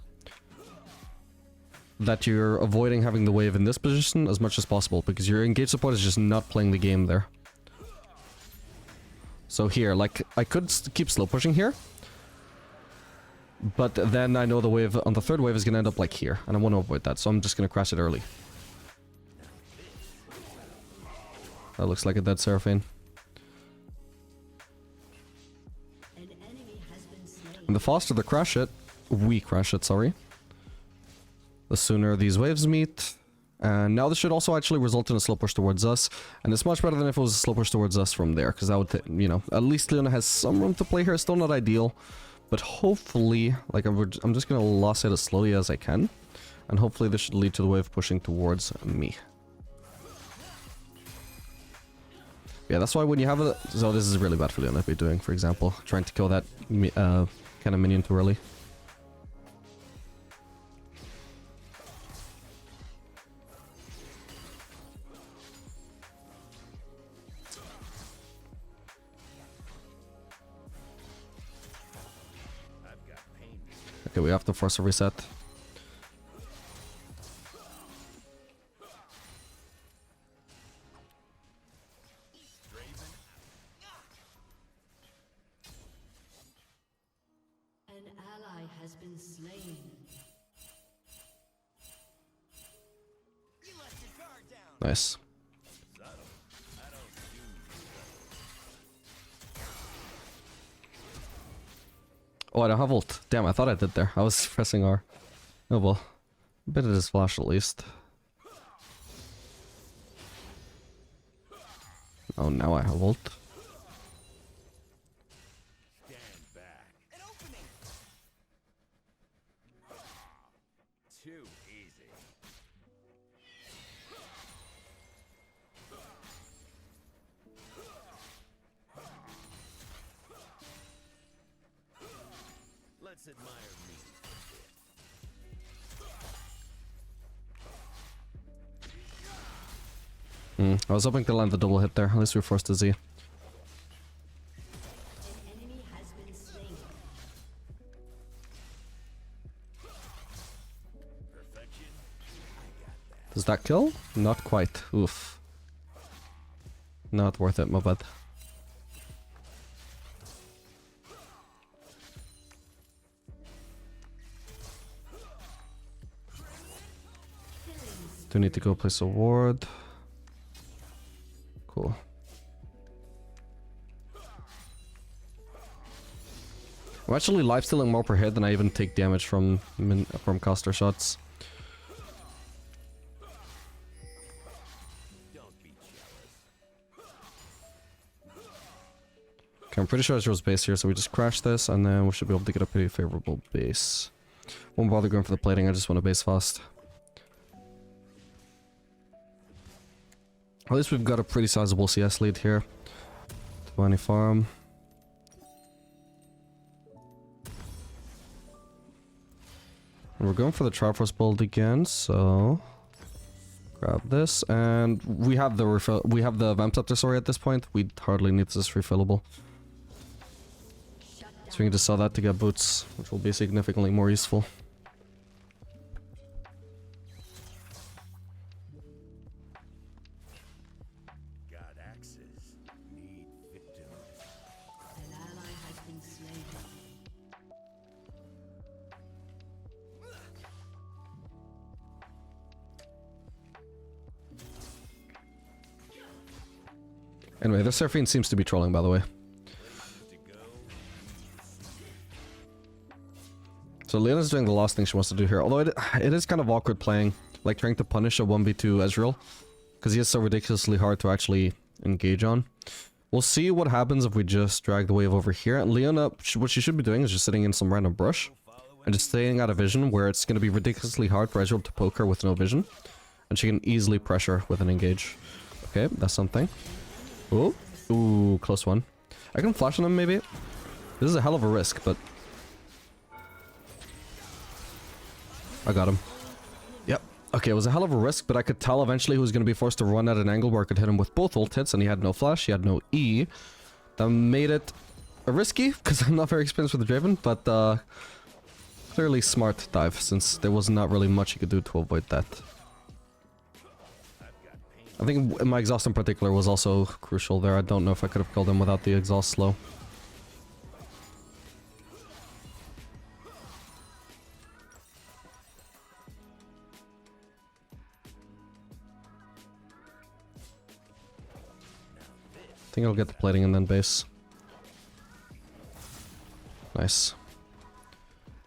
that you're avoiding having the wave in this position as much as possible, because your engaged support is just not playing the game there. So here, like, I could keep slow pushing here, but then I know the wave on the third wave is going to end up like here, and I want to avoid that, so I'm just going to crash it early. That looks like a dead Seraphine. And the faster they crash it, we crash it, sorry, the sooner these waves meet. And now this should also actually result in a slow push towards us, and it's much better than if it was a slow push towards us from there, because that would, you know, at least Leona has some room to play here. Still not ideal, but hopefully, like, I'm just gonna loss it as slowly as I can, and hopefully this should lead to the wave pushing towards me. Yeah, that's why when you have a... So this is really bad for Leona to be doing, for example, trying to kill that kind of minion too early. Okay, we have to force a reset. An ally has been slain. Nice. Oh, I don't have ult. Damn, I thought I did there. I was pressing R. Oh well. A bit of this flash at least. Oh, now I have ult. Stand back. An opening. Too easy. Let's admire me. I was hoping to land the double hit there. At least we're forced to Z. An enemy has been slain. Perfection. I got that. Does that kill? Not quite. Oof. Not worth it, my bad. Do need to go place a ward. Cool. I'm actually lifestealing more per hit than I even take damage from caster shots. Don't be jealous. Okay, I'm pretty sure Ezreal's base here, so we just crash this, and then we should be able to get a pretty favorable base. Won't bother going for the plating, I just want to base fast. At least we've got a pretty sizable CS lead here. 20 farm. And we're going for the Triforce build again, so grab this, and we have the Vamp Scepter, sorry, at this point. We hardly need this refillable. So we can just sell that to get boots, which will be significantly more useful. Got axes. Need victims. An ally has been slain. Anyway, the Seraphine seems to be trolling, by the way. So Leona's doing the last thing she wants to do here, although it is kind of awkward playing, like trying to punish a 1v2 Ezreal, because he is so ridiculously hard to actually engage on. We'll see what happens if we just drag the wave over here. And Leona, what she should be doing is just sitting in some random brush, and just staying out of vision, where it's going to be ridiculously hard for Ezreal to poke her with no vision, and she can easily pressure with an engage. Okay, that's something. Oh, ooh, close one. I can flash on him maybe. This is a hell of a risk, but I got him. Yep. Okay, it was a hell of a risk, but I could tell eventually he was going to be forced to run at an angle where I could hit him with both ult hits, and he had no flash, he had no E. That made it risky, because I'm not very experienced with the Draven, but clearly smart dive, since there was not really much you could do to avoid that. I think my exhaust in particular was also crucial there. I don't know if I could have killed him without the exhaust slow. I think I'll get the plating and then base. Nice.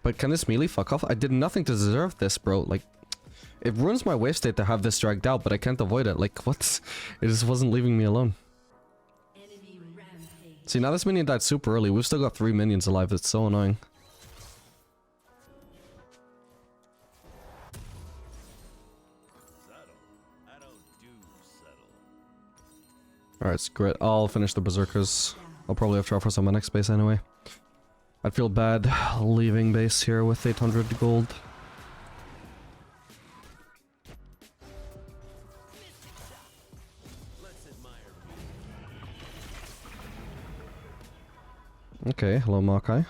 But can this melee fuck off? I did nothing to deserve this, bro. Like, it ruins my wave state to have this dragged out, but I can't avoid it. Like, what? It just wasn't leaving me alone. Enemy rampage. See, now this minion died super early. We've still got 3 minions alive. It's so annoying. Alright, it's great. I'll finish the berserkers. I'll probably have Triforce on my next base anyway. I'd feel bad leaving base here with 800 gold. Okay, hello Makai.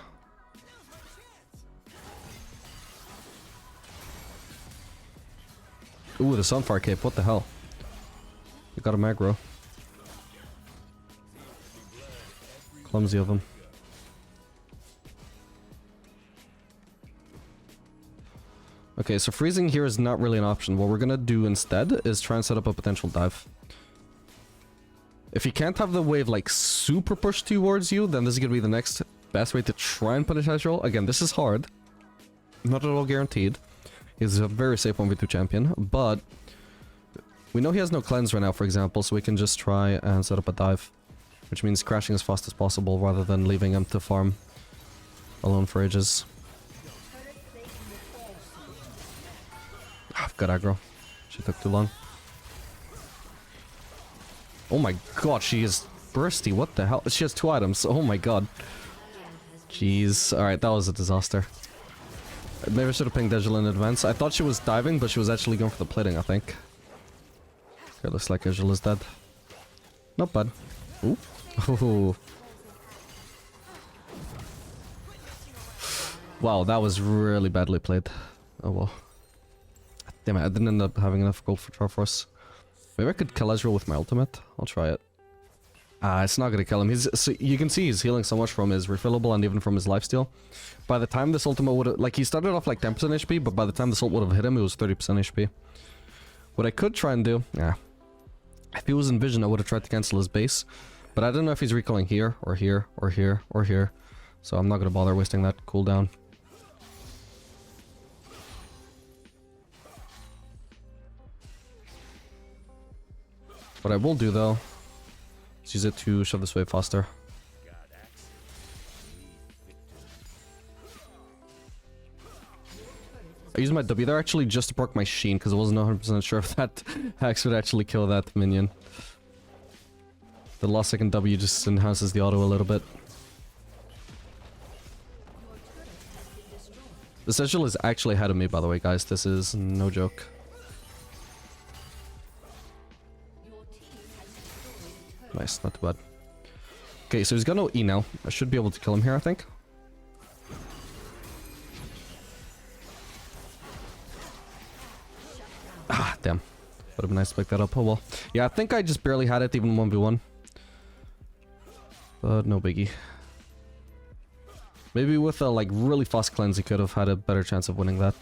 Ooh, the Sunfire Cape, what the hell? You got a aggro. Clumsy of him. Okay, so freezing here is not really an option. What we're gonna do instead is try and set up a potential dive. If you can't have the wave like super pushed towards you, then this is gonna be the next best way to try and punish Ezreal. Again, this is hard. Not at all guaranteed. He's a very safe 1v2 champion, but we know he has no cleanse right now, for example, so we can just try and set up a dive. Which means crashing as fast as possible rather than leaving him to farm alone for ages. I've got aggro. She took too long. Oh my god, she is bursty. What the hell? She has 2 items. Oh my god. Jeez. Alright, that was a disaster. Maybe I should have pinged Ezreal in advance. I thought she was diving, but she was actually going for the plating, I think. Okay, looks like Ezreal is dead. Not bad. Ooh. Ooh. Wow, that was really badly played. Oh well. Damn it, I didn't end up having enough gold for Triforce. Maybe I could kill Ezreal with my ultimate. I'll try it. It's not gonna kill him. So you can see he's healing so much from his refillable and even from his lifesteal. By the time this ultimate would have... Like, he started off like 10% HP, but by the time this ult would have hit him, it was 30% HP. What I could try and do... Yeah. If he was in vision, I would have tried to cancel his base. But I don't know if he's recalling here, or here, or here, or here. So I'm not gonna bother wasting that cooldown. What I will do, though, is use it to shove this wave faster. I used my W there actually just to proc my Sheen, because I wasn't 100% sure if that Axe would actually kill that minion. The last second W just enhances the auto a little bit. This Ezreal is actually ahead of me, by the way, guys. This is no joke. Nice, not too bad. Okay, so he's got no E now. I should be able to kill him here, I think. Ah, damn. Would have been nice to pick that up. Oh well. Yeah, I think I just barely had it, even 1v1. But no biggie. Maybe with a like really fast cleanse, he could have had a better chance of winning that.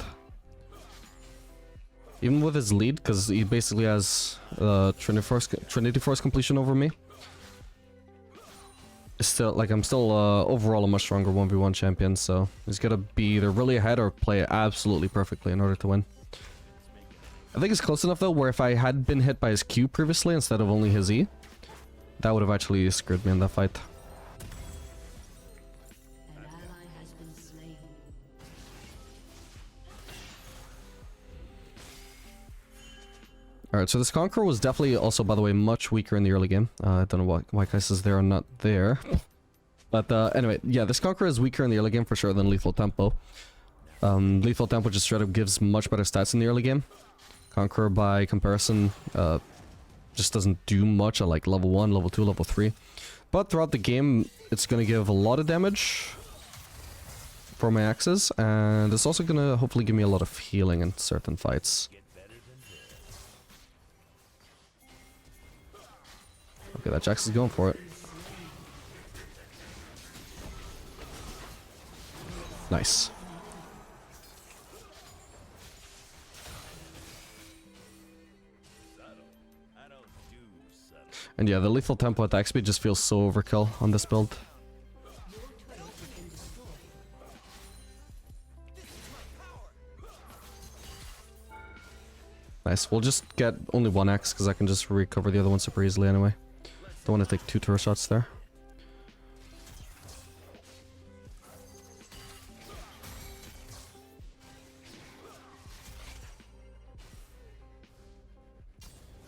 Even with his lead, because he basically has Trinity Force completion over me. Still, like, I'm still overall a much stronger 1v1 champion, so he's gotta be either really ahead or play it absolutely perfectly in order to win. I think it's close enough though, where if I had been hit by his Q previously instead of only his E, that would have actually screwed me in that fight. An ally has been slain. Alright, so this Conqueror was definitely also, by the way, much weaker in the early game. I don't know why Kais is there or not there. But anyway, yeah, this Conqueror is weaker in the early game for sure than Lethal Tempo. Lethal Tempo just straight up gives much better stats in the early game. Conqueror by comparison just doesn't do much at like level 1, level 2, level 3. But throughout the game, it's going to give a lot of damage for my axes, and it's also going to hopefully give me a lot of healing in certain fights. Okay, that Jax is going for it. Nice. And yeah, the lethal tempo attack speed just feels so overkill on this build. Nice, we'll just get only one axe because I can just recover the other one super easily anyway. Don't want to take 2 turret shots there.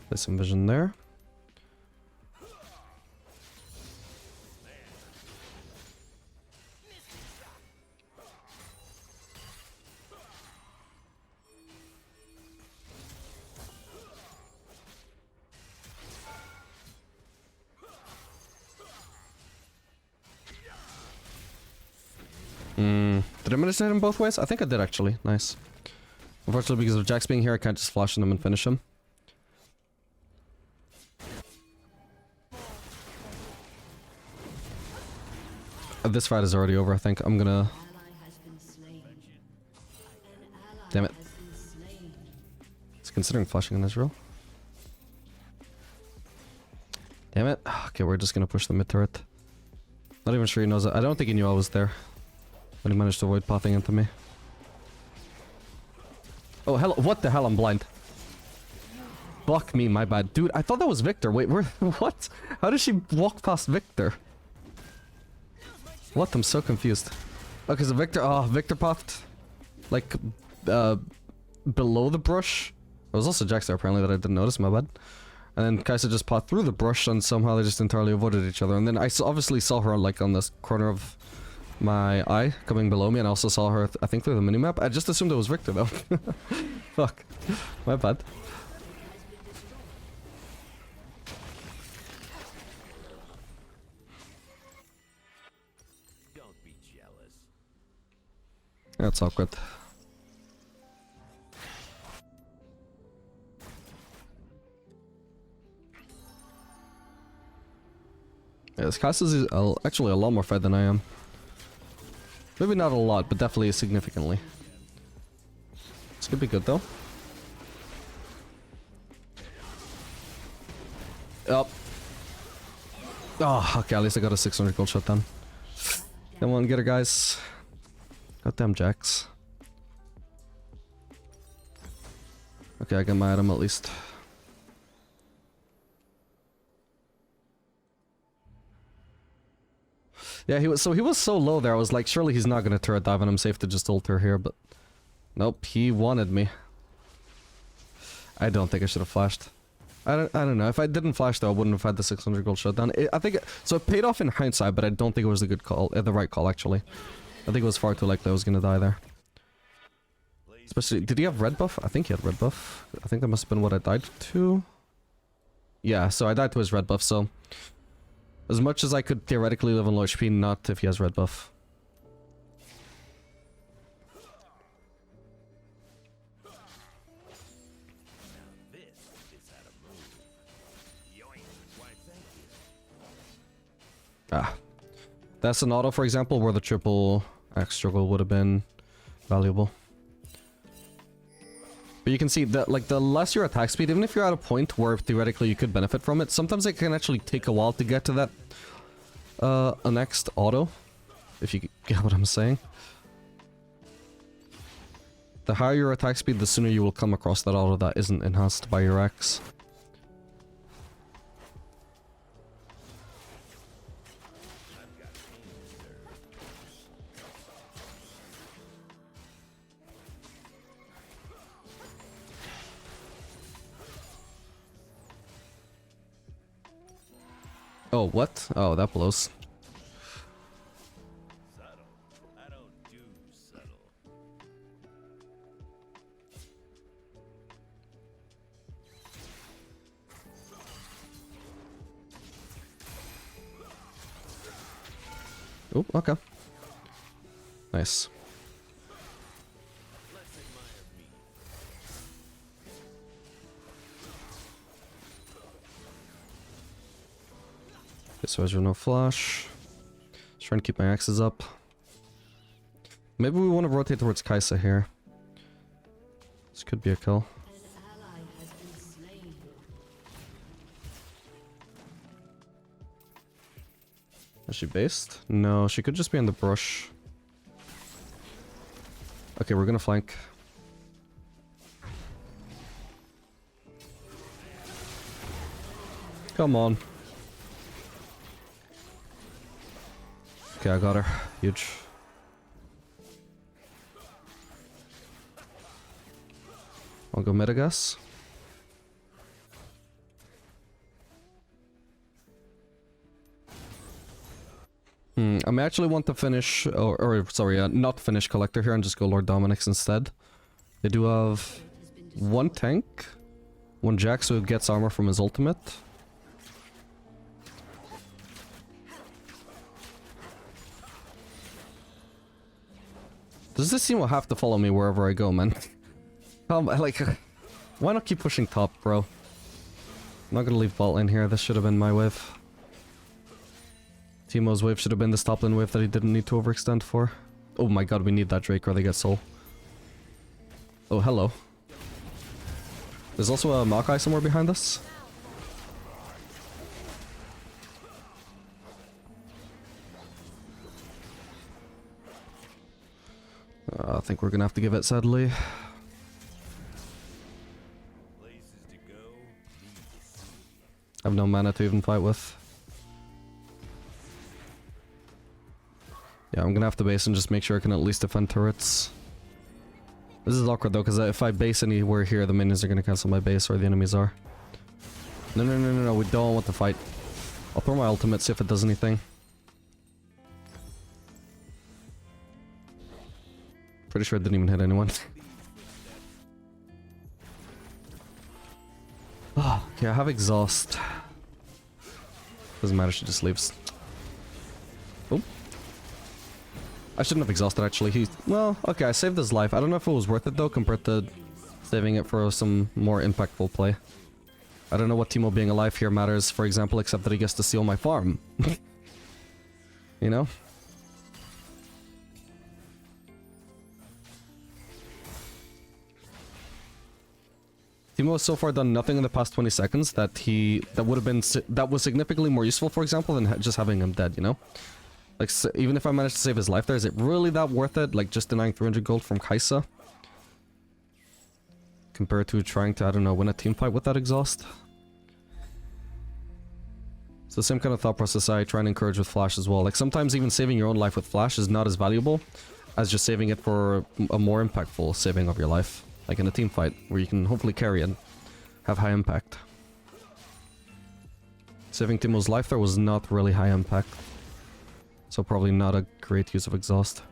Play some vision there. Did I manage to hit him both ways? I think I did actually. Nice. Unfortunately, because of Jax being here, I can't just flash on him and finish him. This fight is already over, I think. I'm gonna... Damn it. It's considering flashing on Ezreal. Damn it. Okay, we're just gonna push the mid turret. Not even sure he knows it. I don't think he knew I was there when he managed to avoid popping into me. Oh, hell, what the hell? I'm blind. Fuck me, my bad. Dude, I thought that was Victor. Wait, where? What? How did she walk past Victor? What? I'm so confused. Okay, so Victor... Oh, Victor popped... Like, below the brush. There was also Jax there, apparently, that I didn't notice. My bad. And then Kai'Sa just popped through the brush, and somehow they just entirely avoided each other. And then I obviously saw her, like, on this corner of my eye, coming below me, and I also saw her, I think, through the minimap. I just assumed it was Victor, though. Fuck. My bad. Don't be jealous. That's awkward. Yeah, this Kai'Sa is actually a lot more fed than I am. Maybe not a lot, but definitely significantly. This could be good though. Oh. Oh, okay, at least I got a 600 gold shot done. Come on, get her, guys. Goddamn Jax. Okay, I got my item at least. Yeah, he was so low there. I was like, surely he's not gonna turret dive, and I'm safe to just ult her here. But nope, he wanted me. I don't think I should have flashed. I don't know. If I didn't flash though, I wouldn't have had the 600 gold shutdown. I think so. It paid off in hindsight, but I don't think it was the good call, the right call actually. I think it was far too likely I was gonna die there. Especially, did he have red buff? I think he had red buff. I think that must have been what I died to. Yeah, so I died to his red buff. So as much as I could theoretically live on low HP, not if he has red buff. Ah. That's an auto, for example, where the triple axe struggle would have been valuable. But you can see that, like, the less your attack speed, even if you're at a point where theoretically you could benefit from it, sometimes it can actually take a while to get to that next auto, if you get what I'm saying. The higher your attack speed, the sooner you will come across that auto that isn't enhanced by your axe. Oh, what? Oh, that blows. I don't do subtle. Oh, okay. Nice. Okay, so Ezreal no flash. Just trying to keep my axes up. Maybe we want to rotate towards Kai'Sa here. This could be a kill. An ally has been slain. Is she based? No, she could just be in the brush. Okay, we're gonna flank. Come on. Okay, I got her. Huge. I'll go mid, I guess. I may actually want to finish, or sorry, not finish Collector here and just go Lord Dominic's instead. They do have one tank, one Jax who gets armor from his ultimate. Does this team will have to follow me wherever I go, man? Like, why not keep pushing top, bro? I'm not gonna leave bot lane here. This should have been my wave. Teemo's wave should have been this top lane wave that he didn't need to overextend for. Oh my god, we need that Drake or they get soul. Oh, hello. There's also a Maokai somewhere behind us. I think we're gonna have to give it, sadly. I have no mana to even fight with. Yeah, I'm gonna have to base and just make sure I can at least defend turrets. This is awkward though, because if I base anywhere here, the minions are gonna cancel my base, or the enemies are. No, no, no, no, no, we don't want to fight. I'll throw my ultimate, see if it does anything. Pretty sure it didn't even hit anyone. Okay, I have exhaust. Doesn't matter, she just leaves. Oh. I shouldn't have exhausted actually. Well, okay, I saved his life. I don't know if it was worth it though, compared to saving it for some more impactful play. I don't know what Teemo being alive here matters, for example, except that he gets to steal my farm. You know? Teemo has so far done nothing in the past 20 seconds that was significantly more useful, for example, than just having him dead, you know? Like, so even if I managed to save his life there, is it really that worth it? Like, just denying 300 gold from Kai'Sa? Compared to trying to, I don't know, win a team fight with that exhaust? It's the same kind of thought process I try and encourage with Flash as well. Like, sometimes even saving your own life with Flash is not as valuable as just saving it for a more impactful saving of your life. Like in a team fight, where you can hopefully carry and have high impact. Saving Teemo's life there was not really high impact. So probably not a great use of exhaust.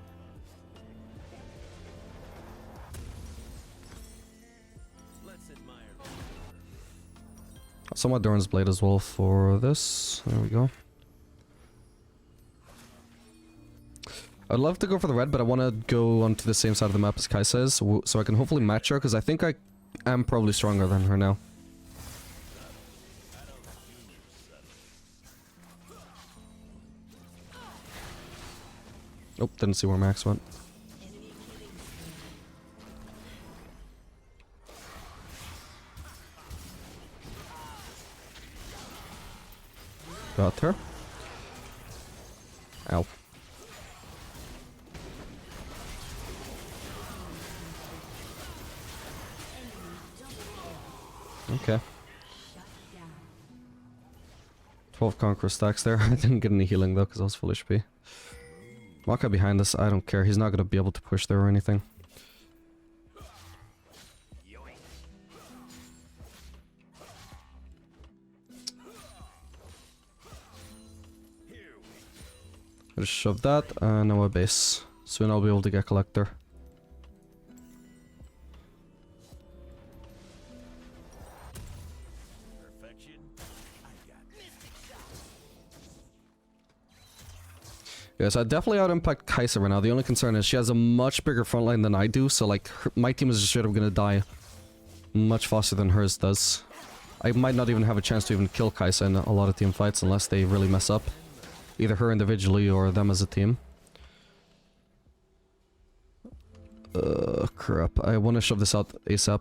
Somewhat Doran's Blade as well for this. There we go. I'd love to go for the red, but I want to go onto the same side of the map as Kai'Sa is, so I can hopefully match her, because I think I am probably stronger than her now. Oh, didn't see where Max went. Got her. Ow. Okay. 12 Conqueror stacks there. I didn't get any healing though, because I was full HP. Waka behind us, I don't care. He's not going to be able to push there or anything. I just shove that, and now a base. Soon I'll be able to get Collector. Yeah, so I definitely out-impact Kai'Sa right now. The only concern is she has a much bigger front line than I do, so like, my team is just straight up gonna die much faster than hers does. I might not even have a chance to even kill Kai'Sa in a lot of team fights unless they really mess up. Either her individually or them as a team. Crap. I want to shove this out ASAP.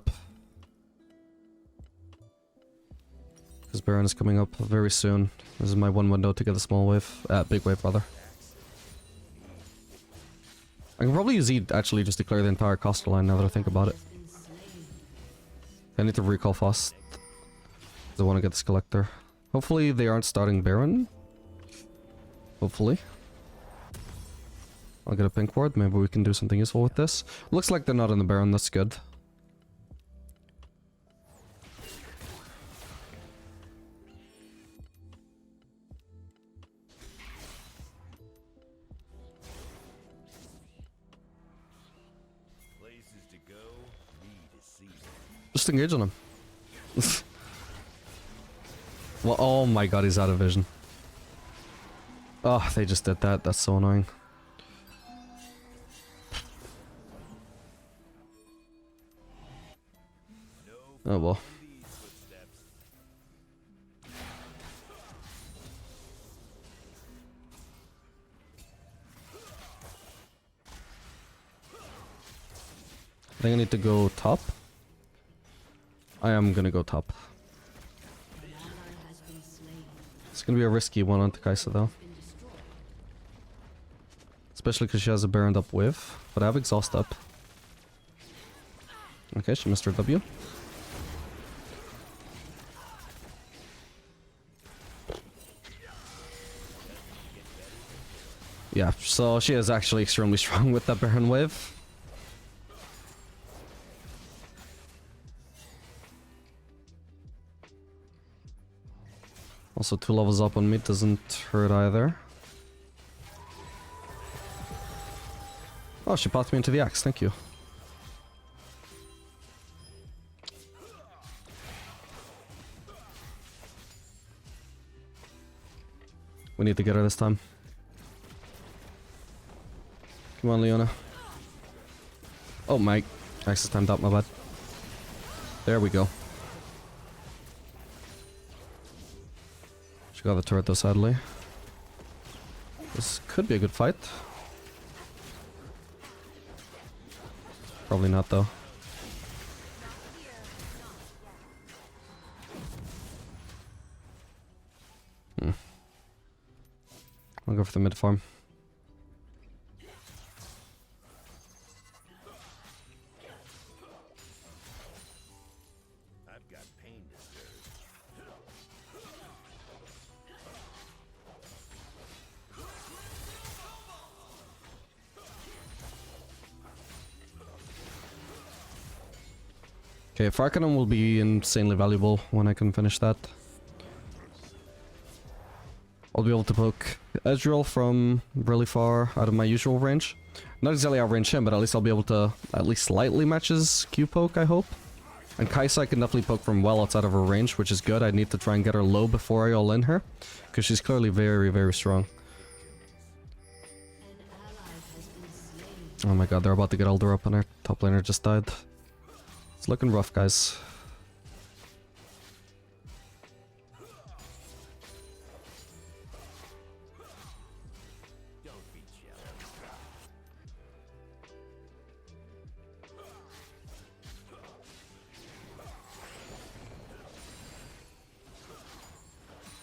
Because Baron is coming up very soon. This is my one window to get a small wave. Big wave, rather. I can probably use E actually just to clear the entire Costa line now that I think about it. I need to recall fast. I want to get this collector. Hopefully they aren't starting Baron. Hopefully. I'll get a pink ward. Maybe we can do something useful with this. Looks like they're not in the Baron. That's good. Places to go, me to see. Just engage on him. Well, oh my god, he's out of vision. Oh, they just did that. That's so annoying. Oh well. I think I need to go top. I am gonna go top. It's gonna be a risky one onto Kai'Sa though. Especially because she has a Baroned up wave. But I have exhaust up. Okay, she missed her W. Yeah, so she is actually extremely strong with that Baron wave. Also 2 levels up on me doesn't hurt either. Oh, she popped me into the axe, thank you. We need to get her this time. Come on, Leona. Oh my, axe is timed out, my bad. There we go. She got the turret though, sadly. This could be a good fight. Probably not though. I'll go for the mid farm. I've got pain to serve. Okay, Farcanon will be insanely valuable when I can finish that. I'll be able to poke Ezreal from really far out of my usual range. Not exactly outrange him, but at least I'll be able to at least slightly match his Q poke, I hope. And Kai'Sa I can definitely poke from well outside of her range, which is good. I need to try and get her low before I all-in her, because she's clearly very, very strong. Oh my god, they're about to get Elder up and our top laner just died. It's looking rough, guys. Don't be jealous.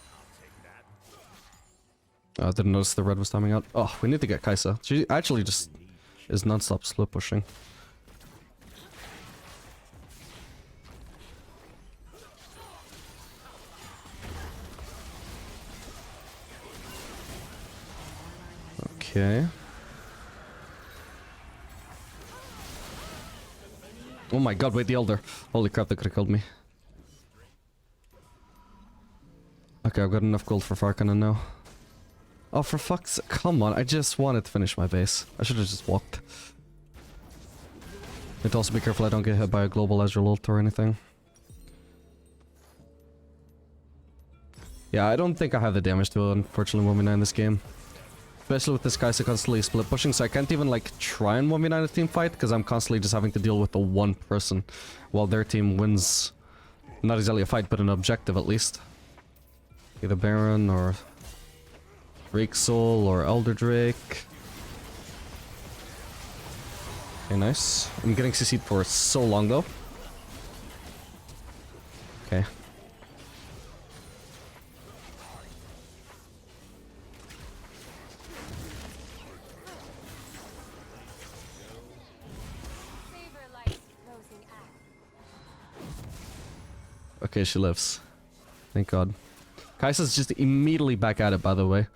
I'll take that. I didn't notice the red was timing out. Oh, we need to get Kai'Sa. She actually just is non-stop split pushing. Okay. Oh my god, wait, the Elder. Holy crap, that could have killed me. Okay, I've got enough gold for Farcanon now. Oh, for fuck's sake, come on, I just wanted to finish my base. I should have just walked. Need to also be careful I don't get hit by a global Ezreal ult or anything. Yeah, I don't think I have the damage to unfortunately win me 9 this game. Especially with this Kai'Sa constantly split pushing, so I can't even like try and 1v9 a team fight because I'm constantly just having to deal with the one person while their team wins. Not exactly a fight, but an objective at least. Either Baron or Rake Soul or Elder Drake. Okay, nice. I'm getting CC'd for so long though. Okay. Okay, she lives. Thank God. Kai'Sa's just immediately back at it, by the way.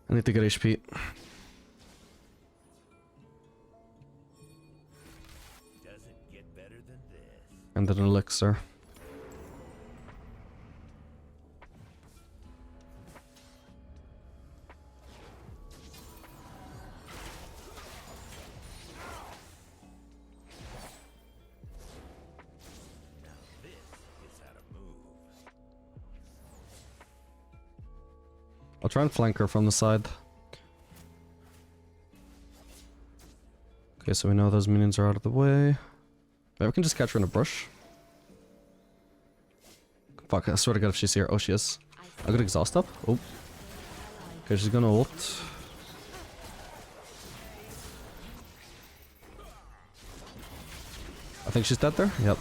I need to get HP. Doesn't get better than this. And an elixir. I'll try and flank her from the side. Okay, so we know those minions are out of the way. Maybe we can just catch her in a bush. Fuck, I swear to God if she's here. Oh, she is. I got exhaust up. Oh. Okay, she's gonna ult. I think she's dead there. Yep.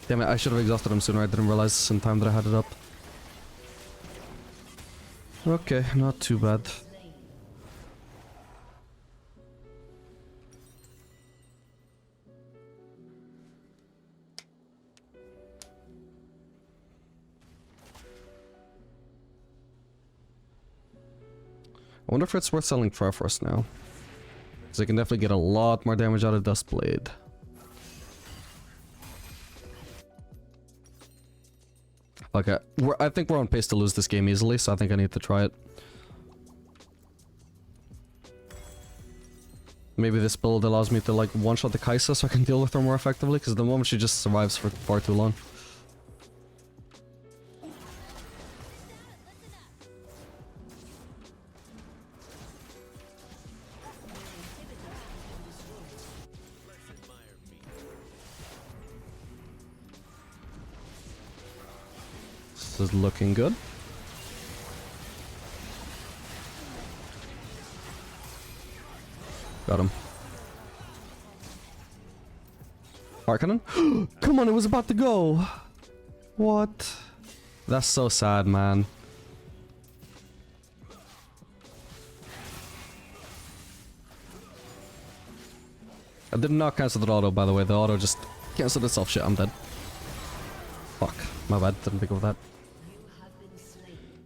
Damn it, I should have exhausted him sooner. I didn't realize in time that I had it up. Okay, not too bad. I wonder if it's worth selling Triforce now. Because I can definitely get a lot more damage out of Duskblade. Okay, I think we're on pace to lose this game easily, so I think I need to try it. Maybe this build allows me to like one-shot the Kai'Sa so I can deal with her more effectively, because at the moment she just survives for far too long. This is looking good. Got him. Fire cannon? Come on, it was about to go. What? That's so sad, man. I did not cancel the auto, by the way. The auto just canceled itself. Shit, I'm dead. Fuck. My bad. Didn't think of that.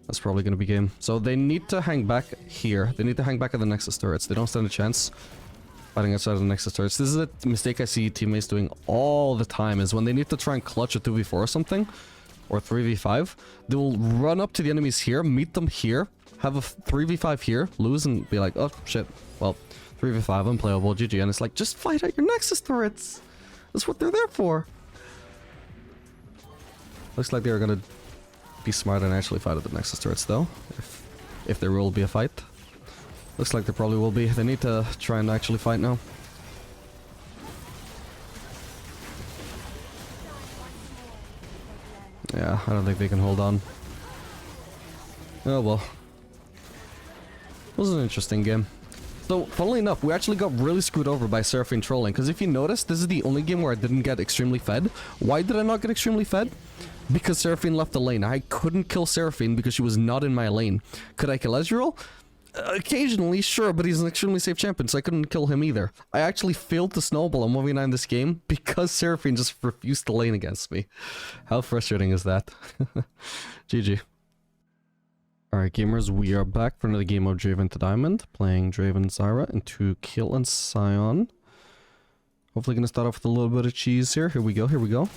That's probably gonna be game. So they need to hang back here. They need to hang back at the Nexus turrets. They don't stand a chance fighting outside of the Nexus turrets. This is a mistake I see teammates doing all the time, is when they need to try and clutch a 2v4 or something, or 3v5, they will run up to the enemies here, meet them here, have a 3v5 here, lose, and be like, oh shit, well, 3v5, unplayable, GG. And it's like, just fight at your Nexus turrets. That's what they're there for. Looks like they're gonna be smart and actually fight at the Nexus turrets though, if there will be a fight. Looks like there probably will be. They need to try and actually fight now. Yeah, I don't think they can hold on. Oh well. It was an interesting game. So, funnily enough, we actually got really screwed over by Seraphine trolling, because if you notice, this is the only game where I didn't get extremely fed. Why did I not get extremely fed? Because Seraphine left the lane. I couldn't kill Seraphine because she was not in my lane. Could I kill Ezreal? Occasionally, sure, but he's an extremely safe champion, so I couldn't kill him either. I actually failed to snowball on 1v9 this game because Seraphine just refused to lane against me. How frustrating is that? GG. Alright gamers, we are back for another game of Draven to Diamond, playing Draven Zyra into Caitlyn Sion. Hopefully gonna start off with a little bit of cheese here. Here we go, here we go.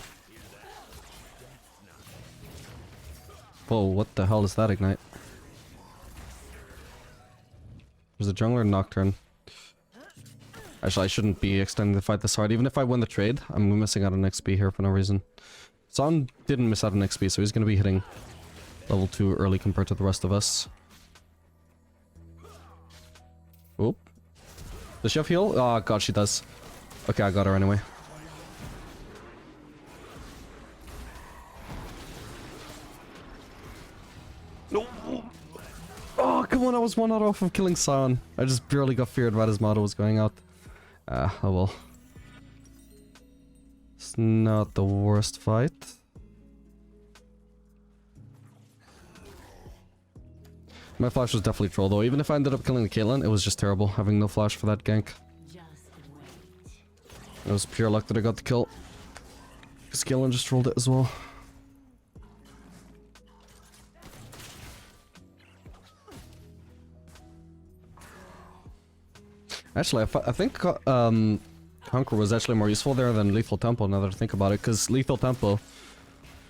Whoa, what the hell is that ignite? There's a jungler Nocturne. Actually, I shouldn't be extending the fight this hard. Even if I win the trade, I'm missing out on XP here for no reason. Son didn't miss out on XP, so he's gonna be hitting level 2 early compared to the rest of us. Oop. Does she have heal? Oh god, she does. Okay, I got her anyway. No! Oh, come on, I was 1 out off of killing Sion. I just barely got feared while his motto was going out. Oh well. It's not the worst fight. My flash was definitely troll though. Even if I ended up killing the Caitlyn, it was just terrible having no flash for that gank. It was pure luck that I got the kill. Because Caitlyn just trolled it as well. Actually, I think Conquer was actually more useful there than Lethal Tempo now that I think about it. Because Lethal Tempo,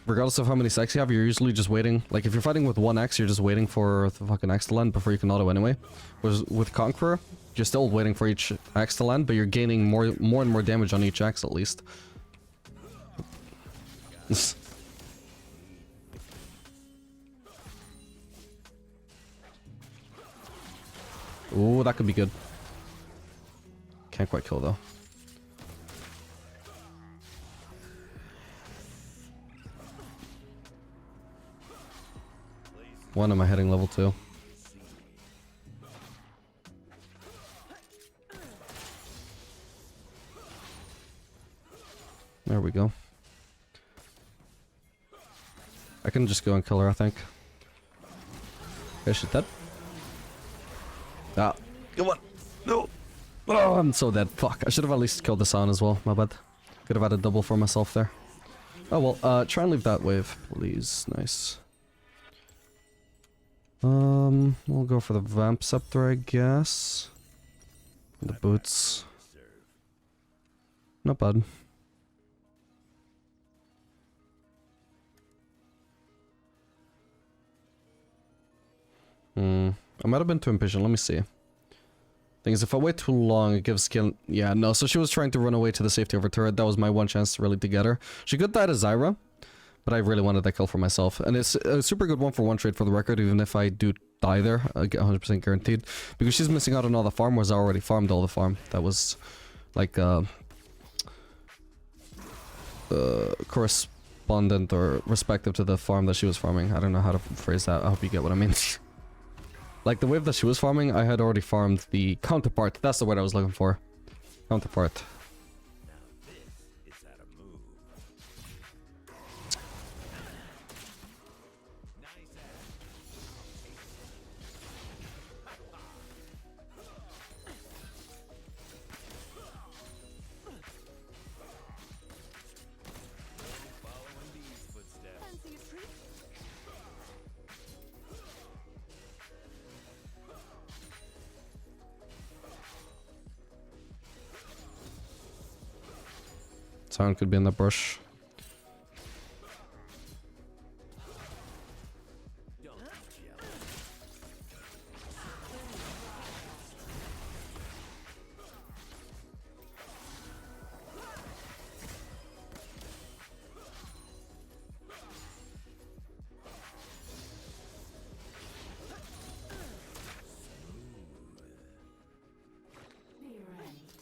regardless of how many stacks you have, you're usually just waiting. Like, if you're fighting with 1 axe, you're just waiting for the fucking axe to land before you can auto anyway. Whereas with Conqueror, you're still waiting for each axe to land, but you're gaining more and more damage on each axe at least. Ooh, that could be good. Can't quite kill though. When am I hitting level 2? There we go. I can just go and kill her, I think. Okay, she's dead. Ah, come on. No. Oh, I'm so dead. Fuck. I should have at least killed the Sion as well. My bad. Could have had a double for myself there. Oh well, try and leave that wave, please. Nice. We'll go for the Vamp Scepter, I guess. The boots. Not bad. I might have been too impatient. Let me see. Thing is, if I wait too long, it gives skill. Yeah, no. So she was trying to run away to the safety of her turret. That was my one chance really to get her. She could die to Zyra, but I really wanted that kill for myself. And it's a super good 1-for-1 trade for the record, even if I do die there. I get 100% guaranteed. Because she's missing out on all the farm, whereas I already farmed all the farm. That was, like, correspondent or respective to the farm that she was farming. I don't know how to phrase that. I hope you get what I mean. Like, the wave that she was farming, I had already farmed the counterpart. That's the word I was looking for. Counterpart. Sound could be in the bush.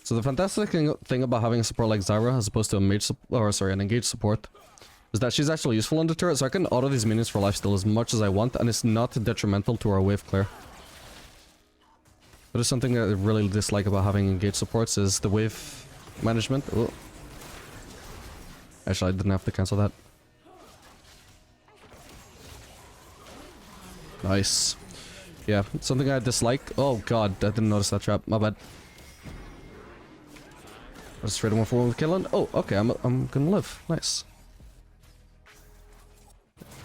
So the fantastic thing about having a support like Zyra as opposed to a mage an engaged support is that she's actually useful on the turret, so I can auto these minions for lifesteal as much as I want, and it's not detrimental to our wave clear. But it's something that I really dislike about having engaged supports is the wave management. Oh. Actually, I didn't have to cancel that. Nice. Yeah, something I dislike. Oh god, I didn't notice that trap. My bad. Let's trade 1-for-1 with Caitlyn. Oh, okay, I'm gonna live. Nice.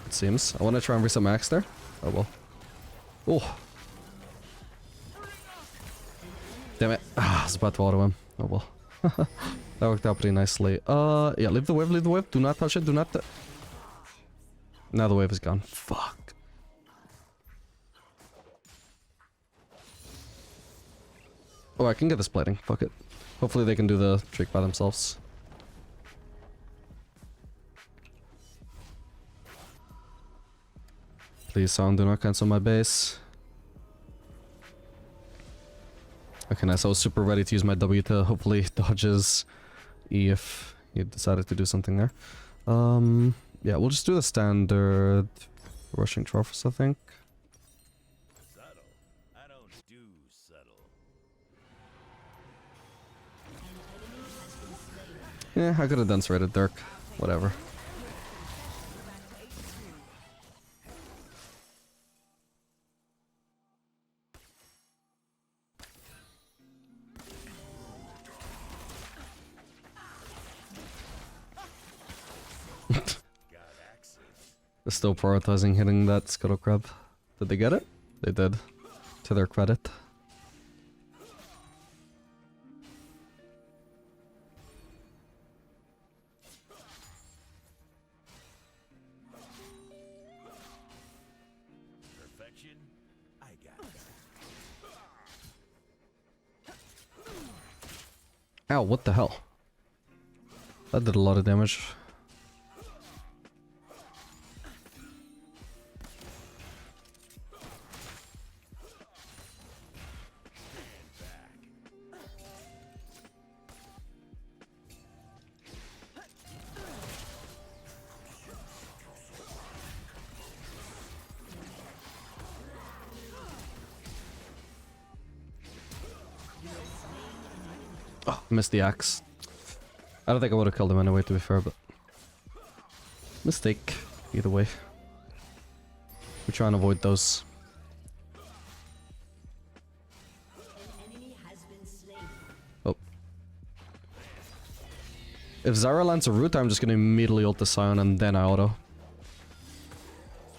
It seems. I want to try and reset my axe there. Oh well. Oh. Damn it. Ah, I was about to auto him. Oh well. That worked out pretty nicely. Yeah, leave the wave, leave the wave. Do not touch it, do not... Now the wave is gone. Fuck. Oh, I can get this plating. Fuck it. Hopefully they can do the trick by themselves. Please, sound, do not cancel my base. Okay, nice. I was super ready to use my W to hopefully dodge his E if he decided to do something there. Yeah, we'll just do the standard rushing trophies, I think. Subtle. I don't do subtle. Yeah, I could have done rated Dirk. Whatever. They're still prioritizing hitting that Scuttle Crab. Did they get it? They did. To their credit. Perfection. I got that. Ow, what the hell? That did a lot of damage. Oh, missed the axe. I don't think I would have killed him anyway, to be fair, but... Mistake. Either way. We try and avoid those. Oh. If Zara lands a root, I'm just gonna immediately ult the Scion and then I auto.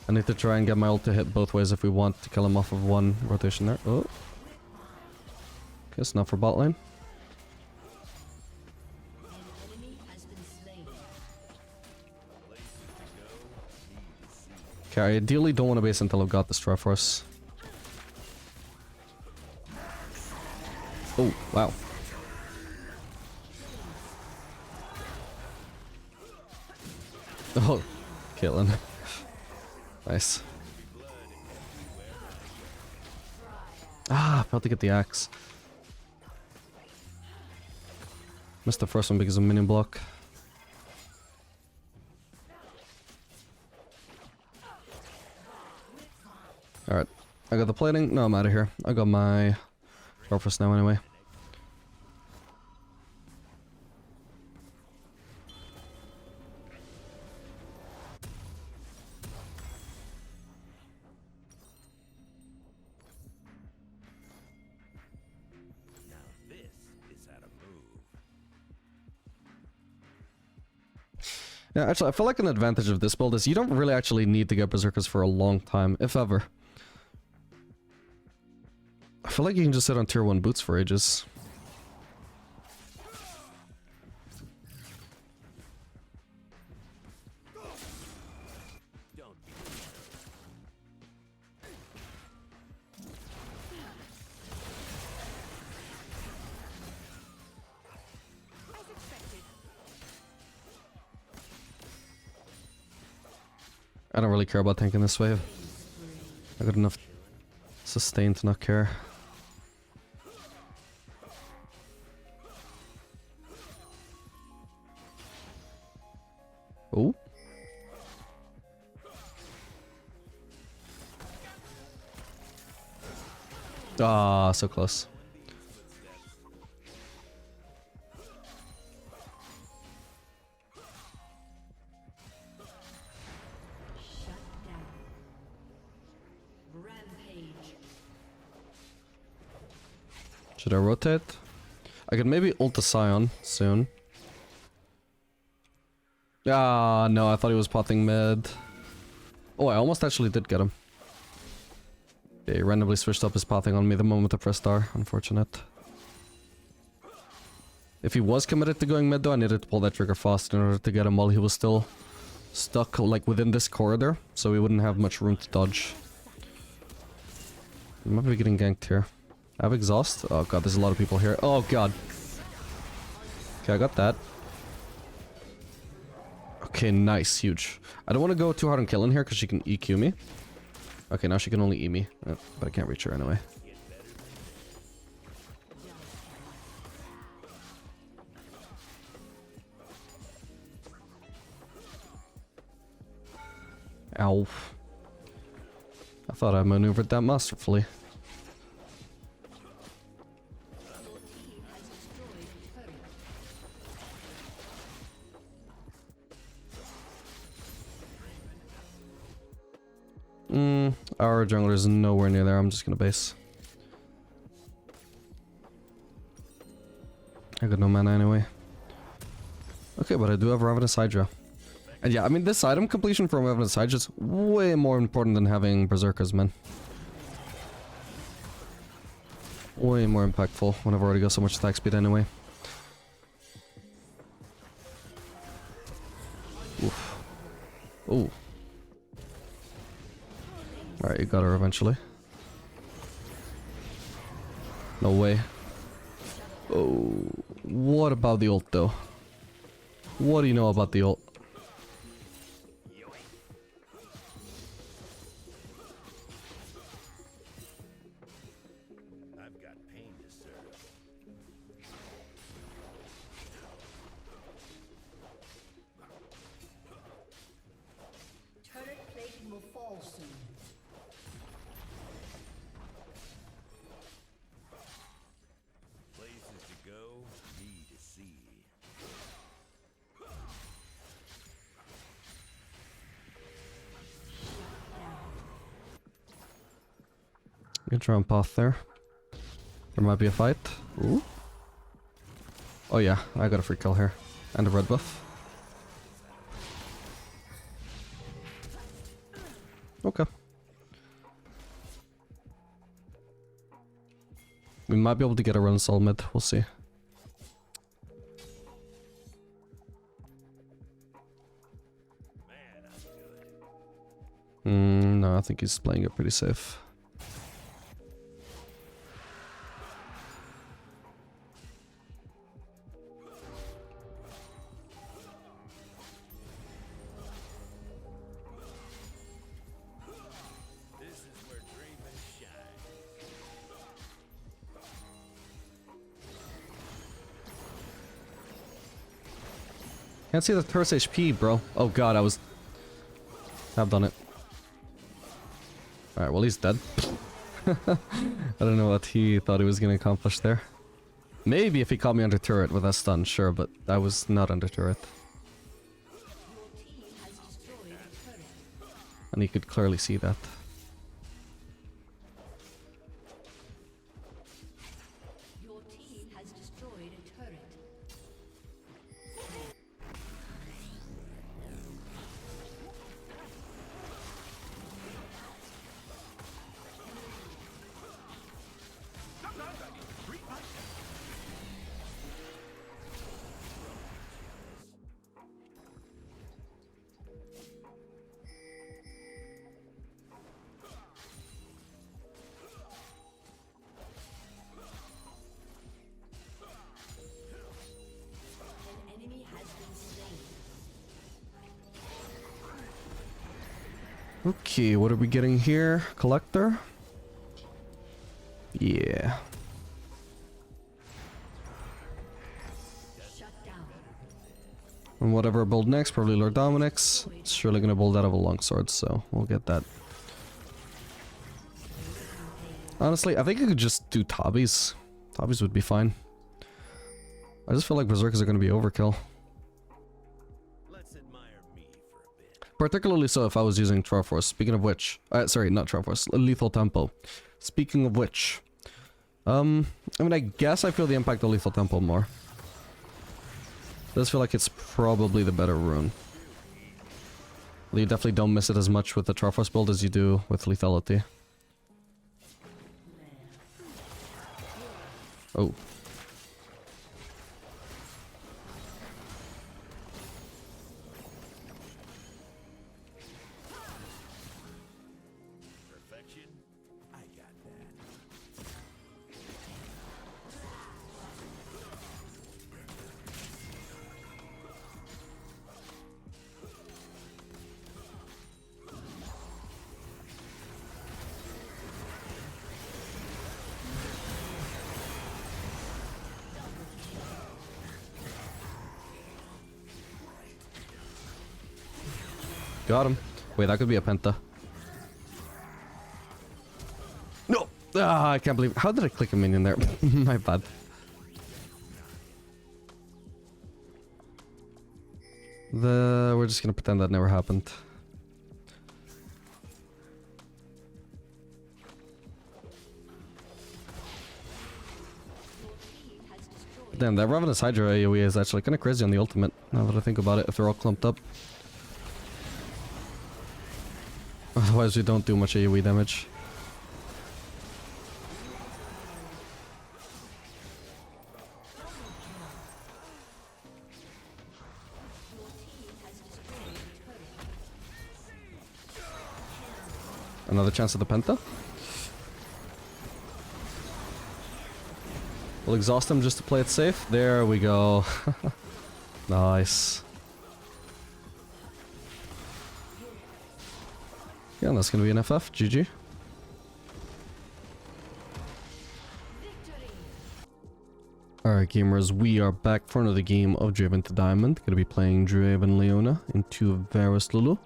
I need to try and get my ult to hit both ways if we want to kill him off of one rotation there. Oh. Guess not for bot lane. Okay, I ideally don't want to base until I've got this Triforce. Oh, wow. Oh, Caitlyn. Nice. Ah, failed to get the axe. Missed the first one because of minion block. Alright, I got the plating. No, I'm out of here. I got my Triforce now anyway. Now this is how to move. Yeah, actually, I feel like an advantage of this build is you don't really actually need to get Berserkers for a long time, if ever. I feel like you can just sit on tier 1 boots for ages. Don't be I don't really care about tanking this wave. I got enough sustain to not care. Oh. Ah, so close. Should I rotate? I could maybe ult the Scion soon. Ah, no, I thought he was potting mid. Oh, I almost actually did get him. Yeah, he randomly switched up his pathing on me the moment I pressed R. Unfortunate. If he was committed to going mid though, I needed to pull that trigger fast in order to get him while he was still stuck like within this corridor, so we wouldn't have much room to dodge. We might be getting ganked here. I have exhaust. Oh god, there's a lot of people here. Oh god. Okay, I got that. Okay, nice, huge. I don't want to go too hard on Caitlyn here because she can EQ me. Okay, now she can only eat me, but I can't reach her anyway. Ow. I thought I maneuvered that masterfully. Our jungler is nowhere near there. I'm just gonna base. I got no mana anyway. Okay, but I do have Ravenous Hydra. And yeah, I mean, this item completion from Ravenous Hydra is way more important than having Berserkers, man. Way more impactful when I've already got so much attack speed anyway. Oof. Ooh. Alright, you got her eventually. No way. Oh, what about the ult though? What do you know about the ult? I've got pain to serve. Turret plating will fall soon. Places to go, me to see. You can try and path there. There might be a fight. Ooh. Oh yeah, I got a free kill here. And a red buff. Okay. We might be able to get a run sol mid, we'll see. Man, I'm good. No, I think he's playing it pretty safe. This is where Draven shines. Can't see the turret's HP, bro. Oh god, I've done it. Alright, well he's dead. I don't know what he thought he was gonna accomplish there. Maybe if he caught me under turret with that stun, sure, but I was not under turret. And he could clearly see that. Your team has destroyed a turret. An enemy has been slain. Okay, what are we getting here? Collector? Yeah. Shut down. And whatever I build next, probably Lord Dominic's. It's surely gonna build out of a longsword, so we'll get that. Honestly, I think I could just do Tabbies. Tabbies would be fine. I just feel like Berserkers are gonna be overkill. Let's admire me for a bit. Particularly so if I was using Triforce. Speaking of which... sorry, not Triforce. Lethal Tempo. Speaking of which... I mean, I guess I feel the impact of Lethal Tempo more. I just feel like it's probably the better rune. You definitely don't miss it as much with the Triforce build as you do with Lethality. Oh. Perfection? I got that. Got him. Wait, that could be a penta. No! Ah, I can't believe... How did I click a minion there? My bad. We're just gonna pretend that never happened. Damn, that Ravenous Hydra AoE is actually kind of crazy on the ultimate, now that I think about it, if they're all clumped up. Otherwise we don't do much AoE damage. Another chance at the penta. We'll exhaust him just to play it safe. There we go. Nice. Yeah, and that's gonna be an FF. GG. Alright gamers, we are back for another game of Draven to Diamond. Gonna be playing Draven Leona into Varus Lulu.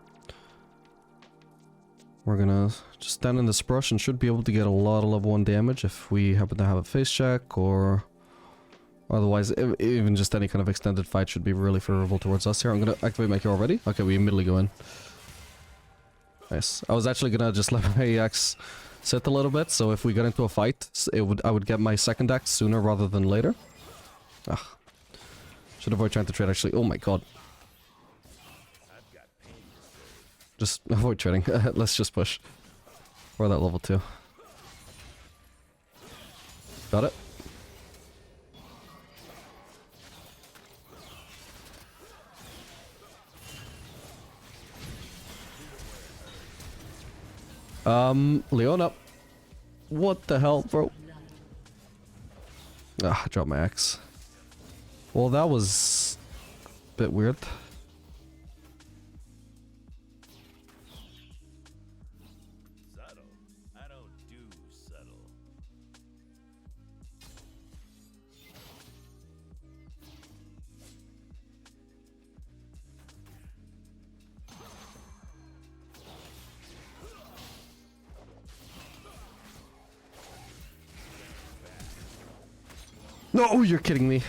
We're gonna just stand in this brush and should be able to get a lot of level 1 damage if we happen to have a face check, or otherwise even just any kind of extended fight should be really favorable towards us here. I'm gonna activate my Q already. Okay, we immediately go in. Nice. I was actually gonna just let my axe sit a little bit, so if we get into a fight, I would get my second axe sooner rather than later. Ah. Should avoid trying to trade actually. Oh my god. Just avoid trading. Let's just push. We're at that level 2. Got it. Leona. What the hell, bro? Ah, I dropped my axe. Well, that was a bit weird. No, you're kidding me.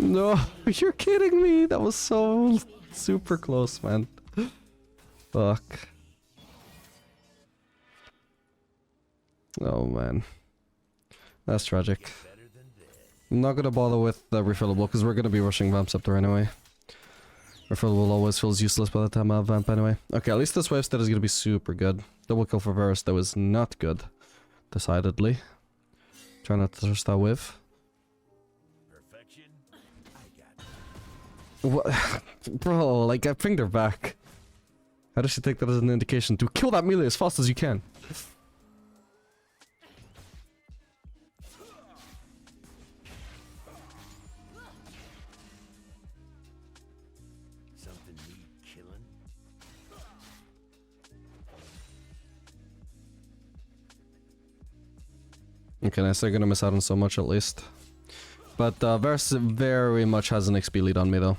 No, you're kidding me. That was so super close, man. Fuck. Oh, man. That's tragic. I'm not gonna bother with the refillable because we're gonna be rushing Vamp Scepter anyway. Refillable always feels useless by the time I have Vamp anyway. Okay, at least this wave stat is gonna be super good. Double kill for Varus, that was not good. Decidedly. Try not to touch that wave. Perfection. I got What? Bro, like I pinged her back. How does she take that as an indication to kill that melee as fast as you can? something need killing. Okay, nice. They're gonna miss out on so much at least. But Varus very much has an XP lead on me though.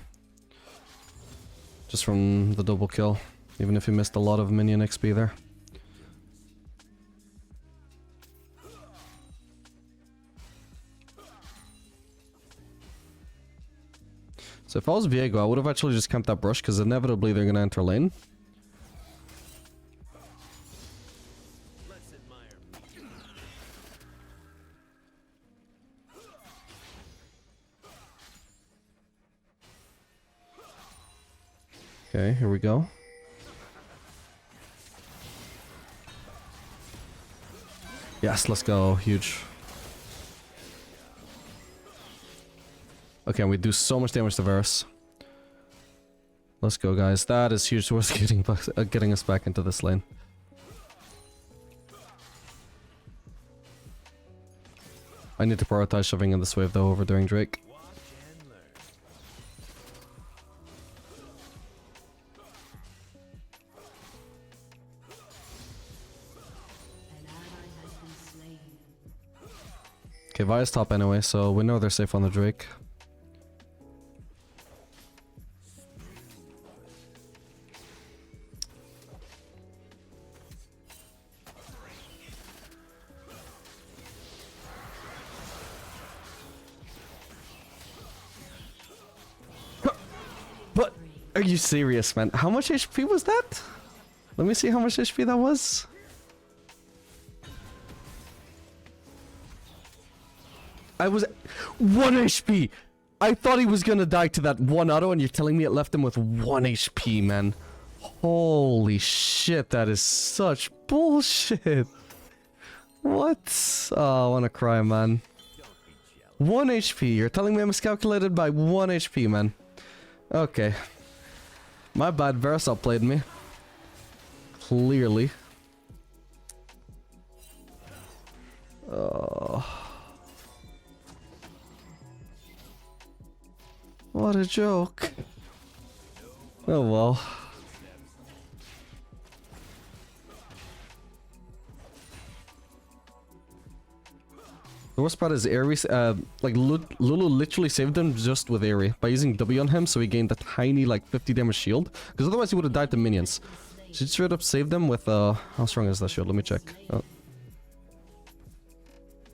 Just from the double kill. Even if he missed a lot of minion XP there. So if I was Viego, I would have actually just camped that brush because inevitably they're gonna enter lane. Let's admire me. Okay, here we go. Yes, let's go. Huge. Okay, we do so much damage to Varus. Let's go, guys. That is huge towards getting us back into this lane. I need to prioritize shoving in this wave though over during Drake. Watch and learn. An ally has been slain. Okay, Vi's top anyway, so we know they're safe on the Drake. But are you serious, man? How much HP was that? Let me see how much HP that was. I was 1 HP. I thought he was gonna die to that one auto, and you're telling me it left him with 1 HP, man. Holy shit, that is such bullshit. What? Oh, I wanna cry, man. 1 HP. You're telling me I miscalculated by 1 HP, man. Okay. My bad, Varus outplayed me. Clearly. What a joke. Oh well. The worst part is Ares, like Lulu literally saved him just with Aerie by using W on him, so he gained a tiny like 50 damage shield, because otherwise he would have died to minions. She straight up saved him with how strong is that shield? Let me check. Oh.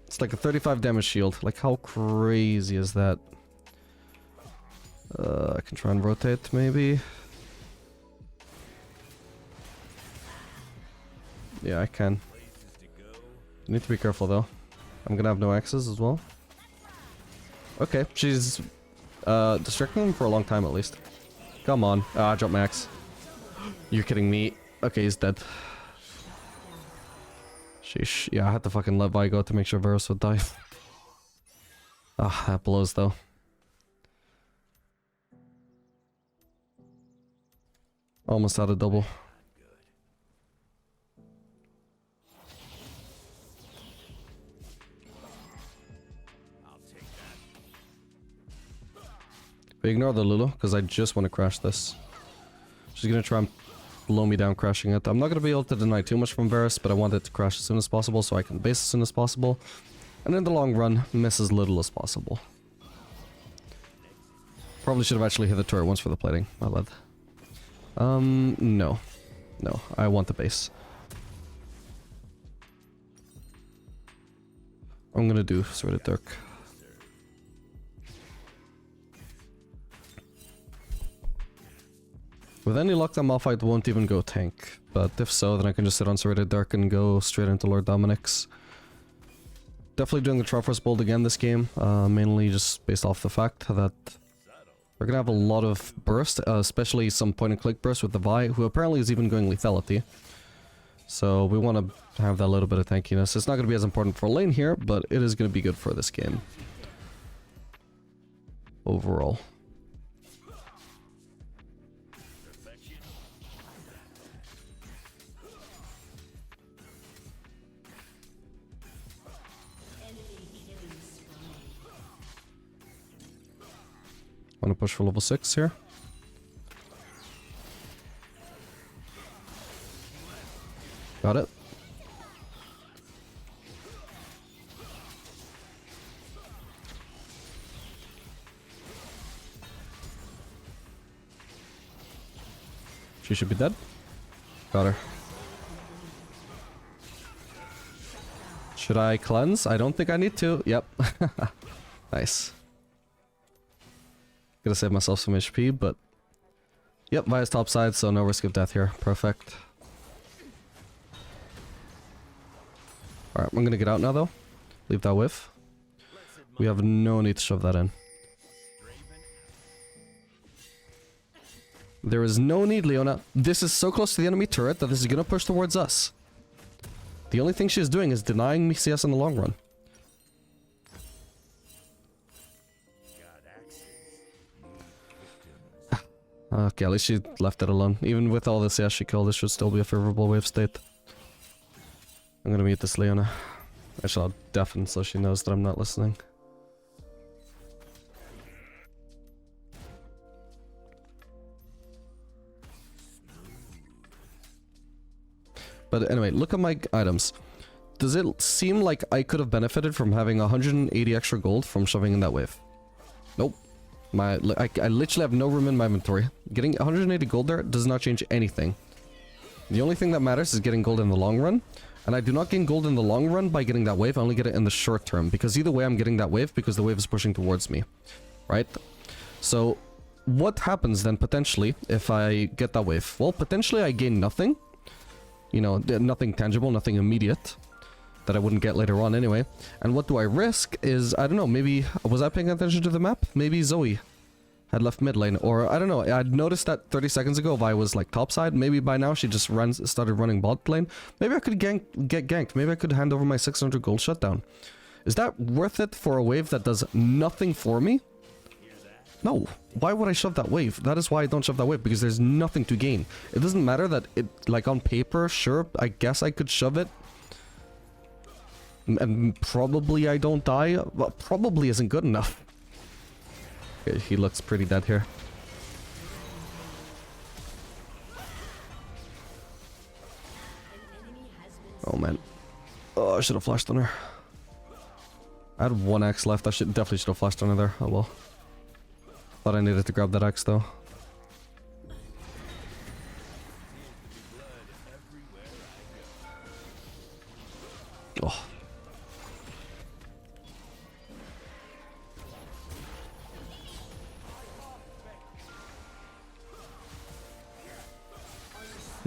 It's like a 35 damage shield. Like how crazy is that? I can try and rotate maybe. Yeah, I can. You need to be careful though. I'm gonna have no axes as well. Okay, she's distracting him for a long time at least. Come on. Ah, drop max. You're kidding me. Okay, he's dead. Sheesh. Yeah, I had to fucking let Vi go to make sure Varus would die. Ah, that blows though. Almost had a double. But ignore the Lulu, because I just want to crash this. She's gonna try and blow me down crashing it. I'm not gonna be able to deny too much from Varus, but I want it to crash as soon as possible so I can base as soon as possible. And in the long run, miss as little as possible. Probably should have actually hit the turret once for the plating. My bad. No. No, I want the base. I'm gonna do Sword of Dirk. With any luck, that Malphite won't even go tank. But if so, then I can just sit on Serrated Dark and go straight into Lord Dominic's. Definitely doing the Triforce build again this game. Mainly just based off the fact that we're gonna have a lot of burst, especially some point-and-click burst with the Vi, who apparently is even going lethality. So we want to have that little bit of tankiness. It's not going to be as important for lane here, but it is going to be good for this game. Overall. Want to push for level 6 here. Got it. She should be dead. Got her. Should I cleanse? I don't think I need to. Yep. Nice. Gonna save myself some HP, but... Yep, Vi's top side, so no risk of death here. Perfect. Alright, I'm gonna get out now, though. Leave that whiff. We have no need to shove that in. There is no need, Leona. This is so close to the enemy turret that this is gonna push towards us. The only thing she's doing is denying me CS in the long run. Okay, at least she left it alone. Even with all the CS she killed, this should still be a favorable wave state. I'm gonna mute this Leona. Actually, I'll deafen so she knows that I'm not listening. But anyway, look at my items. Does it seem like I could have benefited from having 180 extra gold from shoving in that wave? Nope. I literally have no room in my inventory. Getting 180 gold there does not change anything. The only thing that matters is getting gold in the long run. And I do not gain gold in the long run by getting that wave, I only get it in the short term. Because either way I'm getting that wave because the wave is pushing towards me. Right? So, what happens then potentially if I get that wave? Well, potentially I gain nothing. You know, nothing tangible, nothing immediate that I wouldn't get later on anyway. And what do I risk is, I don't know, maybe, was I paying attention to the map? Maybe Zoe had left mid lane, or I don't know, I'd noticed that 30 seconds ago Vi was like topside. Maybe by now she just started running bot lane. Maybe I could get ganked. Maybe I could hand over my 600 gold shutdown. Is that worth it for a wave that does nothing for me? No. Why would I shove that wave? That is why I don't shove that wave, because there's nothing to gain. It doesn't matter that it, like on paper, sure, I guess I could shove it. And probably I don't die, but probably isn't good enough. Okay, he looks pretty dead here. Oh man. Oh, I should have flashed on her. I had 1 axe left. I definitely should have flashed on her there. Oh well. Thought I needed to grab that axe though. Oh.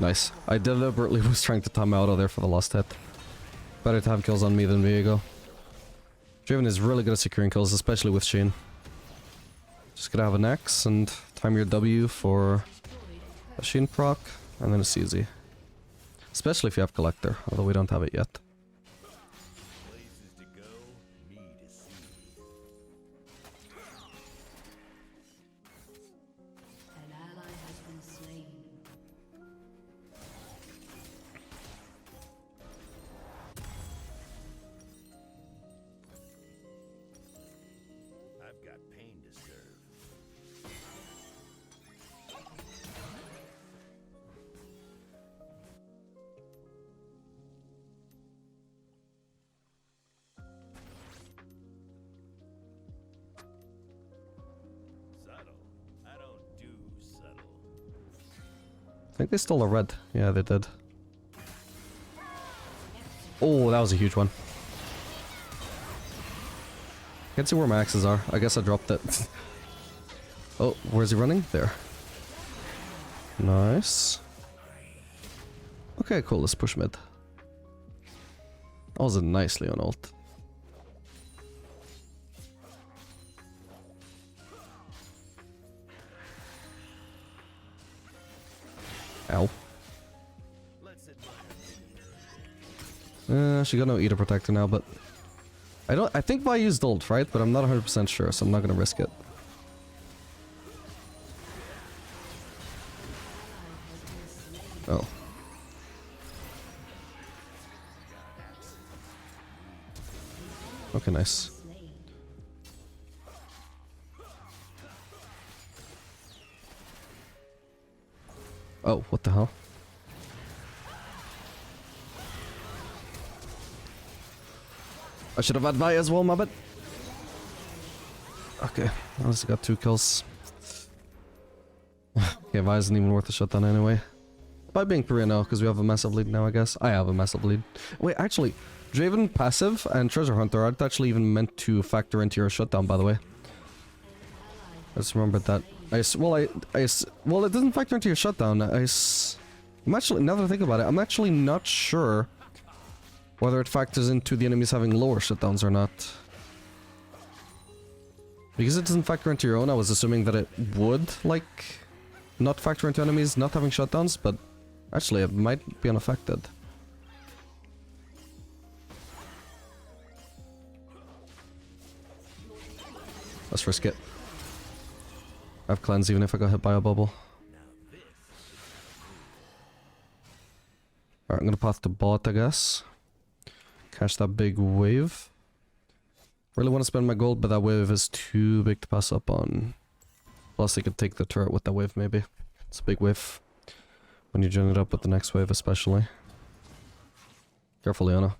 Nice. I deliberately was trying to time out there for the last hit. Better to have kills on me than Viego. Draven is really good at securing kills, especially with Shane. Just gotta have an X and time your W for a Shane proc, and then it's easy. Especially if you have Collector, although we don't have it yet. Places to go, me to see. An ally has been slain. I've got pain to serve. Subtle. I don't do subtle. I think they stole a red. Yeah, they did. Oh, that was a huge one. Can't see where my axes are. I guess I dropped it. Oh, where's he running? There. Nice. Okay, cool. Let's push mid. That was a nice Leon ult. Ow. Let's admire. She got no Eater Protector now, but... I think Vi used ult, right? But I'm not 100% sure, so I'm not gonna risk it. Oh. Okay, nice. Oh, what the hell? I should have had Vi as well, my bad. Okay, I just got 2 kills. Okay, Vi isn't even worth a shutdown anyway. By being 3-0, because we have a massive lead now, I guess. I have a massive lead. Wait, actually, Draven passive and Treasure Hunter aren't actually even meant to factor into your shutdown, by the way. I just remembered that. Well, it doesn't factor into your shutdown. I'm actually, now that I think about it, I'm actually not sure whether it factors into the enemies having lower shutdowns or not. Because it doesn't factor into your own, I was assuming that it would, like, not factor into enemies not having shutdowns, but actually it might be unaffected. Let's risk it. I have cleanse even if I got hit by a bubble. Alright, I'm gonna path to bot, I guess. Catch that big wave. Really want to spend my gold, but that wave is too big to pass up on. Plus, I could take the turret with that wave, maybe. It's a big wave. When you join it up with the next wave, especially. Careful, Leona.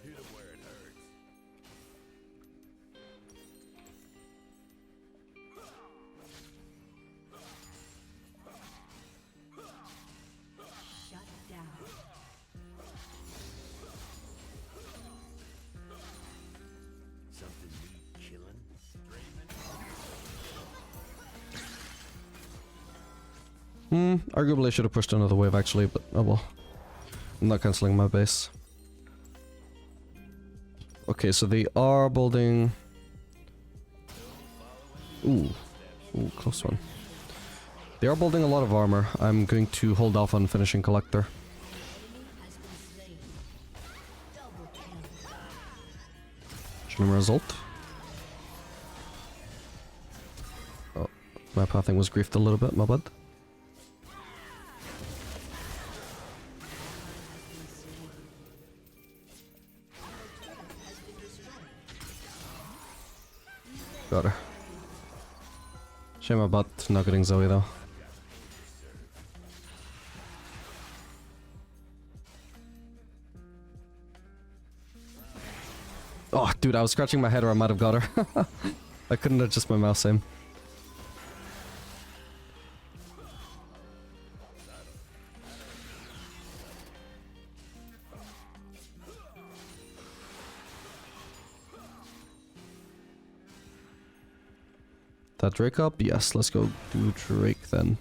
Hit 'em where it hurts. Arguably I should have pushed another wave actually, but oh well. I'm not cancelling my base. Okay, so they are building... Ooh, close one. They are building a lot of armor. I'm going to hold off on finishing Collector. Should result. Oh, my pathing was griefed a little bit, my bad. Got her. Shame about not getting Zoe though. Oh, dude, I was scratching my head or I might have got her. I couldn't adjust my mouse aim. That Drake up? Yes, let's go do Drake then.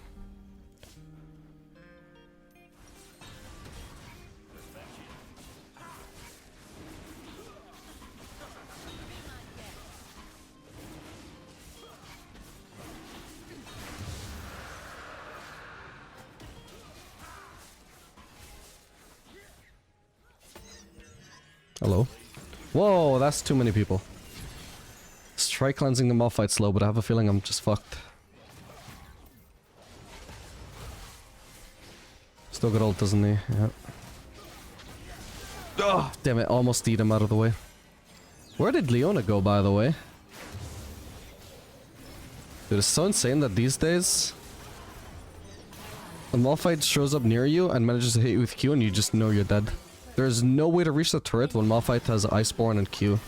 Hello. Whoa, that's too many people. Let's try cleansing the Malphite slow, but I have a feeling I'm just fucked. Still got ult, doesn't he? Yeah. Oh, damn it, almost eat him out of the way. Where did Leona go, by the way? Dude, it's so insane that these days... a Malphite shows up near you and manages to hit you with Q and you just know you're dead. There's no way to reach the turret when Malphite has Iceborne and Q.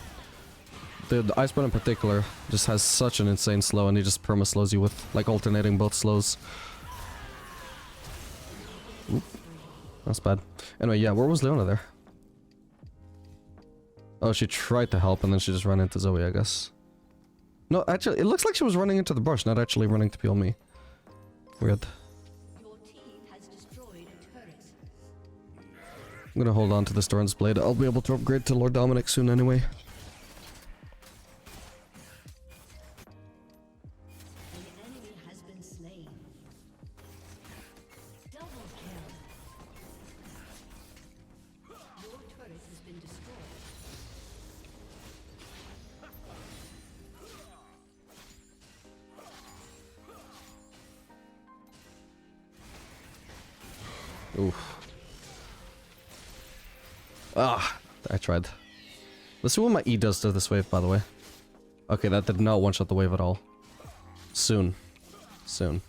The Iceborne in particular just has such an insane slow and he just perma-slows you with, like, alternating both slows. Oop. That's bad. Anyway, yeah, where was Leona there? Oh, she tried to help and then she just ran into Zoe, I guess. No, actually, it looks like she was running into the brush, not actually running to peel me. Weird. I'm gonna hold on to the Storm's Blade. I'll be able to upgrade to Lord Dominic soon anyway. Oof. Ah, I tried. Let's see what my E does to this wave, by the way. Okay, that did not one-shot the wave at all. Soon. Soon.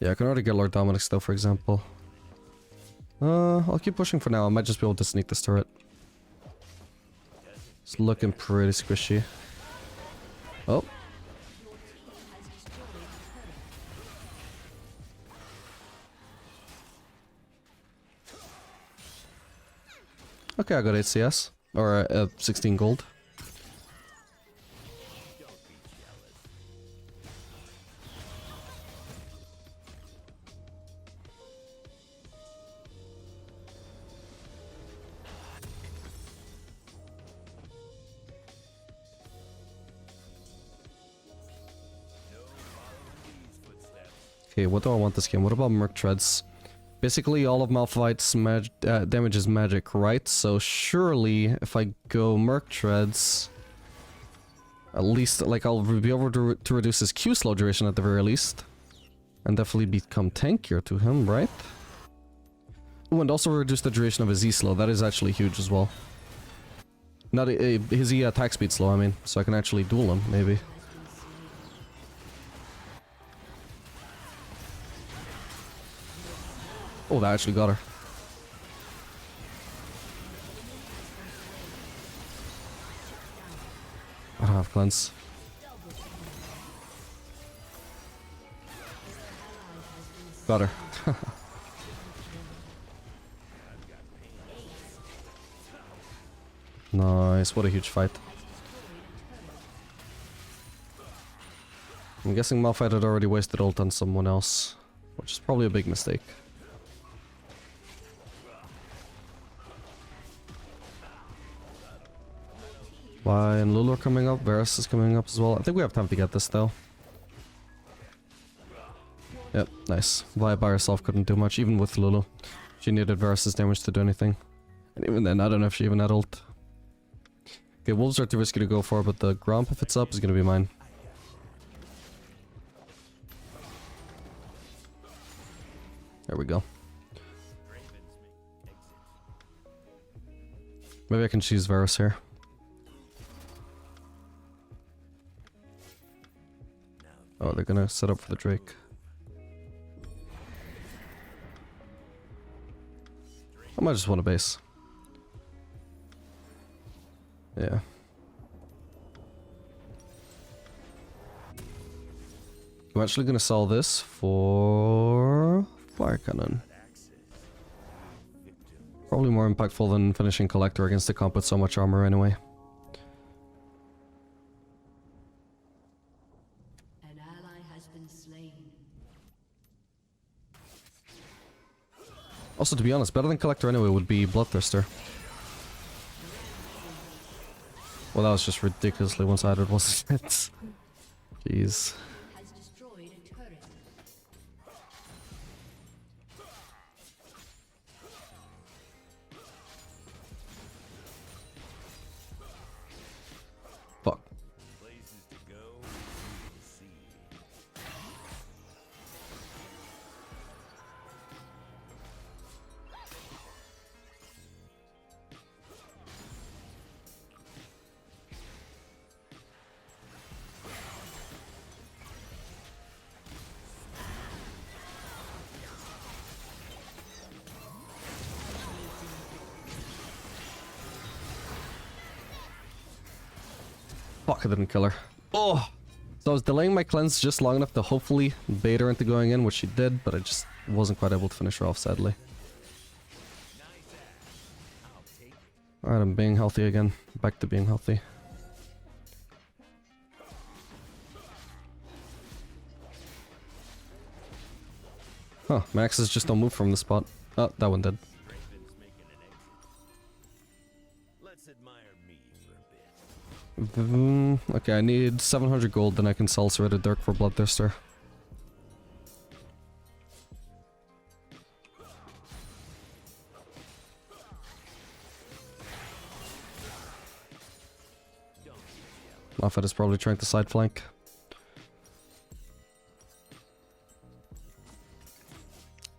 Yeah, I can already get Lord Dominic's though, for example. I'll keep pushing for now. I might just be able to sneak this turret. It's looking pretty squishy. Oh. Okay, I got 8 CS. Or 16 gold. Okay, what do I want this game? What about Merc Treads? Basically, all of Malphite's damage is magic, right? So surely, if I go Merc Treads, at least, like, I'll be able to reduce his Q slow duration at the very least. And definitely become tankier to him, right? Ooh, and also reduce the duration of his E slow. That is actually huge as well. Not his E attack speed slow, I mean. So I can actually duel him, maybe. Oh, that actually got her. I don't have cleanse. Got her. Nice, what a huge fight. I'm guessing Malphite had already wasted ult on someone else, which is probably a big mistake. Vi and Lulu are coming up, Varus is coming up as well. I think we have time to get this though. Yep, nice. Vi by herself couldn't do much, even with Lulu. She needed Varus' damage to do anything. And even then, I don't know if she even had ult. Okay, wolves are too risky to go for, but the Gromp, if it's up, is gonna be mine. There we go. Maybe I can choose Varus here. Oh, they're gonna set up for the Drake. I might just want a base. Yeah. I'm actually gonna sell this for Fire Cannon. Probably more impactful than finishing Collector against the comp with so much armor anyway. An ally has been slain. Also, to be honest, better than Collector anyway would be Bloodthirster. Well, that was just ridiculously one-sided, wasn't it? Jeez. Has destroyed a turret. Fuck. Places to go, you will see. Fuck, I didn't kill her. Oh! So I was delaying my cleanse just long enough to hopefully bait her into going in, which she did, but I just wasn't quite able to finish her off, sadly. Alright, I'm being healthy again. Back to being healthy. Huh, my axes just don't move from the spot. Oh, that one did. Draven's making an exit. Let's admire me for a bit. Okay, I need 700 gold, then I can sell Serrated Dirk for Bloodthirster. Malphite is probably trying to side flank.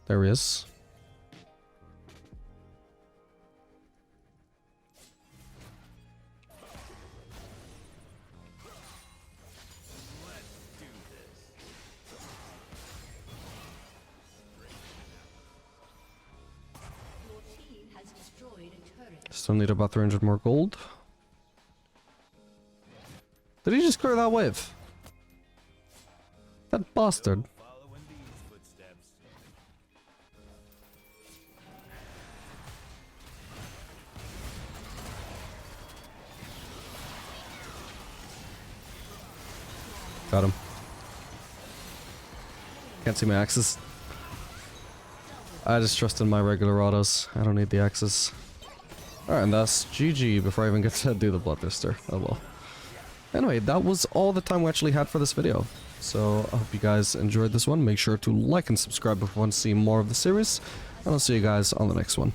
There he is. Your team has destroyed a turret. Still need about 300 more gold. Did he just clear that wave? That bastard. Following these footsteps. Got him. Can't see my axes. I just trust in my regular autos. I don't need the axes. Alright, and that's GG before I even get to do the Bloodthirster. Oh well. Anyway, that was all the time we actually had for this video. So, I hope you guys enjoyed this one. Make sure to like and subscribe if you want to see more of the series. And I'll see you guys on the next one.